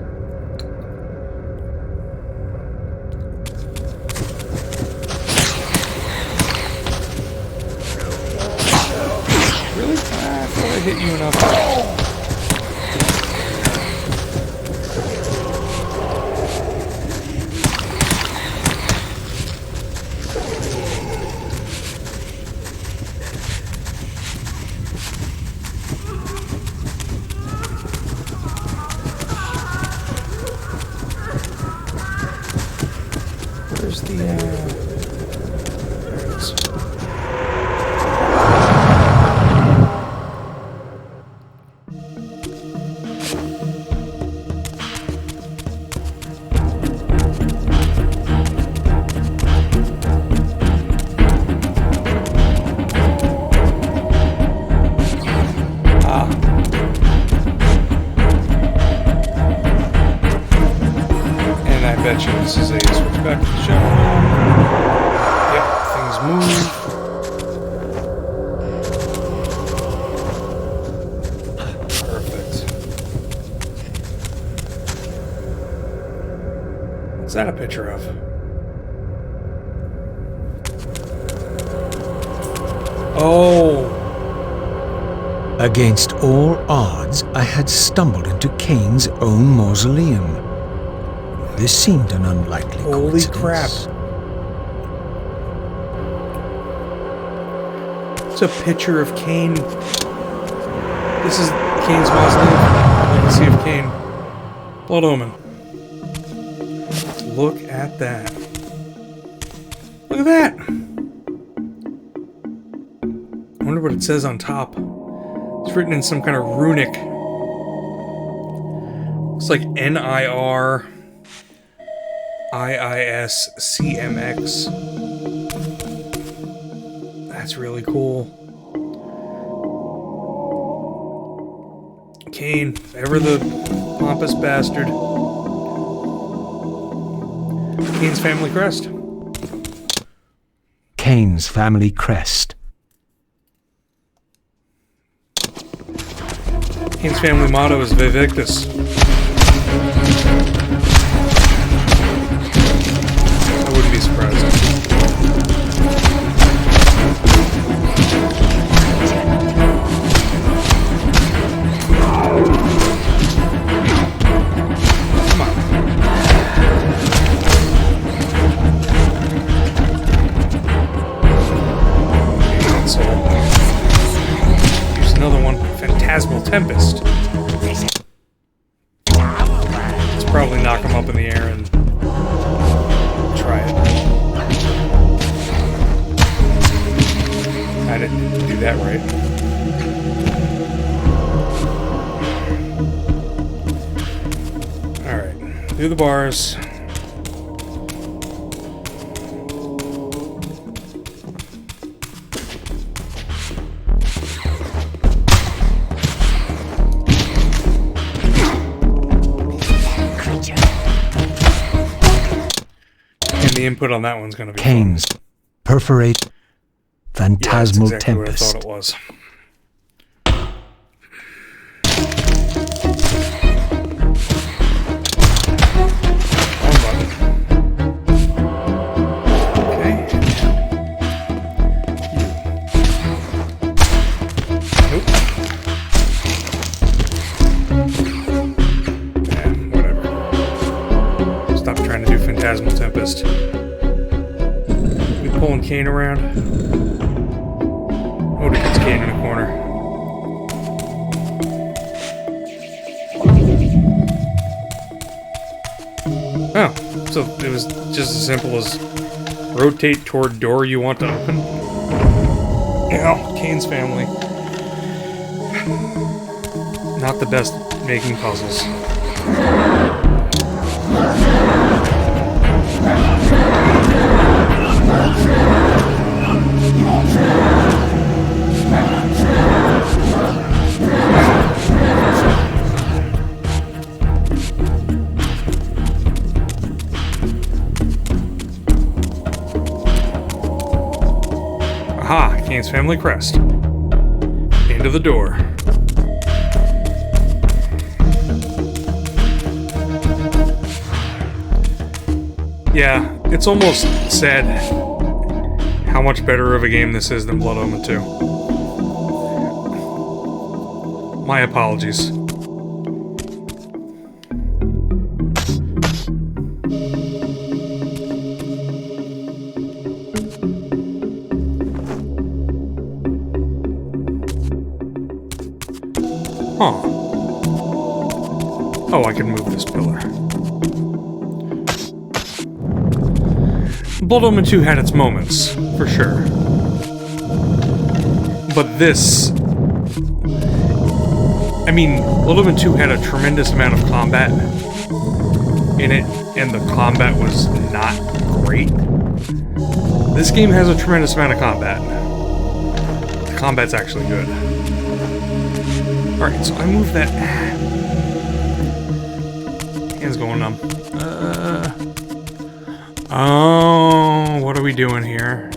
Really? I thought I hit you enough. Where's the, there it is. And I bet you this is a switch back to the shower. Yep, things move. Perfect. What's that a picture of? Oh. Against all odds, I had stumbled into Kain's own mausoleum. This seemed an unlikely coincidence. Holy crap. It's a picture of Kain. This is Kain's mausoleum. Legacy of Kain. Blood Omen. Look at that. Look at that! I wonder what it says on top. It's written in some kind of runic. It's like NIR IISCMX. That's really cool. Kain, ever the pompous bastard. Kain's family crest. Kain's family crest. Kain's family motto is Vivictus. I wouldn't be surprised. Come on. Here's another one. Phantasmal Tempest. Let's probably knock him up in the air and try it. I didn't do that right. Alright, do the bars. the input on that one's going to be Kain's perforate phantasmal yeah, that's exactly tempest. what I thought it was. Phantasmal Tempest. We pulling Kain around. Oh, there gets Kain in the corner. Oh, so it was just as simple as rotate toward door you want to open. Yeah, Kain's family. Not the best making puzzles. Aha, Kain's family crest. Into the door. Yeah, it's almost sad how much better of a game this is than Blood Omen 2. My apologies. Huh. Oh, I can move this pillar. Blood Omen 2 had its moments, for sure. But this... I mean, Blood Omen 2 had a tremendous amount of combat in it, and the combat was not great. This game has a tremendous amount of combat. The combat's actually good. Alright, so I moved that... Hand's going numb. Oh, what are we doing here?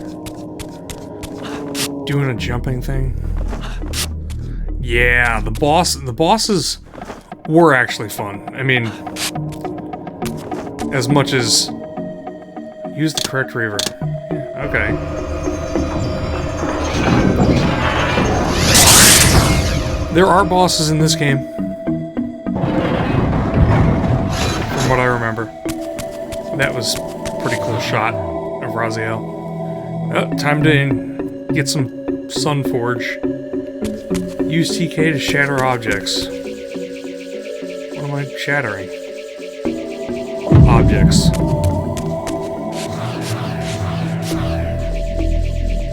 Doing a jumping thing? Yeah, the bosses were actually fun. I mean, as much as... Use the correct reaver. Okay. There are bosses in this game. From what I remember. That was a pretty cool shot of Raziel. Oh, time to get some Sunforge. Use TK to shatter objects. What am I shattering? Objects.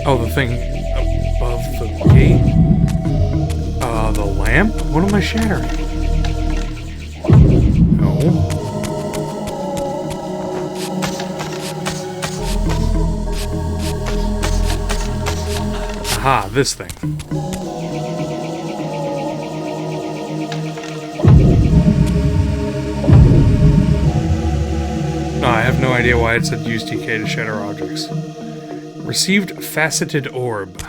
Oh, the thing above the gate? The lamp? What am I shattering? No. Aha, this thing. No, I have no idea why it said use TK to shatter objects. Received faceted orb.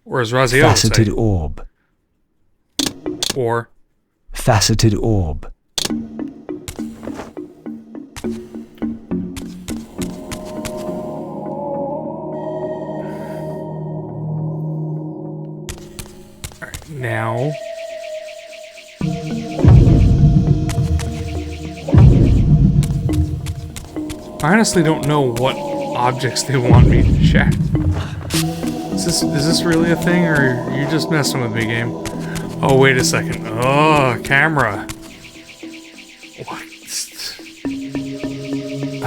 Or as Raziel would say. Faceted orb. Or faceted orb. Alright, now I honestly don't know what objects they want me to shatter. Is this really a thing, or are you just messing with me, game? Oh, wait a second. Oh, camera. What?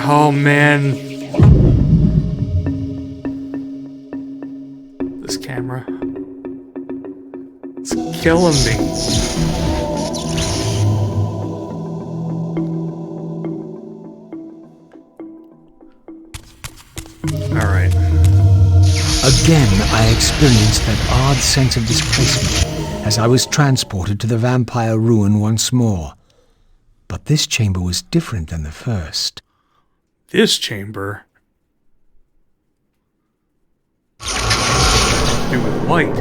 Oh, man. This camera. It's killing me. Alright. Again, I experienced that odd sense of displacement as I was transported to the vampire ruin once more. But this chamber was different than the first. This chamber. Do with light.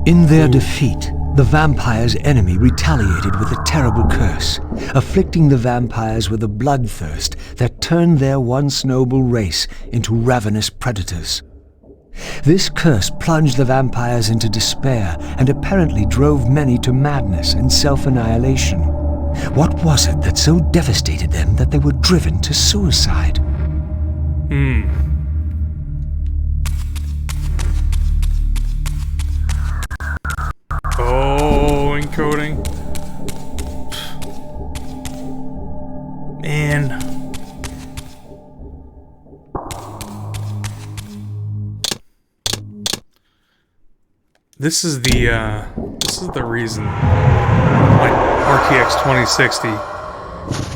In their defeat, the vampires' enemy retaliated with a terrible curse, afflicting the vampires with a bloodthirst that turned their once noble race into ravenous predators. This curse plunged the vampires into despair and apparently drove many to madness and self-annihilation. What was it that so devastated them that they were driven to suicide? Oh, encoding. Man. This is the reason like RTX 2060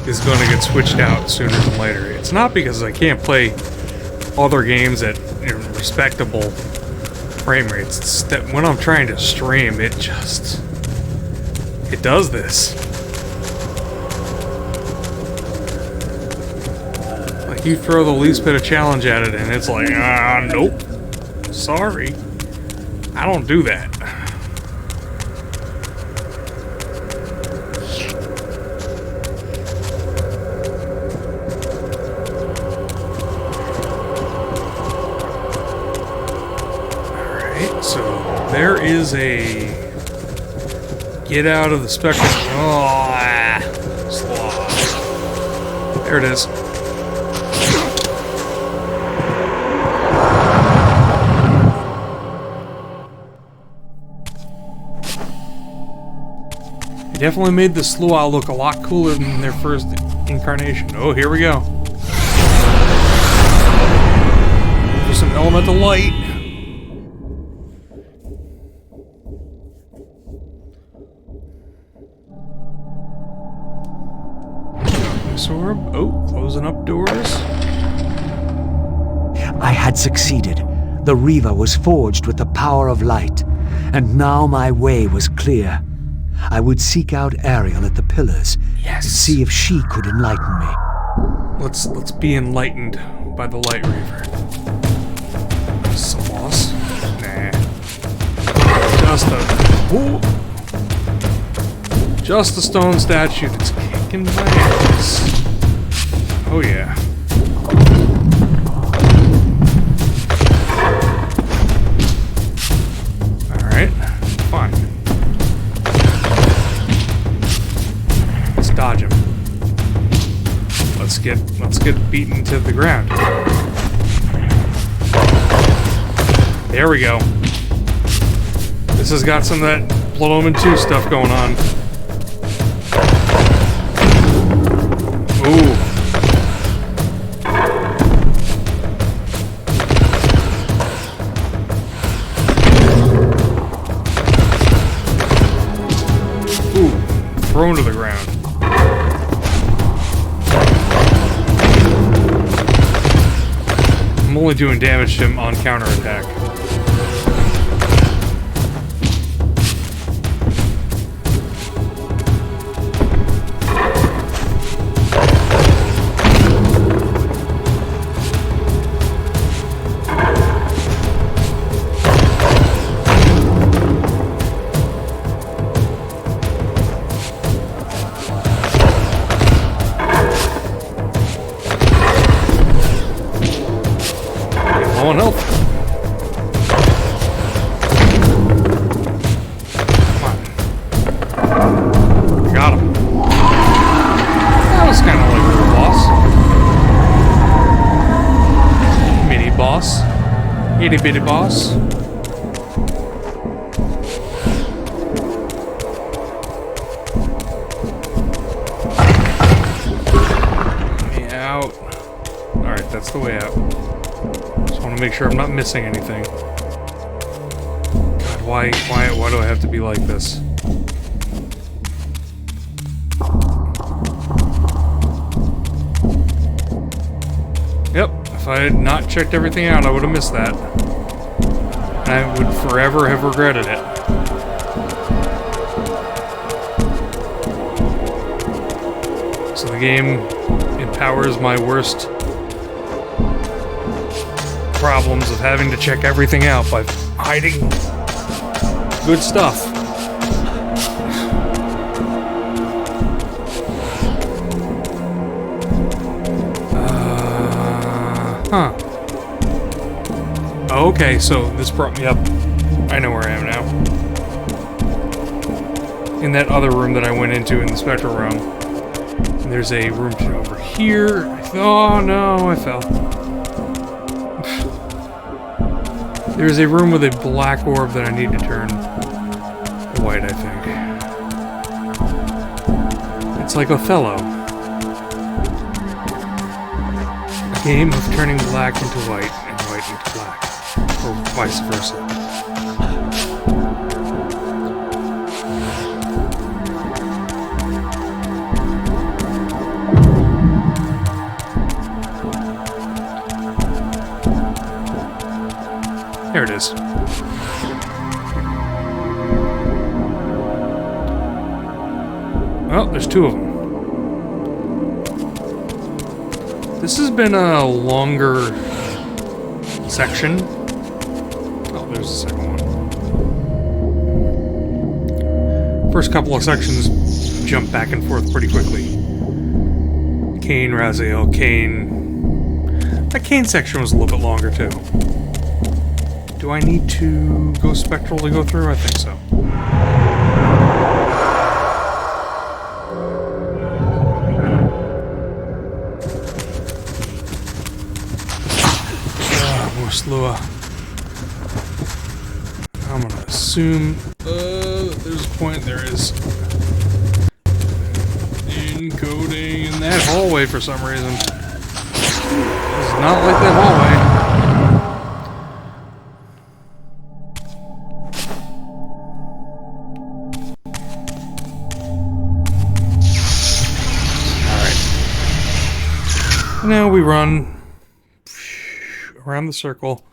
is going to get switched out sooner than later. It's not because I can't play other games at respectable frame rates. It's that when I'm trying to stream, it does this. Like you throw the least bit of challenge at it and it's like, nope. Sorry. I don't do that. Alright, so there is a get out of the spectrum. Sloth. There it is. Definitely made the Slough look a lot cooler than their first incarnation. Oh, here we go. For some elemental light. Orb. Oh, closing up doors. I had succeeded. The Reaver was forged with the power of light, and now my way was clear. I would seek out Ariel at the pillars and see if she could enlighten me. Let's be enlightened by the Light Reaver. Is this a boss? Nah. Just a stone statue that's kicking my ass. Oh yeah. Alright, fine. Dodge him. Let's get beaten to the ground. There we go. This has got some of that Blood Omen 2 stuff going on. Ooh. Ooh. Thrown to the ground. I'm only doing damage to him on counterattack. Low on health. Got him. That was kind of like a boss. Mini boss. Itty bitty boss. Let me out. Alright, that's the way out. Just want to make sure I'm not missing anything. God, why do I have to be like this? Yep, if I had not checked everything out, I would have missed that. And I would forever have regretted it. So the game empowers my worst problems of having to check everything out by hiding good stuff. Huh. Okay, so this brought me up. I know where I am now. In that other room that I went into in the spectral room. And there's a room over here. Oh no, I fell. There's a room with a black orb that I need to turn white, I think. It's like Othello. A game of turning black into white and white into black. Or vice versa. There it is. Well, there's two of them. This has been a longer section. Oh, there's the second one. First couple of sections jump back and forth pretty quickly. Kain, Raziel, Kain. That Kain section was a little bit longer too. Do I need to go spectral to go through? I think so. More Slua. I'm gonna assume there's a point there is encoding in that hallway for some reason. It's not like that hallway. Now we run around the circle to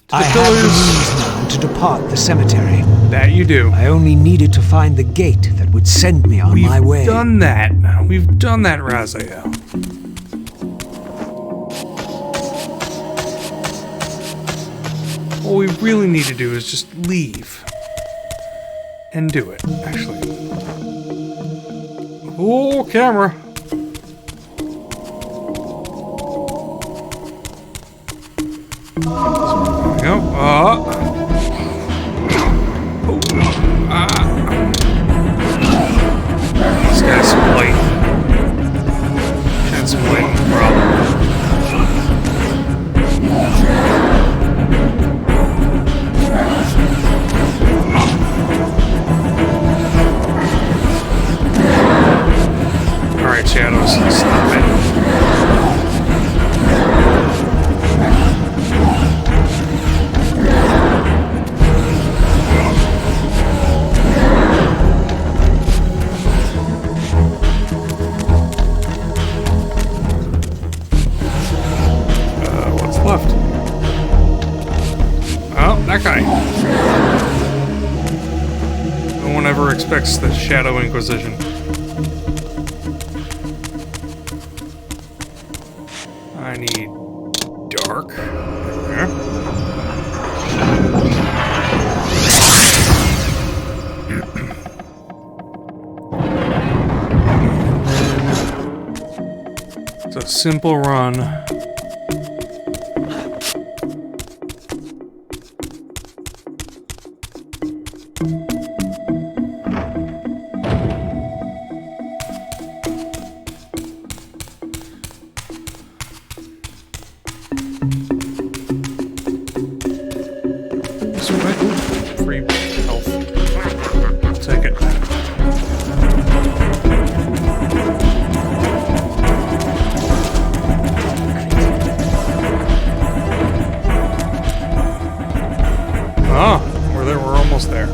the I pillars. have the means now to depart the cemetery. That you do. I only needed to find the gate that would send me on my way. We've done that. We've done that, Raziel. All we really need to do is just leave. And do it, actually. Oh, camera. There we go. This guy's some light. Had some light problem. Alright, Shadows, stop it. Left. Oh, that guy. No one ever expects the Shadow Inquisition. I need dark. There. It's a simple run. Free health. I'll take it. Ah, we're there. We're almost there.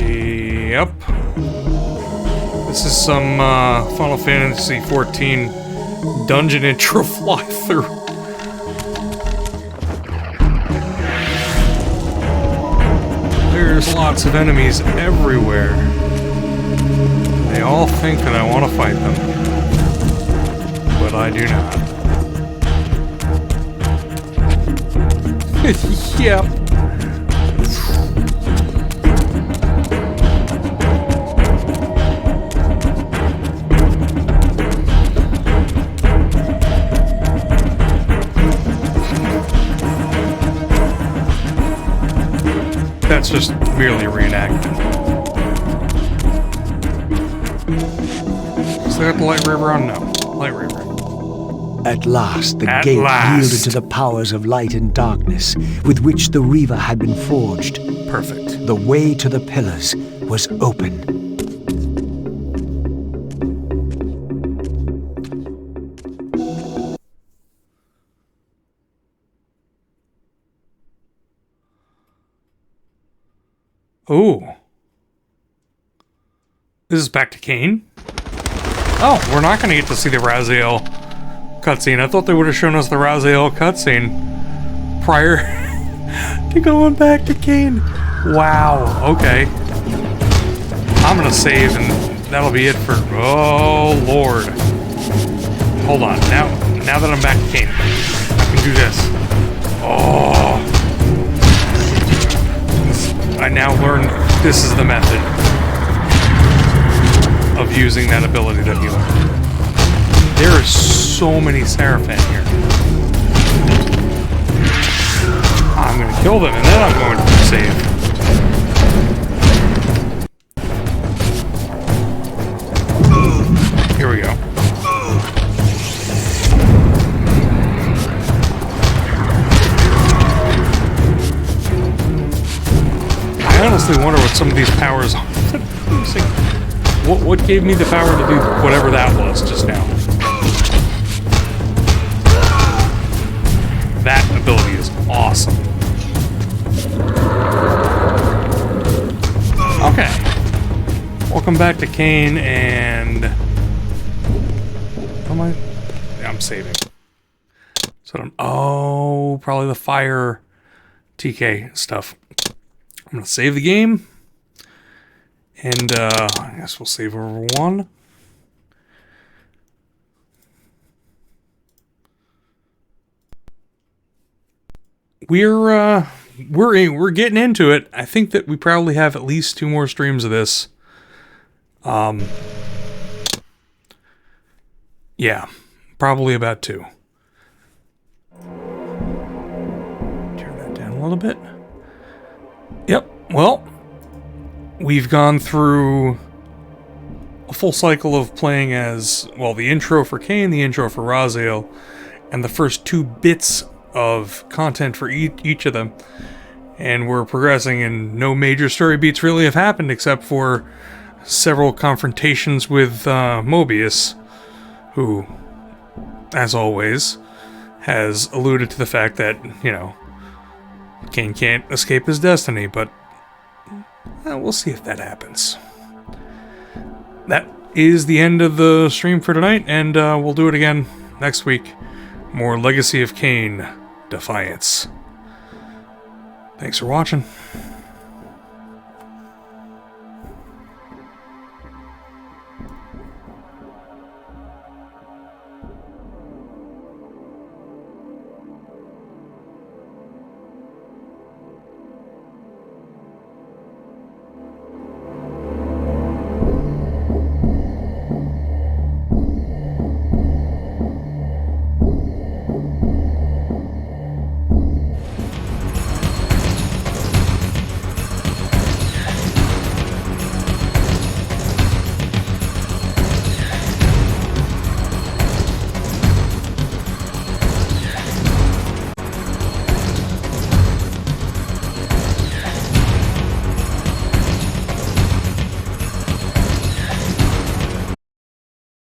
Yep. This is some Final Fantasy XIV dungeon intro fly through. There's lots of enemies everywhere. They all think that I want to fight them, but I do not. Yep. That's just merely reenactment. Is that the Light River on? No. Light River. At last, the gate yielded to the powers of light and darkness with which the Reaver had been forged. Perfect. The way to the pillars was open. Ooh. This is back to Kain? Oh, we're not going to get to see the Raziel cutscene. I thought they would have shown us the Raziel cutscene prior to going back to Kain. Wow, okay. I'm going to save and that'll be it for... Oh, Lord. Hold on. Now that I'm back to Kain, I can do this. Oh. I now learned this is the method of using that ability that you learned. There are so many Seraphim here. I'm going to kill them and then I'm going to save. Here we go. I honestly wonder what some of these powers are. What gave me the power to do whatever that was just now? That ability is awesome. Okay. Welcome back to Kain and... Am I? Yeah, I'm saving. So oh, probably the fire TK stuff. I'm gonna save the game. And I guess we'll save over one. We're getting into it. I think that we probably have at least 2 more streams of this. Yeah, probably about 2. Turn that down a little bit. Yep, well, we've gone through a full cycle of playing as, well, the intro for Kain, the intro for Raziel, and the first 2 bits of content for each of them. And we're progressing, and no major story beats really have happened except for several confrontations with Mobius, who, as always, has alluded to the fact that, you know, Kain can't escape his destiny, but we'll see if that happens. That is the end of the stream for tonight, and we'll do it again next week. More Legacy of Kain, Defiance. Thanks for watching.